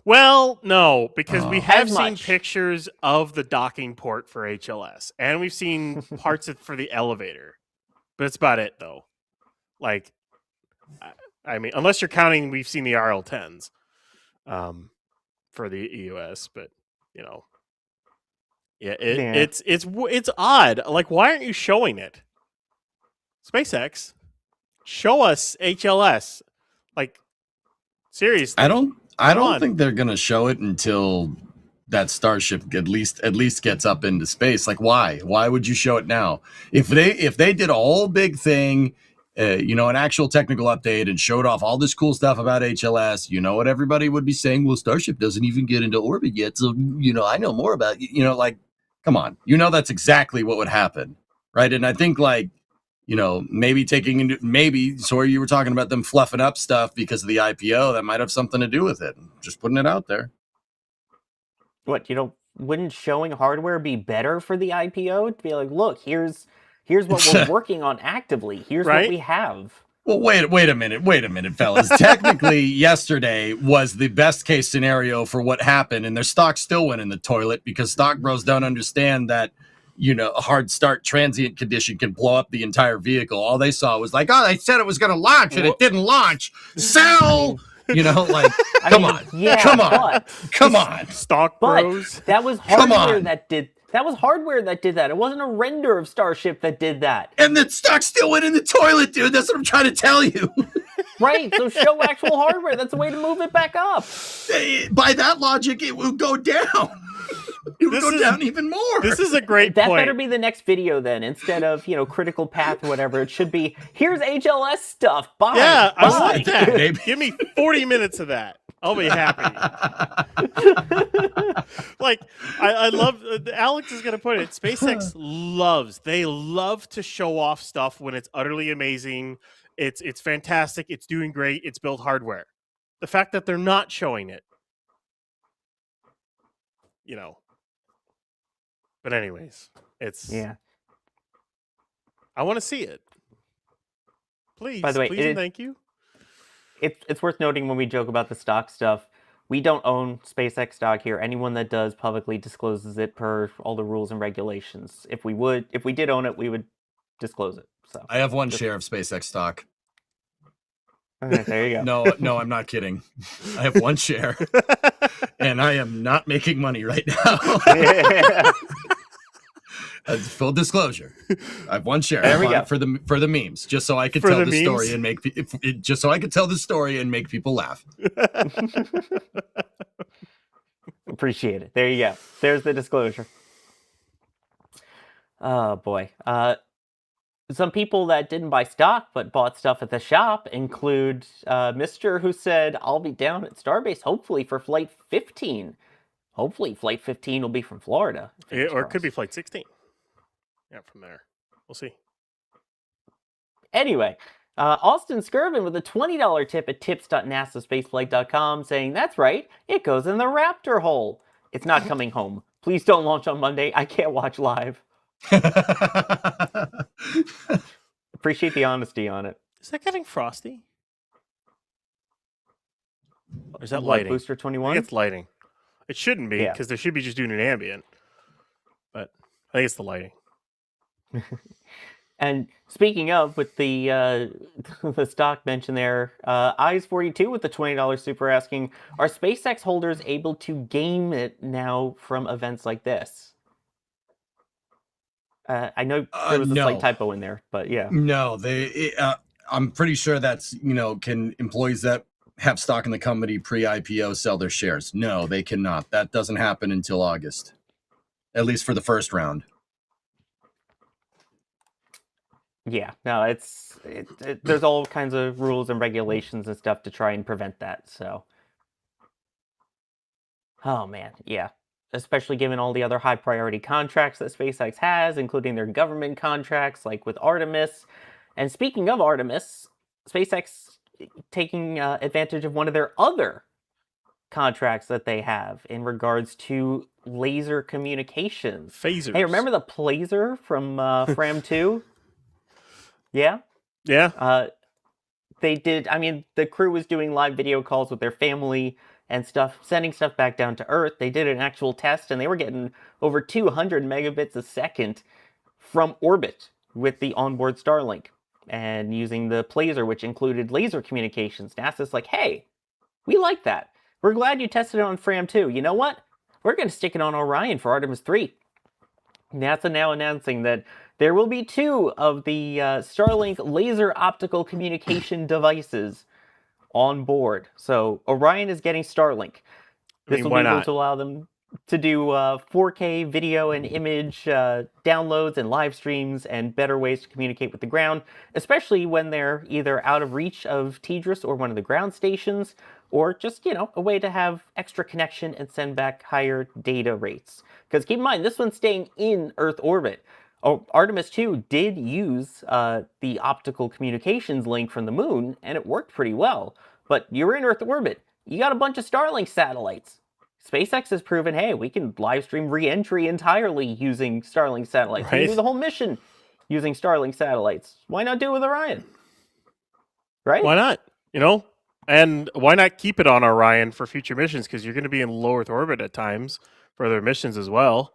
Well, no, because we have seen pictures of the docking port for HLS, and we've seen parts for the elevator. But that's about it, though. Like, I mean, unless you're counting, we've seen the RL-10s for the EUS, but it's odd. Like, why aren't you showing it? SpaceX, show us HLS. Like, seriously. I don't think they're gonna show it until that Starship at least gets up into space. Like, why? Why would you show it now? If they did a whole big thing, an actual technical update and showed off all this cool stuff about HLS, what everybody would be saying? Well, Starship doesn't even get into orbit yet, so I know more about like, come on, that's exactly what would happen, right? And I think maybe sorry, you were talking about them fluffing up stuff because of the IPO. That might have something to do with it. Just putting it out there. What, wouldn't showing hardware be better for the IPO? To be like, look, here's what we're working on actively. Here's what we have. Well, wait a minute, fellas. Technically, yesterday was the best case scenario for what happened, and their stock still went in the toilet because stock bros don't understand that, a hard start transient condition can blow up the entire vehicle. All they saw was like, oh, they said it was going to launch, and it didn't launch. Sell! Come on. Stock But bros. that was hardware that did. That was hardware that did that. It wasn't a render of Starship that did that. And the stock still went in the toilet, dude. That's what I'm trying to tell you. Right. So show actual hardware. That's the way to move it back up. By that logic, it will go down. It would go down even more. This is a great That point. better be the next video then. Instead of, critical path or whatever, it should be, here's HLS stuff. Bye. Yeah, I Bye. want that. Give me 40 minutes of that. I'll be happy. I love, Alex is going to put it, SpaceX love to show off stuff when it's utterly amazing. It's fantastic. It's doing great. It's built hardware. The fact that they're not showing it, But anyways, I want to see it. Please. By the way, please and thank you. It's worth noting when we joke about the stock stuff, we don't own SpaceX stock here. Anyone that does publicly discloses it per all the rules and regulations. If we did own it, we would disclose it. So I have one share of SpaceX stock. Okay, there you go. No, I'm not kidding. I have one share, and I am not making money right now. Full disclosure, I have one share. There we go. For the memes, just so I could tell the story and make people laugh. Appreciate it. There you go. There's the disclosure. Oh boy. Some people that didn't buy stock but bought stuff at the shop include Mr. who said, I'll be down at Starbase hopefully for Flight 15. Hopefully Flight 15 will be from Florida. Or it could be Flight 16. Yeah, from there. We'll see. Anyway, Austin Skirvin with a $20 tip at tips.nasaspaceflight.com saying, that's right, it goes in the Raptor hole. It's not coming home. Please don't launch on Monday. I can't watch live. Appreciate the honesty on it. Is that getting frosty? Or is that lighting? Booster I 21? think it's lighting. It shouldn't be, because they should be just doing an ambient. But I think it's the lighting. And speaking of, with the the stock mention there, Eyes42 with the $20 super asking, are SpaceX holders able to game it now from events like this? I know there was a slight typo in there, but yeah. No, I'm pretty sure that's, can employees that have stock in the company pre-IPO sell their shares? No, they cannot. That doesn't happen until August, at least for the first round. Yeah, no, there's all kinds of rules and regulations and stuff to try and prevent that. So, oh man, yeah. Especially given all the other high priority contracts that SpaceX has, including their government contracts, like with Artemis. And speaking of Artemis, SpaceX taking advantage of one of their other contracts that they have in regards to laser communications. Phasers. Hey, remember the Plaser from Fram 2? Yeah? Yeah. They did, the crew was doing live video calls with their family and stuff, sending stuff back down to Earth. They did an actual test, and they were getting over 200 megabits a second from orbit with the onboard Starlink. And using the Plaser, which included laser communications. NASA's like, hey, we like that. We're glad you tested it on Fram 2. You know what? We're going to stick it on Orion for Artemis 3. NASA now announcing that there will be 2 of the Starlink laser optical communication devices on board. So Orion is getting Starlink. This will be able to allow them to do 4K video and image downloads and live streams and better ways to communicate with the ground, especially when they're either out of reach of TDRS or one of the ground stations, or just, a way to have extra connection and send back higher data rates. Because keep in mind, this one's staying in Earth orbit. Oh, Artemis 2 did use the optical communications link from the moon, and it worked pretty well. But you're in Earth orbit. You got a bunch of Starlink satellites. SpaceX has proven, hey, we can live stream re-entry entirely using Starlink satellites. We can do the whole mission using Starlink satellites. Why not do it with Orion? right? Why not? And why not keep it on Orion for future missions? Because you're going to be in low Earth orbit at times for other missions as well.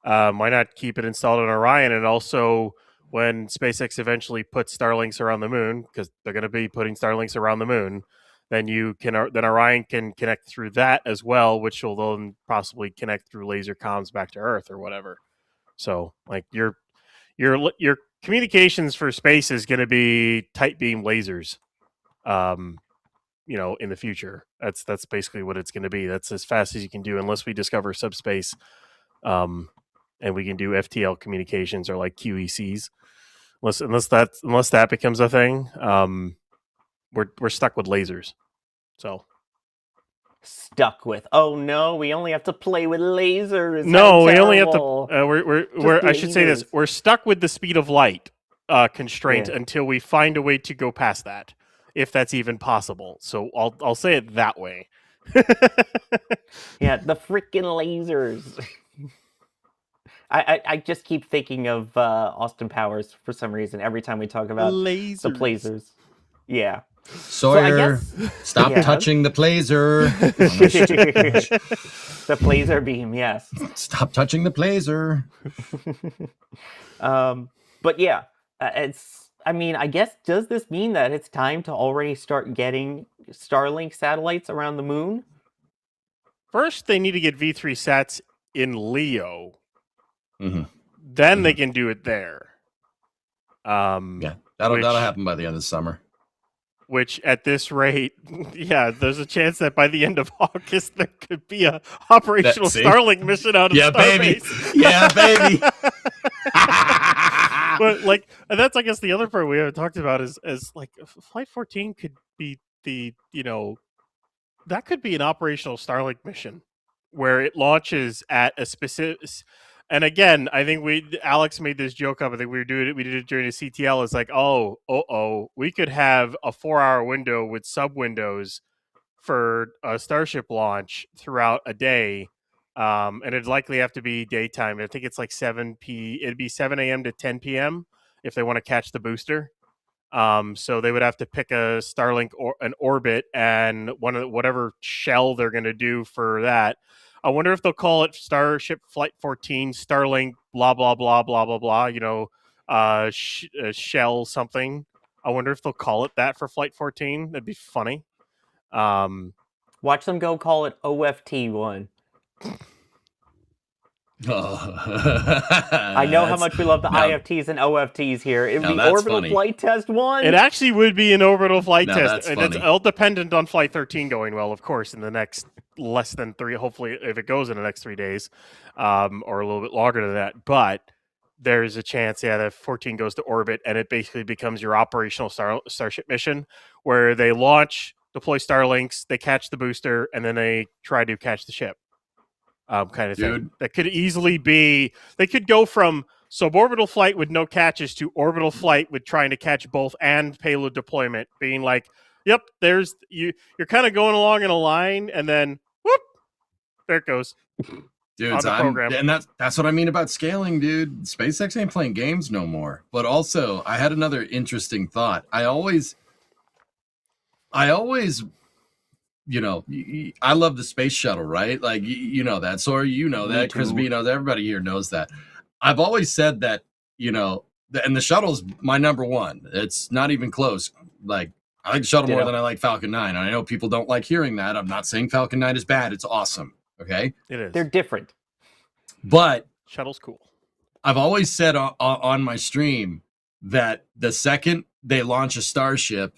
Why not keep it installed on Orion? And also, when SpaceX eventually puts Starlinks around the moon, because they're going to be putting Starlinks around the moon, then then Orion can connect through that as well, which will then possibly connect through laser comms back to Earth or whatever. So, like your communications for space is going to be tight beam lasers. In the future, that's basically what it's going to be. That's as fast as you can do, unless we discover subspace, and we can do FTL communications or like QECs. Unless that becomes a thing, we're stuck with lasers. So Stuck with. Oh no, we only have to play with lasers. no, we only have to. We're I should say this: we're stuck with the speed of light constraint until we find a way to go past that, if that's even possible. So I'll say it that way. Yeah, the freaking lasers. I just keep thinking of Austin Powers for some reason every time we talk about lasers. the lasers. Yeah. Sawyer, stop Yes. touching the placer. The laser beam, yes. Stop touching the placer. But yeah, I guess, does this mean that it's time to already start getting Starlink satellites around the moon? First, they need to get V3 sats in Leo. Mm-hmm. Then they can do it there. Yeah, that'll happen by the end of the summer. Which, at this rate, there's a chance that by the end of August there could be a operational Starlink mission out of Starbase. Yeah, baby. But that's I guess the other part we haven't talked about is like Flight 14 could be that could be an operational Starlink mission where it launches at a specific. And again, I think Alex made this joke up. I think we did it during the CTL. It's like, we could have a 4-hour window with sub windows for a Starship launch throughout a day, and it'd likely have to be daytime. I think it's like it'd be 7 a.m. to 10 p.m. if they want to catch the booster. So they would have to pick a Starlink or an orbit and whatever shell they're going to do for that. I wonder if they'll call it Starship Flight 14 Starlink blah blah blah blah blah blah. Shell something. I wonder if they'll call it that for Flight 14. That'd be funny. Watch them go call it OFT1. I know how much we love the IFTs and OFTs here. It would be Orbital Flight Test 1. It actually would be an Orbital Flight Test. That's and funny. it's all dependent on Flight 13 going well, of course, in the next less than 3, hopefully, if it goes in the next 3 days, or a little bit longer than that. But there's a chance, that 14 goes to orbit, and it basically becomes your operational Starship mission, where they launch, deploy Starlinks, they catch the booster, and then they try to catch the ship. Kind of thing. That could easily be. They could go from suborbital flight with no catches to orbital flight with trying to catch both and payload deployment, being like, "Yep, there's you. You're kind of going along in a line, and then whoop, there it goes." Dude, and that's what I mean about scaling, dude. SpaceX ain't playing games no more. But also, I had another interesting thought. I always. I love the space shuttle, right? Like, you know that. So you know that. Chris B knows. Everybody here knows that. I've always said that, and the shuttle's my number one. It's not even close. Like, I like the shuttle more than I like Falcon 9. And I know people don't like hearing that. I'm not saying Falcon 9 is bad. It's awesome. Okay? It is. They're different. But shuttle's cool. I've always said on my stream that the second they launch a Starship,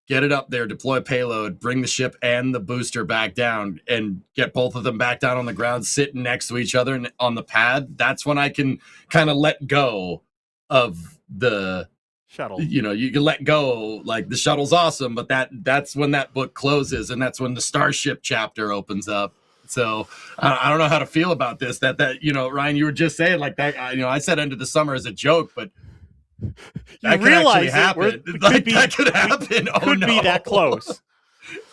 get it up there, deploy a payload, bring the ship and the booster back down, and get both of them back down on the ground, sitting next to each other and on the pad. That's when I can kind of let go of the shuttle. You can let go. Like, the shuttle's awesome, but that's when that book closes, and that's when the Starship chapter opens up. So I don't know how to feel about this. That Ryan, you were just saying like that. I said end of the summer as a joke, but. You realize that could happen. Could be that close.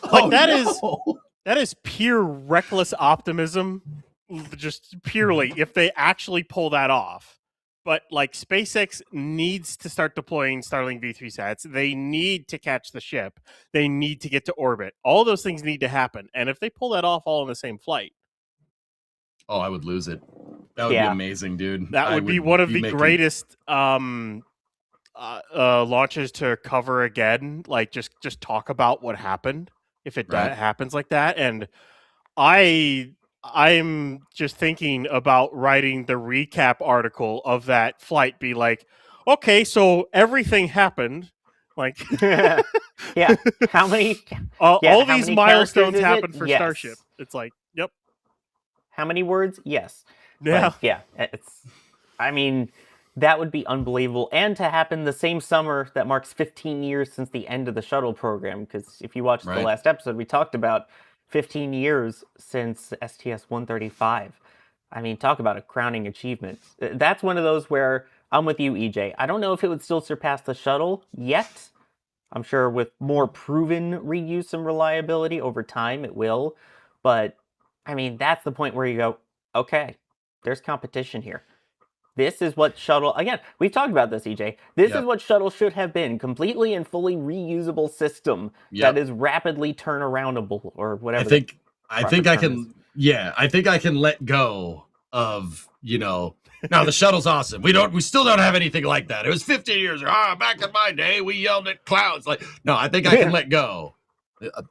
That is pure reckless optimism. Just purely, if they actually pull that off, But like SpaceX needs to start deploying Starlink V3 sats. They need to catch the ship. They need to get to orbit. All those things need to happen. And if they pull that off all in the same flight, Oh, I would lose it. That would be amazing, dude. That would be one of the greatest launches to cover again. Like just talk about what happened if it happens like that. And I'm just thinking about writing the recap article of that flight. Be like, okay, so everything happened. Like, yeah, how many? all these milestones happened for Starship. It's like, yep. How many words? Yes. Yeah. But yeah. I mean, that would be unbelievable. And to happen the same summer that marks 15 years since the end of the shuttle program. Because if you watched the last episode, we talked about 15 years since STS-135. I mean, talk about a crowning achievement. That's one of those where I'm with you, EJ. I don't know if it would still surpass the shuttle yet. I'm sure with more proven reuse and reliability over time, it will. But I mean, that's the point where you go, okay, there's competition here. This is what shuttle, again, we've talked about this, EJ. This is what shuttle should have been. Completely and fully reusable system that is rapidly turnaroundable or whatever. I think I can let go of, now the shuttle's awesome. We still don't have anything like that. It was 15 years ago. Back in my day, we yelled at clouds. Like, no, I think I can let go.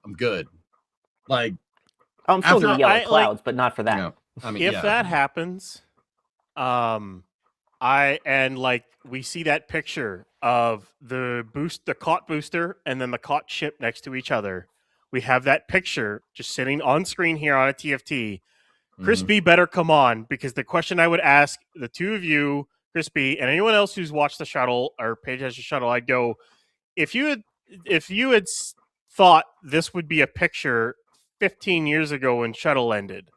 I'm good. Like, I'm still going to yell at clouds, but not for that. No, I mean, if that happens, we see that picture of the COT booster and then the COT ship next to each other. We have that picture just sitting on screen here on a TFT. Chris B better come on, because the question I would ask the two of you, Chris B, and anyone else who's watched the shuttle or paid attention to the shuttle, I'd go, if you had thought this would be a picture 15 years ago when shuttle ended,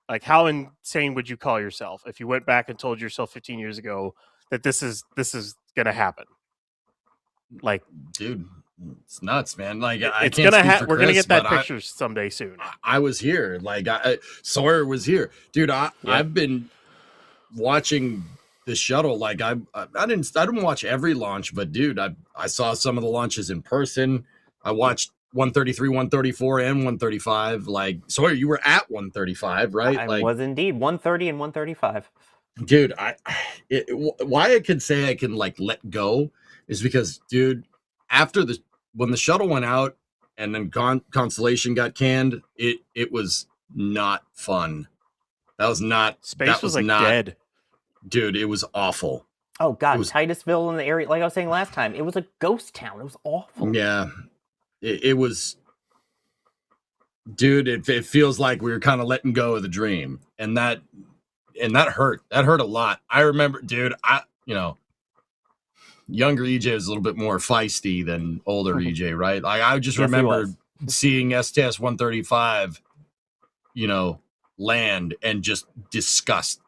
like how insane would you call yourself if you went back and told yourself 15 years ago that this is gonna happen? Like, dude, it's nuts, man. Like, it's gonna happen. We're gonna get that picture someday soon. I was here. Like, Sawyer was here, dude. I've been watching the shuttle. Like, I didn't watch every launch, but dude, I saw some of the launches in person. I watched 133, 134, and 135. Like, Sawyer, you were at 135, right? I was indeed 130 and 135. Dude, why I can say I can like let go is because, dude, when the shuttle went out and then Constellation got canned, it was not fun. That was not space. Was like dead, dude. It was awful. Oh god, Titusville in the area, like I was saying last time, it was a ghost town. It was awful. Yeah. It was, dude, it feels like we were kind of letting go of the dream. And that hurt. That hurt a lot. I remember, dude, younger EJ was a little bit more feisty than older EJ, right? Like, I just remember seeing STS-135, land and just disgust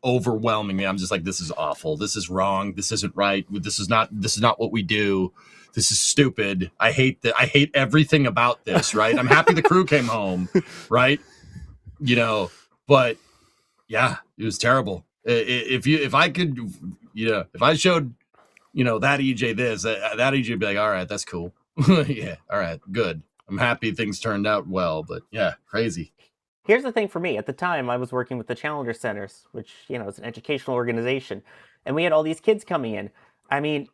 overwhelming me. I'm just like, this is awful. This is wrong. This isn't right. This is not what we do. This is stupid. I hate everything about this, right? I'm happy the crew came home, right? But yeah, it was terrible. If I showed, that EJ this, that EJ would be like, all right, that's cool. Yeah, all right, good. I'm happy things turned out well, but yeah, crazy. Here's the thing for me. At the time, I was working with the Challenger Centers, which, is an educational organization, and we had all these kids coming in. I mean,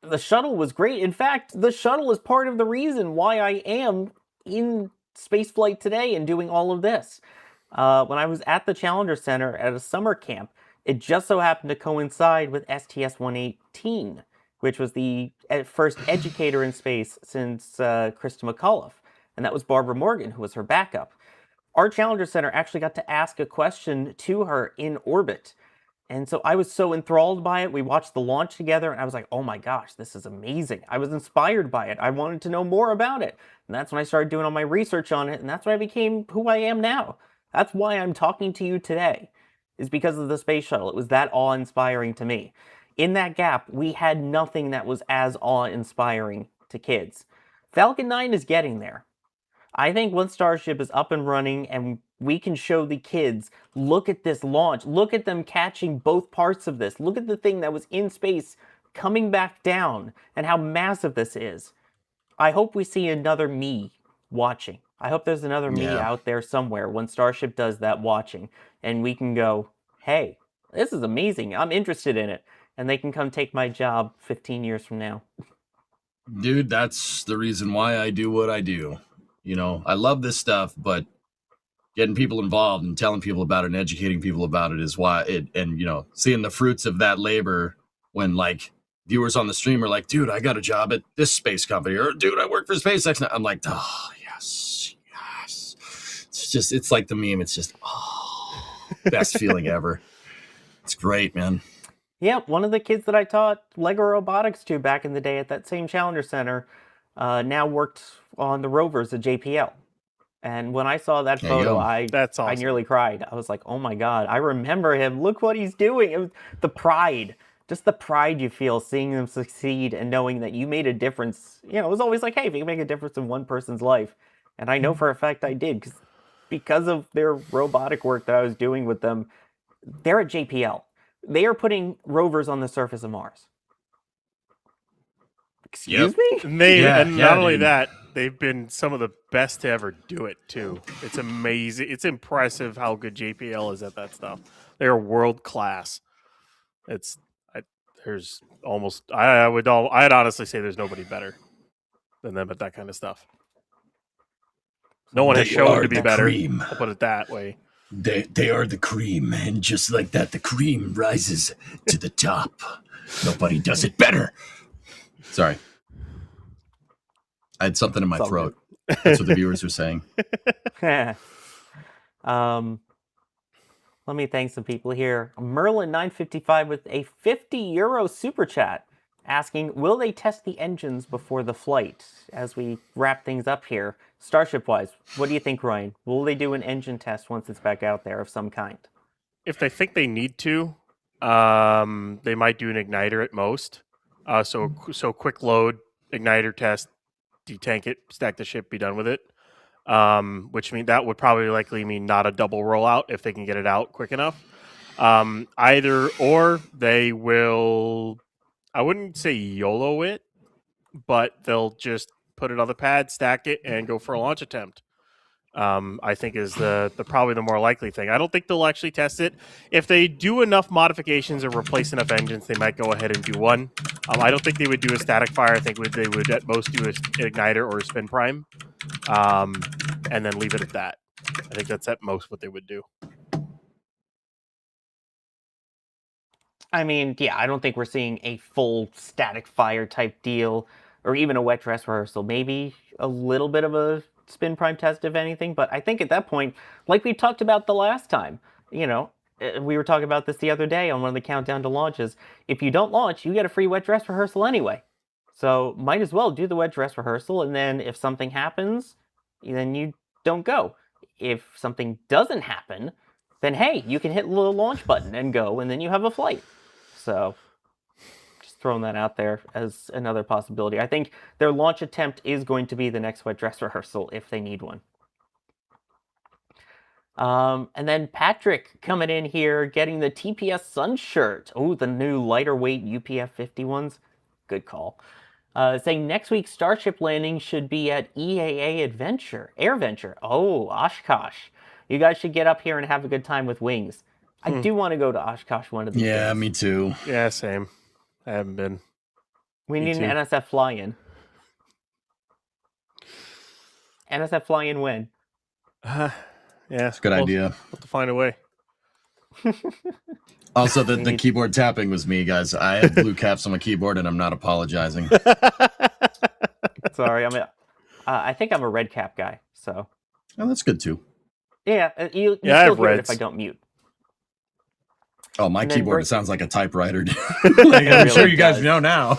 the shuttle was great. In fact, the shuttle is part of the reason why I am in spaceflight today and doing all of this. When I was at the Challenger Center at a summer camp, it just so happened to coincide with STS-118, which was the first educator in space since Krista McAuliffe. And that was Barbara Morgan, who was her backup. Our Challenger Center actually got to ask a question to her in orbit. And so I was so enthralled by it. We watched the launch together, and I was like, oh my gosh, this is amazing. I was inspired by it. I wanted to know more about it. And that's when I started doing all my research on it, and that's when I became who I am now. That's why I'm talking to you today, is because of the space shuttle. It was that awe-inspiring to me. In that gap, we had nothing that was as awe-inspiring to kids. Falcon 9 is getting there. I think once Starship is up and running and we can show the kids, look at this launch, look at them catching both parts of this, look at the thing that was in space coming back down and how massive this is. I hope we see another me watching. I hope there's another me out there somewhere when Starship does that watching and we can go, hey, this is amazing. I'm interested in it. And they can come take my job 15 years from now. Dude, that's the reason why I do what I do. You know, I love this stuff, but getting people involved and telling people about it and educating people about it is why and you know, seeing the fruits of that labor when like viewers on the stream are like, dude, I got a job at this space company, or dude, I work for SpaceX now. I'm like, oh, yes. It's like the meme. It's just, best feeling ever. It's great, man. Yeah, one of the kids that I taught Lego robotics to back in the day at that same Challenger Center now worked on the rovers at JPL. And when I saw that photo, That's awesome. I nearly cried. I was like, oh my God, I remember him. Look what he's doing. It was the pride, just the pride you feel seeing them succeed and knowing that you made a difference. You know, it was always like, hey, if you can make a difference in one person's life. And I know for a fact I did because of their robotic work that I was doing with them. They're at JPL. They are putting rovers on the surface of Mars. Excuse me? And not only that, they've been some of the best to ever do it, too. It's amazing. It's impressive how good JPL is at that stuff. They're world class. I'd honestly say there's nobody better than them at that kind of stuff. No one has shown to be better. I'll put it that way. They are the cream, and just like that, the cream rises to the top. Nobody does it better. Sorry. I had something in my throat. That's what the viewers are saying. Let me thank some people here. Merlin955 with a €50 super chat asking, will they test the engines before the flight? As we wrap things up here, Starship-wise, what do you think, Ryan? Will they do an engine test once it's back out there of some kind? If they think they need to, they might do an igniter at most. So quick load, igniter test, detank it, stack the ship, be done with it. Which mean that would probably likely mean not a double rollout if they can get it out quick enough. Either or they will, I wouldn't say YOLO it, but they'll just put it on the pad, stack it, and go for a launch attempt. I think is the probably the more likely thing. I don't think they'll actually test it. If they do enough modifications or replace enough engines, they might go ahead and do one. I don't think they would do a static fire. I think they would at most do an igniter or a spin prime, and then leave it at that. I think that's at most what they would do. I mean, yeah, I don't think we're seeing a full static fire type deal or even a wet dress rehearsal. Maybe a little bit of a spin prime test, if anything. But I think at that point, like we talked about the last time, you know, we were talking about this the other day on one of the countdown to launches. If you don't launch, you get a free wet dress rehearsal anyway. So might as well do the wet dress rehearsal. And then if something happens, then you don't go. If something doesn't happen, then hey, you can hit the little launch button and go, and then you have a flight. So just throwing that out there as another possibility. I think their launch attempt is going to be the next wet dress rehearsal if they need one. And then Patrick coming in here, getting the TPS Sun shirt. Oh, the new lighter weight UPF 50 ones. Good call. Saying next week's Starship landing should be at EAA Air Venture. Oh, Oshkosh. You guys should get up here and have a good time with wings. I do want to go to Oshkosh one of these days. Yeah, me too. Yeah, same. I haven't been. We need an NSF fly-in. NSF fly-in when? Yeah, It's a good idea. We'll have to find a way. Also, the keyboard tapping was me, guys. I have blue caps on my keyboard, and I'm not apologizing. Sorry, I think I'm a red cap guy, so. Oh, that's good too. Yeah, you I still have hear it reds. if I don't mute. Oh, my And then keyboard break- sounds like a typewriter. Like, I'm sure you guys know now.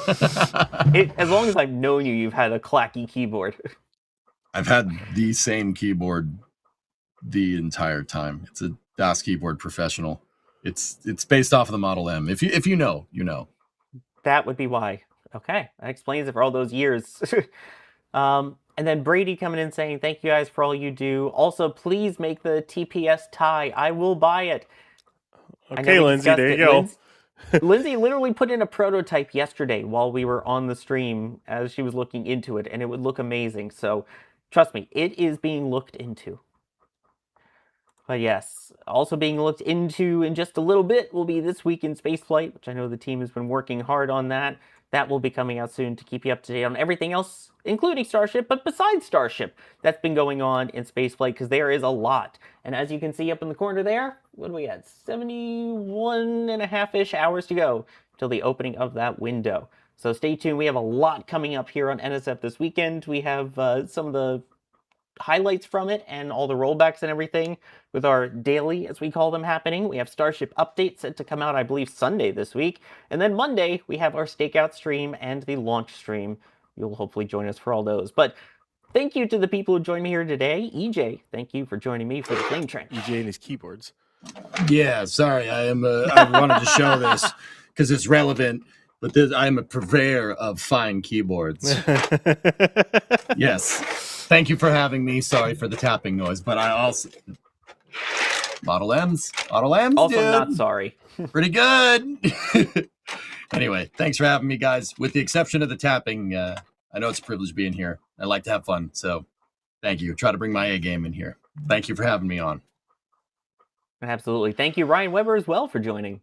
As long as I've known you, you've had a clacky keyboard. I've had the same keyboard the entire time. It's a DOS keyboard professional. It's based off of the Model M. If you know, you know. That would be why. Okay, that explains it for all those years. And then Brady coming in saying, thank you guys for all you do. Also, please make the TPS tie. I will buy it. Okay, Lindsay, there you go. Lindsay literally put in a prototype yesterday while we were on the stream as she was looking into it, and it would look amazing. So, trust me, it is being looked into. But yes, also being looked into in just a little bit will be This Week in Spaceflight, which I know the team has been working hard on that. That will be coming out soon to keep you up to date on everything else, including Starship, but besides Starship, that's been going on in spaceflight, because there is a lot. And as you can see up in the corner there, what do we have? 71.5-ish hours to go till the opening of that window. So stay tuned. We have a lot coming up here on NSF this weekend. We have some of the highlights from it and all the rollbacks and everything with our daily, as we call them, happening. We have Starship updates set to come out, I believe, Sunday this week. And then Monday, we have our stakeout stream and the launch stream. You'll hopefully join us for all those. But thank you to the people who joined me here today. EJ, thank you for joining me for the Flame Trench. EJ and his keyboards. Yeah, sorry. I wanted to show this because it's relevant, but I am a purveyor of fine keyboards. Yes. Thank you for having me. Sorry for the tapping noise, but I also... Model M's, Also dude. not sorry. Pretty good. Anyway, thanks for having me, guys. With the exception of the tapping, I know it's a privilege being here. I like to have fun, so thank you. Try to bring my A game in here. Thank you for having me on. Absolutely. Thank you, Ryan Weber, as well, for joining.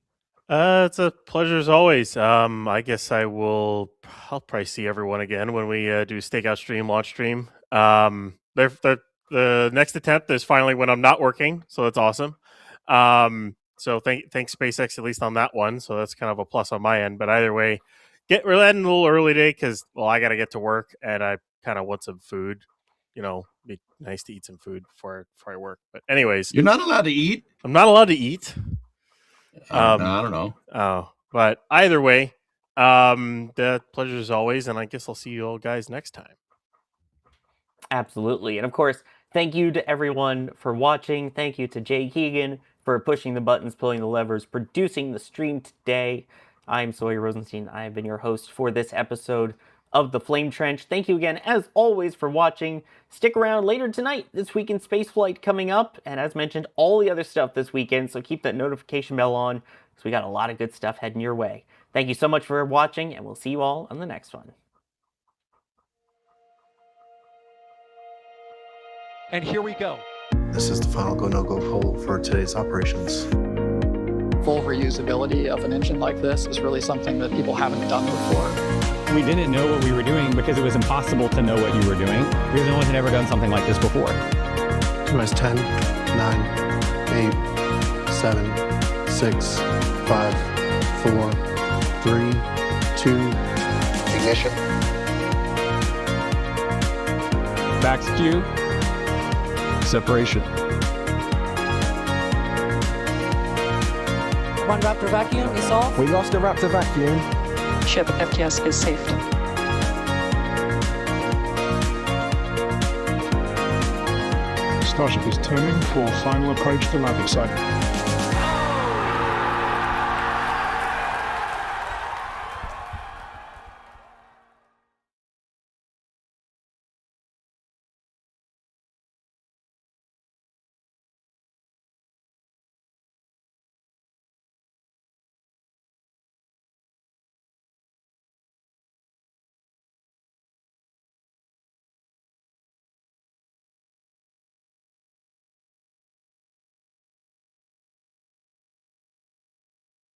It's a pleasure as always. I guess I'll probably see everyone again when we do stakeout stream, launch stream. The next attempt is finally when I'm not working, so that's awesome. So thanks SpaceX at least on that one. So that's kind of a plus on my end. But either way, we're ending a little early today because I got to get to work and I kind of want some food. You know, be nice to eat some food before I work. But anyways, You're not allowed to eat? I'm not allowed to eat. I don't know. Oh, but either way, the pleasure as always, and I guess I'll see you all guys next time. Absolutely. And of course, thank you to everyone for watching. Thank you to Jay Keegan for pushing the buttons, pulling the levers, producing the stream today. I'm Sawyer Rosenstein. I have been your host for this episode of The Flame Trench. Thank you again, as always, for watching. Stick around later tonight, This Week in Spaceflight coming up. And as mentioned, all the other stuff this weekend, so keep that notification bell on, because we got a lot of good stuff heading your way. Thank you so much for watching, and we'll see you all on the next one. And here we go. This is the final go no go poll for today's operations. Full reusability of an engine like this is really something that people haven't done before. We didn't know what we were doing because it was impossible to know what you were doing. Because no one had ever done something like this before. T-minus 10, 9, 8, 7, 6, 5, 4, 3, 2, ignition. Back skew. Separation. One Raptor vacuum is off. We lost a Raptor vacuum. Ship FTS is safe. Starship is turning for final approach to landing site.